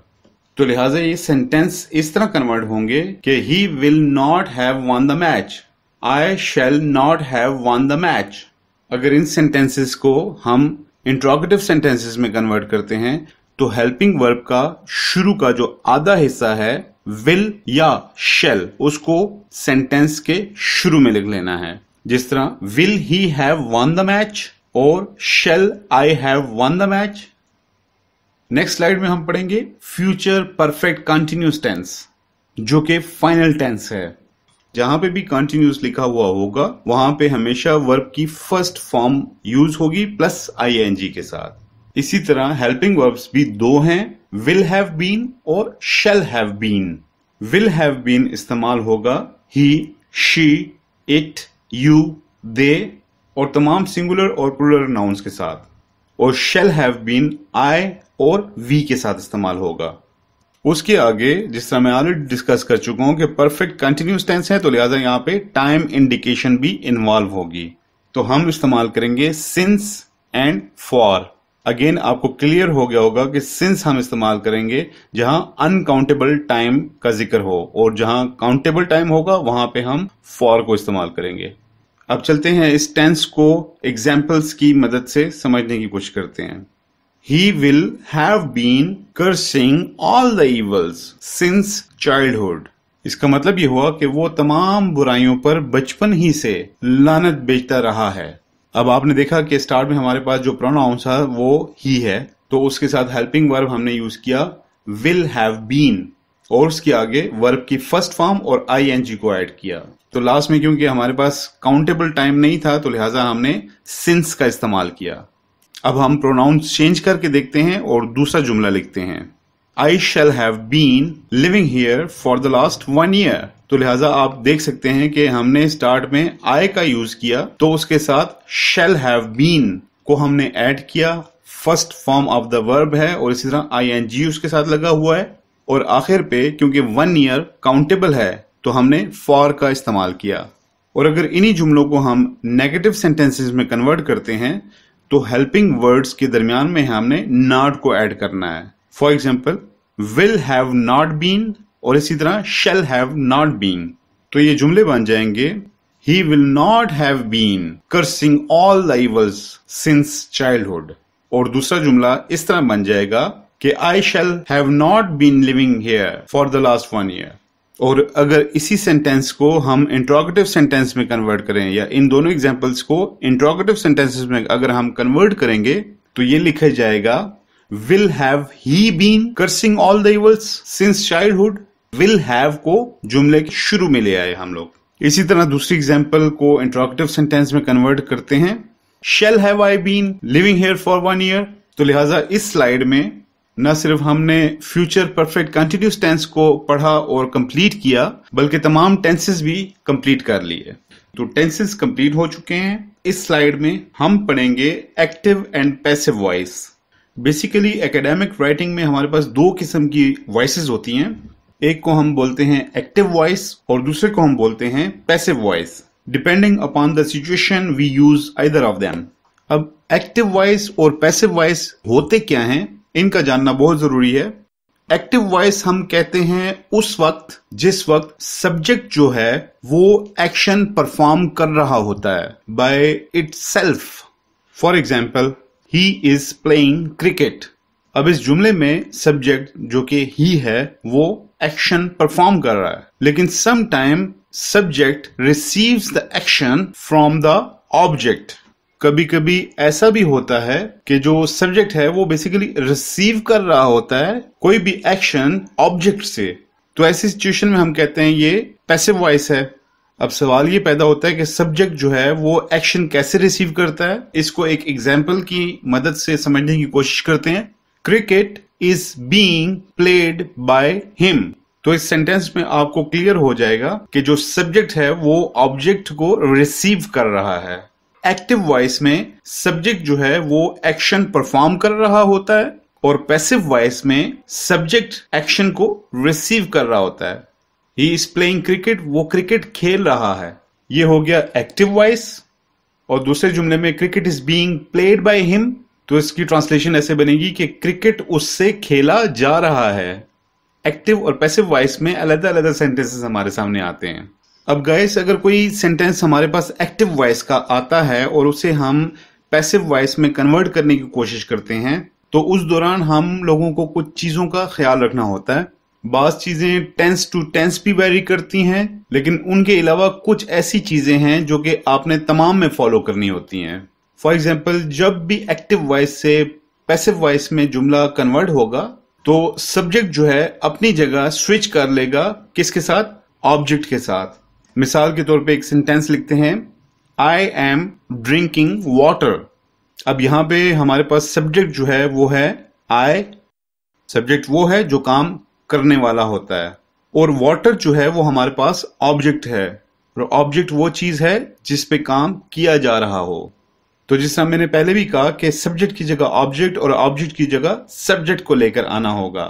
तो लिहाजा ये सेंटेंस इस तरह कन्वर्ट होंगे कि he will not have won the match, I shall not have won the match. अगर इन सेंटेंसेस को हम इंट्रोगेटिव सेंटेंसेस में कन्वर्ट करते हैं तो हेल्पिंग वर्ब का शुरू का जो आधा हिस्सा है विल या शैल, उसको सेंटेंस के शुरू में लिख लेना है। जिस तरह will he have won the match और shall I have won the match. Next slide में हम पढ़ेंगे फ्यूचर परफेक्ट कंटिन्यूअस टेंस, जो कि फाइनल टेंस है। जहां पे भी कंटिन्यूअस लिखा हुआ होगा वहां पे हमेशा वर्ब की फर्स्ट फॉर्म यूज होगी प्लस आईएनजी के साथ। इसी तरह हेल्पिंग वर्ब्स भी दो हैं, विल हैव बीन और shall have been. Will have been इस्तेमाल होगा he, she, it, you, they और तमाम सिंगुलर और प्लूरल नाउन्स के साथ, और शैल हैव बीन आई और वी के साथ इस्तेमाल होगा। उसके आगे जिस तरह मैं ऑलरेडी डिस्कस कर चुका हूं कि परफेक्ट कंटिन्यूअस टेंस है तो लिहाजा यहां पे टाइम इंडिकेशन भी इन्वॉल्व होगी, तो हम इस्तेमाल करेंगे सिंस एंड फॉर। अगेन आपको क्लियर हो गया होगा कि सिंस हम इस्तेमाल करेंगे जहां अनकाउंटेबल टाइम का जिक्र हो, और जहां काउंटेबल टाइम होगा वहां पे हम फॉर को इस्तेमाल करेंगे। अब चलते हैं इस टेंस को एग्जाम्पल्स की मदद से समझने की कोशिश करते हैं। He will have been cursing all the evils since childhood। इसका मतलब ये हुआ कि वो तमाम बुराइयों पर बचपन ही से लानत बेचता रहा है। अब आपने देखा कि स्टार्ट में हमारे पास जो प्रोनाउंस है वो ही है, तो उसके साथ हेल्पिंग वर्ब हमने यूज किया will have been, और उसके आगे वर्ब की फर्स्ट फॉर्म और आईएनजी को ऐड किया। तो लास्ट में क्योंकि हमारे पास काउंटेबल टाइम नहीं था तो लिहाजा हमने सिंस का इस्तेमाल किया। अब हम प्रोनाउंस चेंज करके देखते हैं और दूसरा जुमला लिखते हैं, I shall have been living here for the last 1 year। तो लिहाजा आप देख सकते हैं कि हमने स्टार्ट में आई का यूज किया तो उसके साथ शैल हैव बीन को हमने ऐड किया, first form of the verb है और इसी तरह आईएनजी उसके साथ लगा हुआ है, और आखिर पे क्योंकि 1 year काउंटेबल है तो हमने फॉर का इस्तेमाल किया। और अगर इन्हीं जुमलों को हम नेगेटिव सेंटेंसेस में कन्वर्ट करते हैं तो हेल्पिंग वर्ड्स के दरमियान में हमने नॉट को ऐड करना है। For example will have not been और इसी तरह शैल हैव नॉट बीन। तो ये जुमले बन जाएंगे he will not have been cursing all the evils since childhood, और दूसरा जुमला इस तरह बन जाएगा कि I shall have not been living here for the last 1 year। और अगर इसी सेंटेंस को हम इंट्रोगेटिव सेंटेंस में कन्वर्ट करें, या इन दोनों एग्जांपल्स को इंट्रोगेटिव सेंटेंसेस में अगर हम कन्वर्ट करेंगे तो ये लिखा जाएगा will have he been cursing all the evils since childhood. Will have को जुमले के शुरू में ले आए हम लोग। इसी तरह दूसरी एग्जांपल को इंट्रोगेटिव सेंटेंस में कन्वर्ट करते हैं, shall have I been living here for 1 year। तो लिहाजा इस स्लाइड में न सिर्फ हमने फ्यूचर परफेक्ट कंटिन्यूअस टेंस को पढ़ा और कंप्लीट किया बल्कि तमाम टेंसेस भी कंप्लीट कर लिए। तो टेंसेस कंप्लीट हो चुके हैं। इस स्लाइड में हम पढ़ेंगे active and passive voice, basically academic writing में हमारे पास दो किस्म की वॉइसेस होती हैं। एक को हम बोलते हैं एक्टिव वॉइस और दूसरे को हम बोलते हैं passive voice. Depending upon the situation we use either of them. अब एक्टिव वॉइस और पैसिव वॉइस होते क्या हैं, इनका जानना बहुत जरूरी है। एक्टिव वॉइस हम कहते हैं उस वक्त जिस वक्त सब्जेक्ट जो है वो एक्शन परफॉर्म कर रहा होता है by itself. For example, he is playing cricket. अब इस जुमले में सब्जेक्ट जो कि ही है वो एक्शन परफॉर्म कर रहा है, लेकिन some time subject receives the action from the object. कभी कभी ऐसा भी होता है कि जो सब्जेक्ट है वो बेसिकली रिसीव कर रहा होता है कोई भी एक्शन ऑब्जेक्ट से। तो ऐसी सिचुएशन में हम कहते हैं ये पैसिव वॉइस है। अब सवाल ये पैदा होता है कि सब्जेक्ट जो है वो एक्शन कैसे रिसीव करता है। इसको एक एग्जाम्पल की मदद से समझने की कोशिश करते हैं। Cricket is being played by him. तो इस सेंटेंस में आपको क्लियर हो जाएगा कि जो सब्जेक्ट है वो ऑब्जेक्ट को रिसीव कर रहा है। एक्टिव वॉइस में सब्जेक्ट जो है वो एक्शन परफॉर्म कर रहा होता है और पैसिव वॉइस में सब्जेक्ट एक्शन को रिसीव कर रहा होता है। ही इज प्लेइंग क्रिकेट, वो क्रिकेट खेल रहा है। ये हो गया एक्टिव वॉइस। और दूसरे जुमले में cricket is being played by him, तो इसकी ट्रांसलेशन ऐसे बनेगी कि क्रिकेट उससे खेला जा रहा है। एक्टिव और पैसिव वॉइस में अलग अलग सेंटेंसेस हमारे सामने आते हैं। अब गाइस, अगर कोई सेंटेंस हमारे पास एक्टिव वॉइस का आता है और उसे हम पैसिव वॉइस में कन्वर्ट करने की कोशिश करते हैं तो उस दौरान हम लोगों को कुछ चीजों का ख्याल रखना होता है। बात चीजें टेंस टू टेंस भी वेरी करती हैं, लेकिन उनके अलावा कुछ ऐसी चीजें हैं जो कि आपने तमाम में फॉलो करनी होती हैं। फॉर एग्जाम्पल, जब भी एक्टिव वॉइस से पैसिव वॉइस में जुमला कन्वर्ट होगा तो सब्जेक्ट जो है अपनी जगह स्विच कर लेगा किसके साथ? ऑब्जेक्ट के साथ। मिसाल के तौर पे एक सेंटेंस लिखते हैं, आई एम ड्रिंकिंग वाटर। अब यहां पे हमारे पास सब्जेक्ट जो है वो है आई। सब्जेक्ट वो है जो काम करने वाला होता है और वाटर जो है वो हमारे पास ऑब्जेक्ट है और ऑब्जेक्ट वो चीज है जिस पे काम किया जा रहा हो। तो जिस तरह मैंने पहले भी कहा कि सब्जेक्ट की जगह ऑब्जेक्ट और ऑब्जेक्ट की जगह सब्जेक्ट को लेकर आना होगा।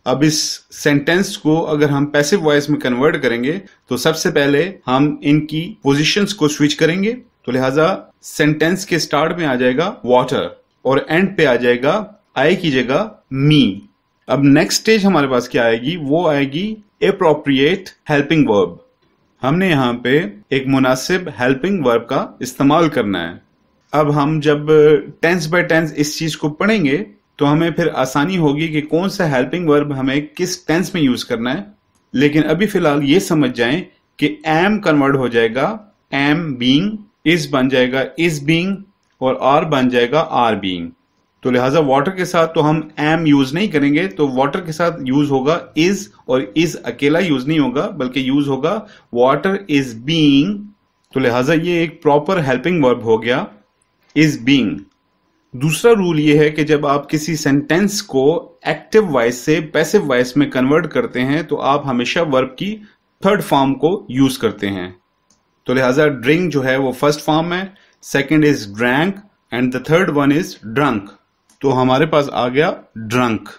अब इस सेंटेंस को अगर हम पैसिव वॉइस में कन्वर्ट करेंगे तो सबसे पहले हम इनकी पोजीशंस को स्विच करेंगे। तो लिहाजा सेंटेंस के स्टार्ट में आ जाएगा वाटर और एंड पे आ जाएगा आई की जगह मी। अब नेक्स्ट स्टेज हमारे पास क्या आएगी? वो आएगी एप्रोप्रिएट हेल्पिंग वर्ब। हमने यहाँ पे एक मुनासिब हेल्पिंग वर्ब का इस्तेमाल करना है। अब हम जब टेंस बाय टेंस इस चीज को पढ़ेंगे तो हमें फिर आसानी होगी कि कौन सा हेल्पिंग वर्ब हमें किस टेंस में यूज करना है। लेकिन अभी फिलहाल ये समझ जाएं कि एम कन्वर्ट हो जाएगा एम बीइंग, इज बन जाएगा इज बीइंग और आर बन जाएगा आर बीइंग। तो लिहाजा वाटर के साथ तो हम एम यूज नहीं करेंगे, तो वाटर के साथ यूज होगा इज, और इज अकेला यूज नहीं होगा बल्कि यूज होगा वाटर इज बीइंग। तो लिहाजा ये एक प्रॉपर हेल्पिंग वर्ब हो गया, इज बीइंग। दूसरा रूल ये है कि जब आप किसी सेंटेंस को एक्टिव वॉइस से पैसिव वॉइस में कन्वर्ट करते हैं तो आप हमेशा वर्ब की थर्ड फॉर्म को यूज करते हैं। तो लिहाजा ड्रिंक जो है वो फर्स्ट फॉर्म है, second is drank and the third one is drunk. तो हमारे पास आ गया ड्रंक।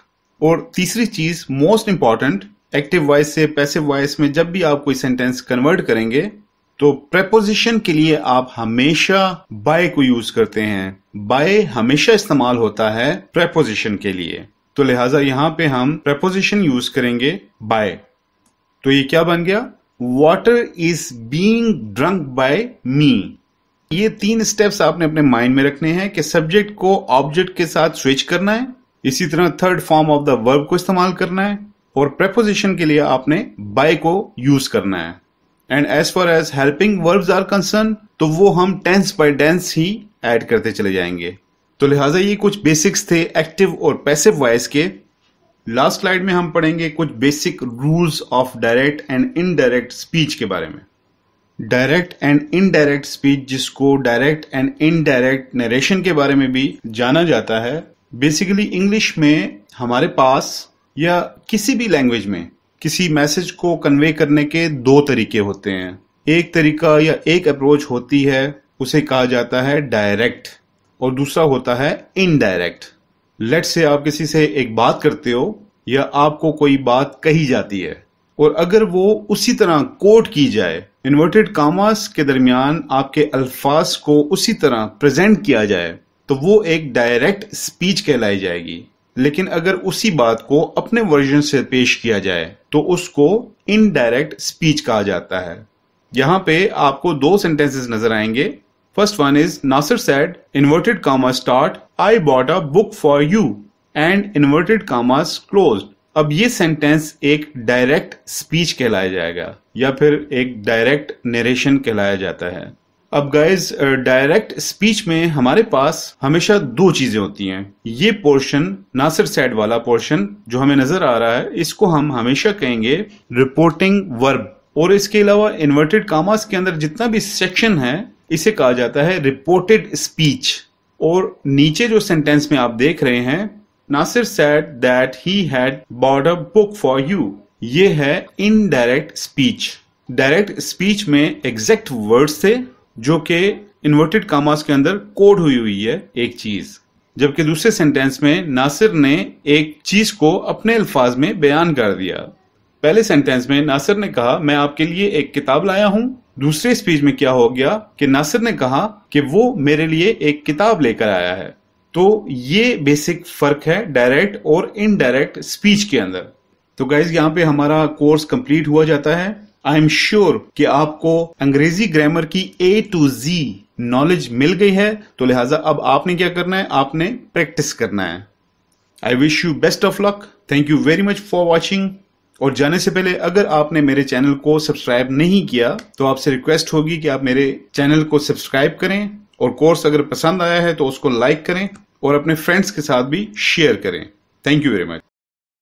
और तीसरी चीज मोस्ट इंपॉर्टेंट, एक्टिव वॉइस से पैसिव वॉइस में जब भी आप कोई सेंटेंस कन्वर्ट करेंगे तो प्रेपोजिशन के लिए आप हमेशा बाय को यूज करते हैं। बाय हमेशा इस्तेमाल होता है प्रेपोजिशन के लिए, तो लिहाजा यहां पे हम प्रेपोजिशन यूज करेंगे बाय। तो ये क्या बन गया? Water is being drunk by me. ये 3 स्टेप्स आपने अपने माइंड में रखने हैं कि सब्जेक्ट को ऑब्जेक्ट के साथ स्विच करना है, इसी तरह third form of the verb को इस्तेमाल करना है और प्रेपोजिशन के लिए आपने बाय को यूज करना है। And as far as helping verbs are concern तो वो हम टेंस बाय टेंस ही ऐड करते चले जाएंगे। तो लिहाजा ये कुछ बेसिक्स थे एक्टिव और पैसिव वॉइस के। लास्ट स्लाइड में हम पढ़ेंगे कुछ basic rules of direct and indirect speech के बारे में। डायरेक्ट एंड इनडायरेक्ट स्पीच, जिसको डायरेक्ट एंड इनडायरेक्ट नरेशन के बारे में भी जाना जाता है। बेसिकली इंग्लिश में हमारे पास या किसी भी लैंग्वेज में किसी मैसेज को कन्वे करने के 2 तरीके होते हैं। एक तरीका या एक अप्रोच होती है, उसे कहा जाता है डायरेक्ट, और दूसरा होता है इनडायरेक्ट। लेट्स से आप किसी से एक बात करते हो या आपको कोई बात कही जाती है और अगर वो उसी तरह कोट की जाए, इन्वर्टेड कामास के दरमियान आपके अल्फाज को उसी तरह प्रेजेंट किया जाए, तो वो एक डायरेक्ट स्पीच कहलाई जाएगी। लेकिन अगर उसी बात को अपने वर्जन से पेश किया जाए तो उसको इनडायरेक्ट स्पीच कहा जाता है। यहाँ पे आपको दो सेंटेंसेस नजर आएंगे। First one is Nasir said inverted comma start I bought a book for you and inverted commas closed. अब ये सेंटेंस एक डायरेक्ट स्पीच कहलाया जाएगा या फिर एक डायरेक्ट नरेशन कहलाया जाता है। अब गाइज डायरेक्ट स्पीच में हमारे पास हमेशा दो चीजें होती हैं। ये पोर्शन नासिर सेड वाला पोर्शन जो हमें नजर आ रहा है, इसको हम हमेशा कहेंगे रिपोर्टिंग वर्ब, और इसके अलावा इन्वर्टेड कामास के अंदर जितना भी सेक्शन है इसे कहा जाता है रिपोर्टेड स्पीच। और नीचे जो सेंटेंस में आप देख रहे हैं, Nasir said that he had bought a book for you, ये है इनडायरेक्ट स्पीच। डायरेक्ट स्पीच में एग्जैक्ट वर्ड्स थे जो कि इन्वर्टेड कामास के अंदर कोड हुई है एक चीज, जबकि दूसरे सेंटेंस में नासिर ने एक चीज को अपने अल्फाज में बयान कर दिया। पहले सेंटेंस में नासिर ने कहा मैं आपके लिए एक किताब लाया हूं। दूसरे स्पीच में क्या हो गया कि नासिर ने कहा कि वो मेरे लिए एक किताब लेकर आया है। तो ये बेसिक फर्क है डायरेक्ट और इनडायरेक्ट स्पीच के अंदर। तो गाइज यहाँ पे हमारा कोर्स कंप्लीट हुआ जाता है। आई एम श्योर कि आपको अंग्रेजी ग्रामर की A to Z नॉलेज मिल गई है, तो लिहाजा अब आपने क्या करना है, आपने प्रैक्टिस करना है। I wish you best of luck. Thank you very much for watching. और जाने से पहले अगर आपने मेरे चैनल को सब्सक्राइब नहीं किया तो आपसे रिक्वेस्ट होगी कि आप मेरे चैनल को सब्सक्राइब करें, और कोर्स अगर पसंद आया है तो उसको लाइक करें और अपने फ्रेंड्स के साथ भी शेयर करें। Thank you very much.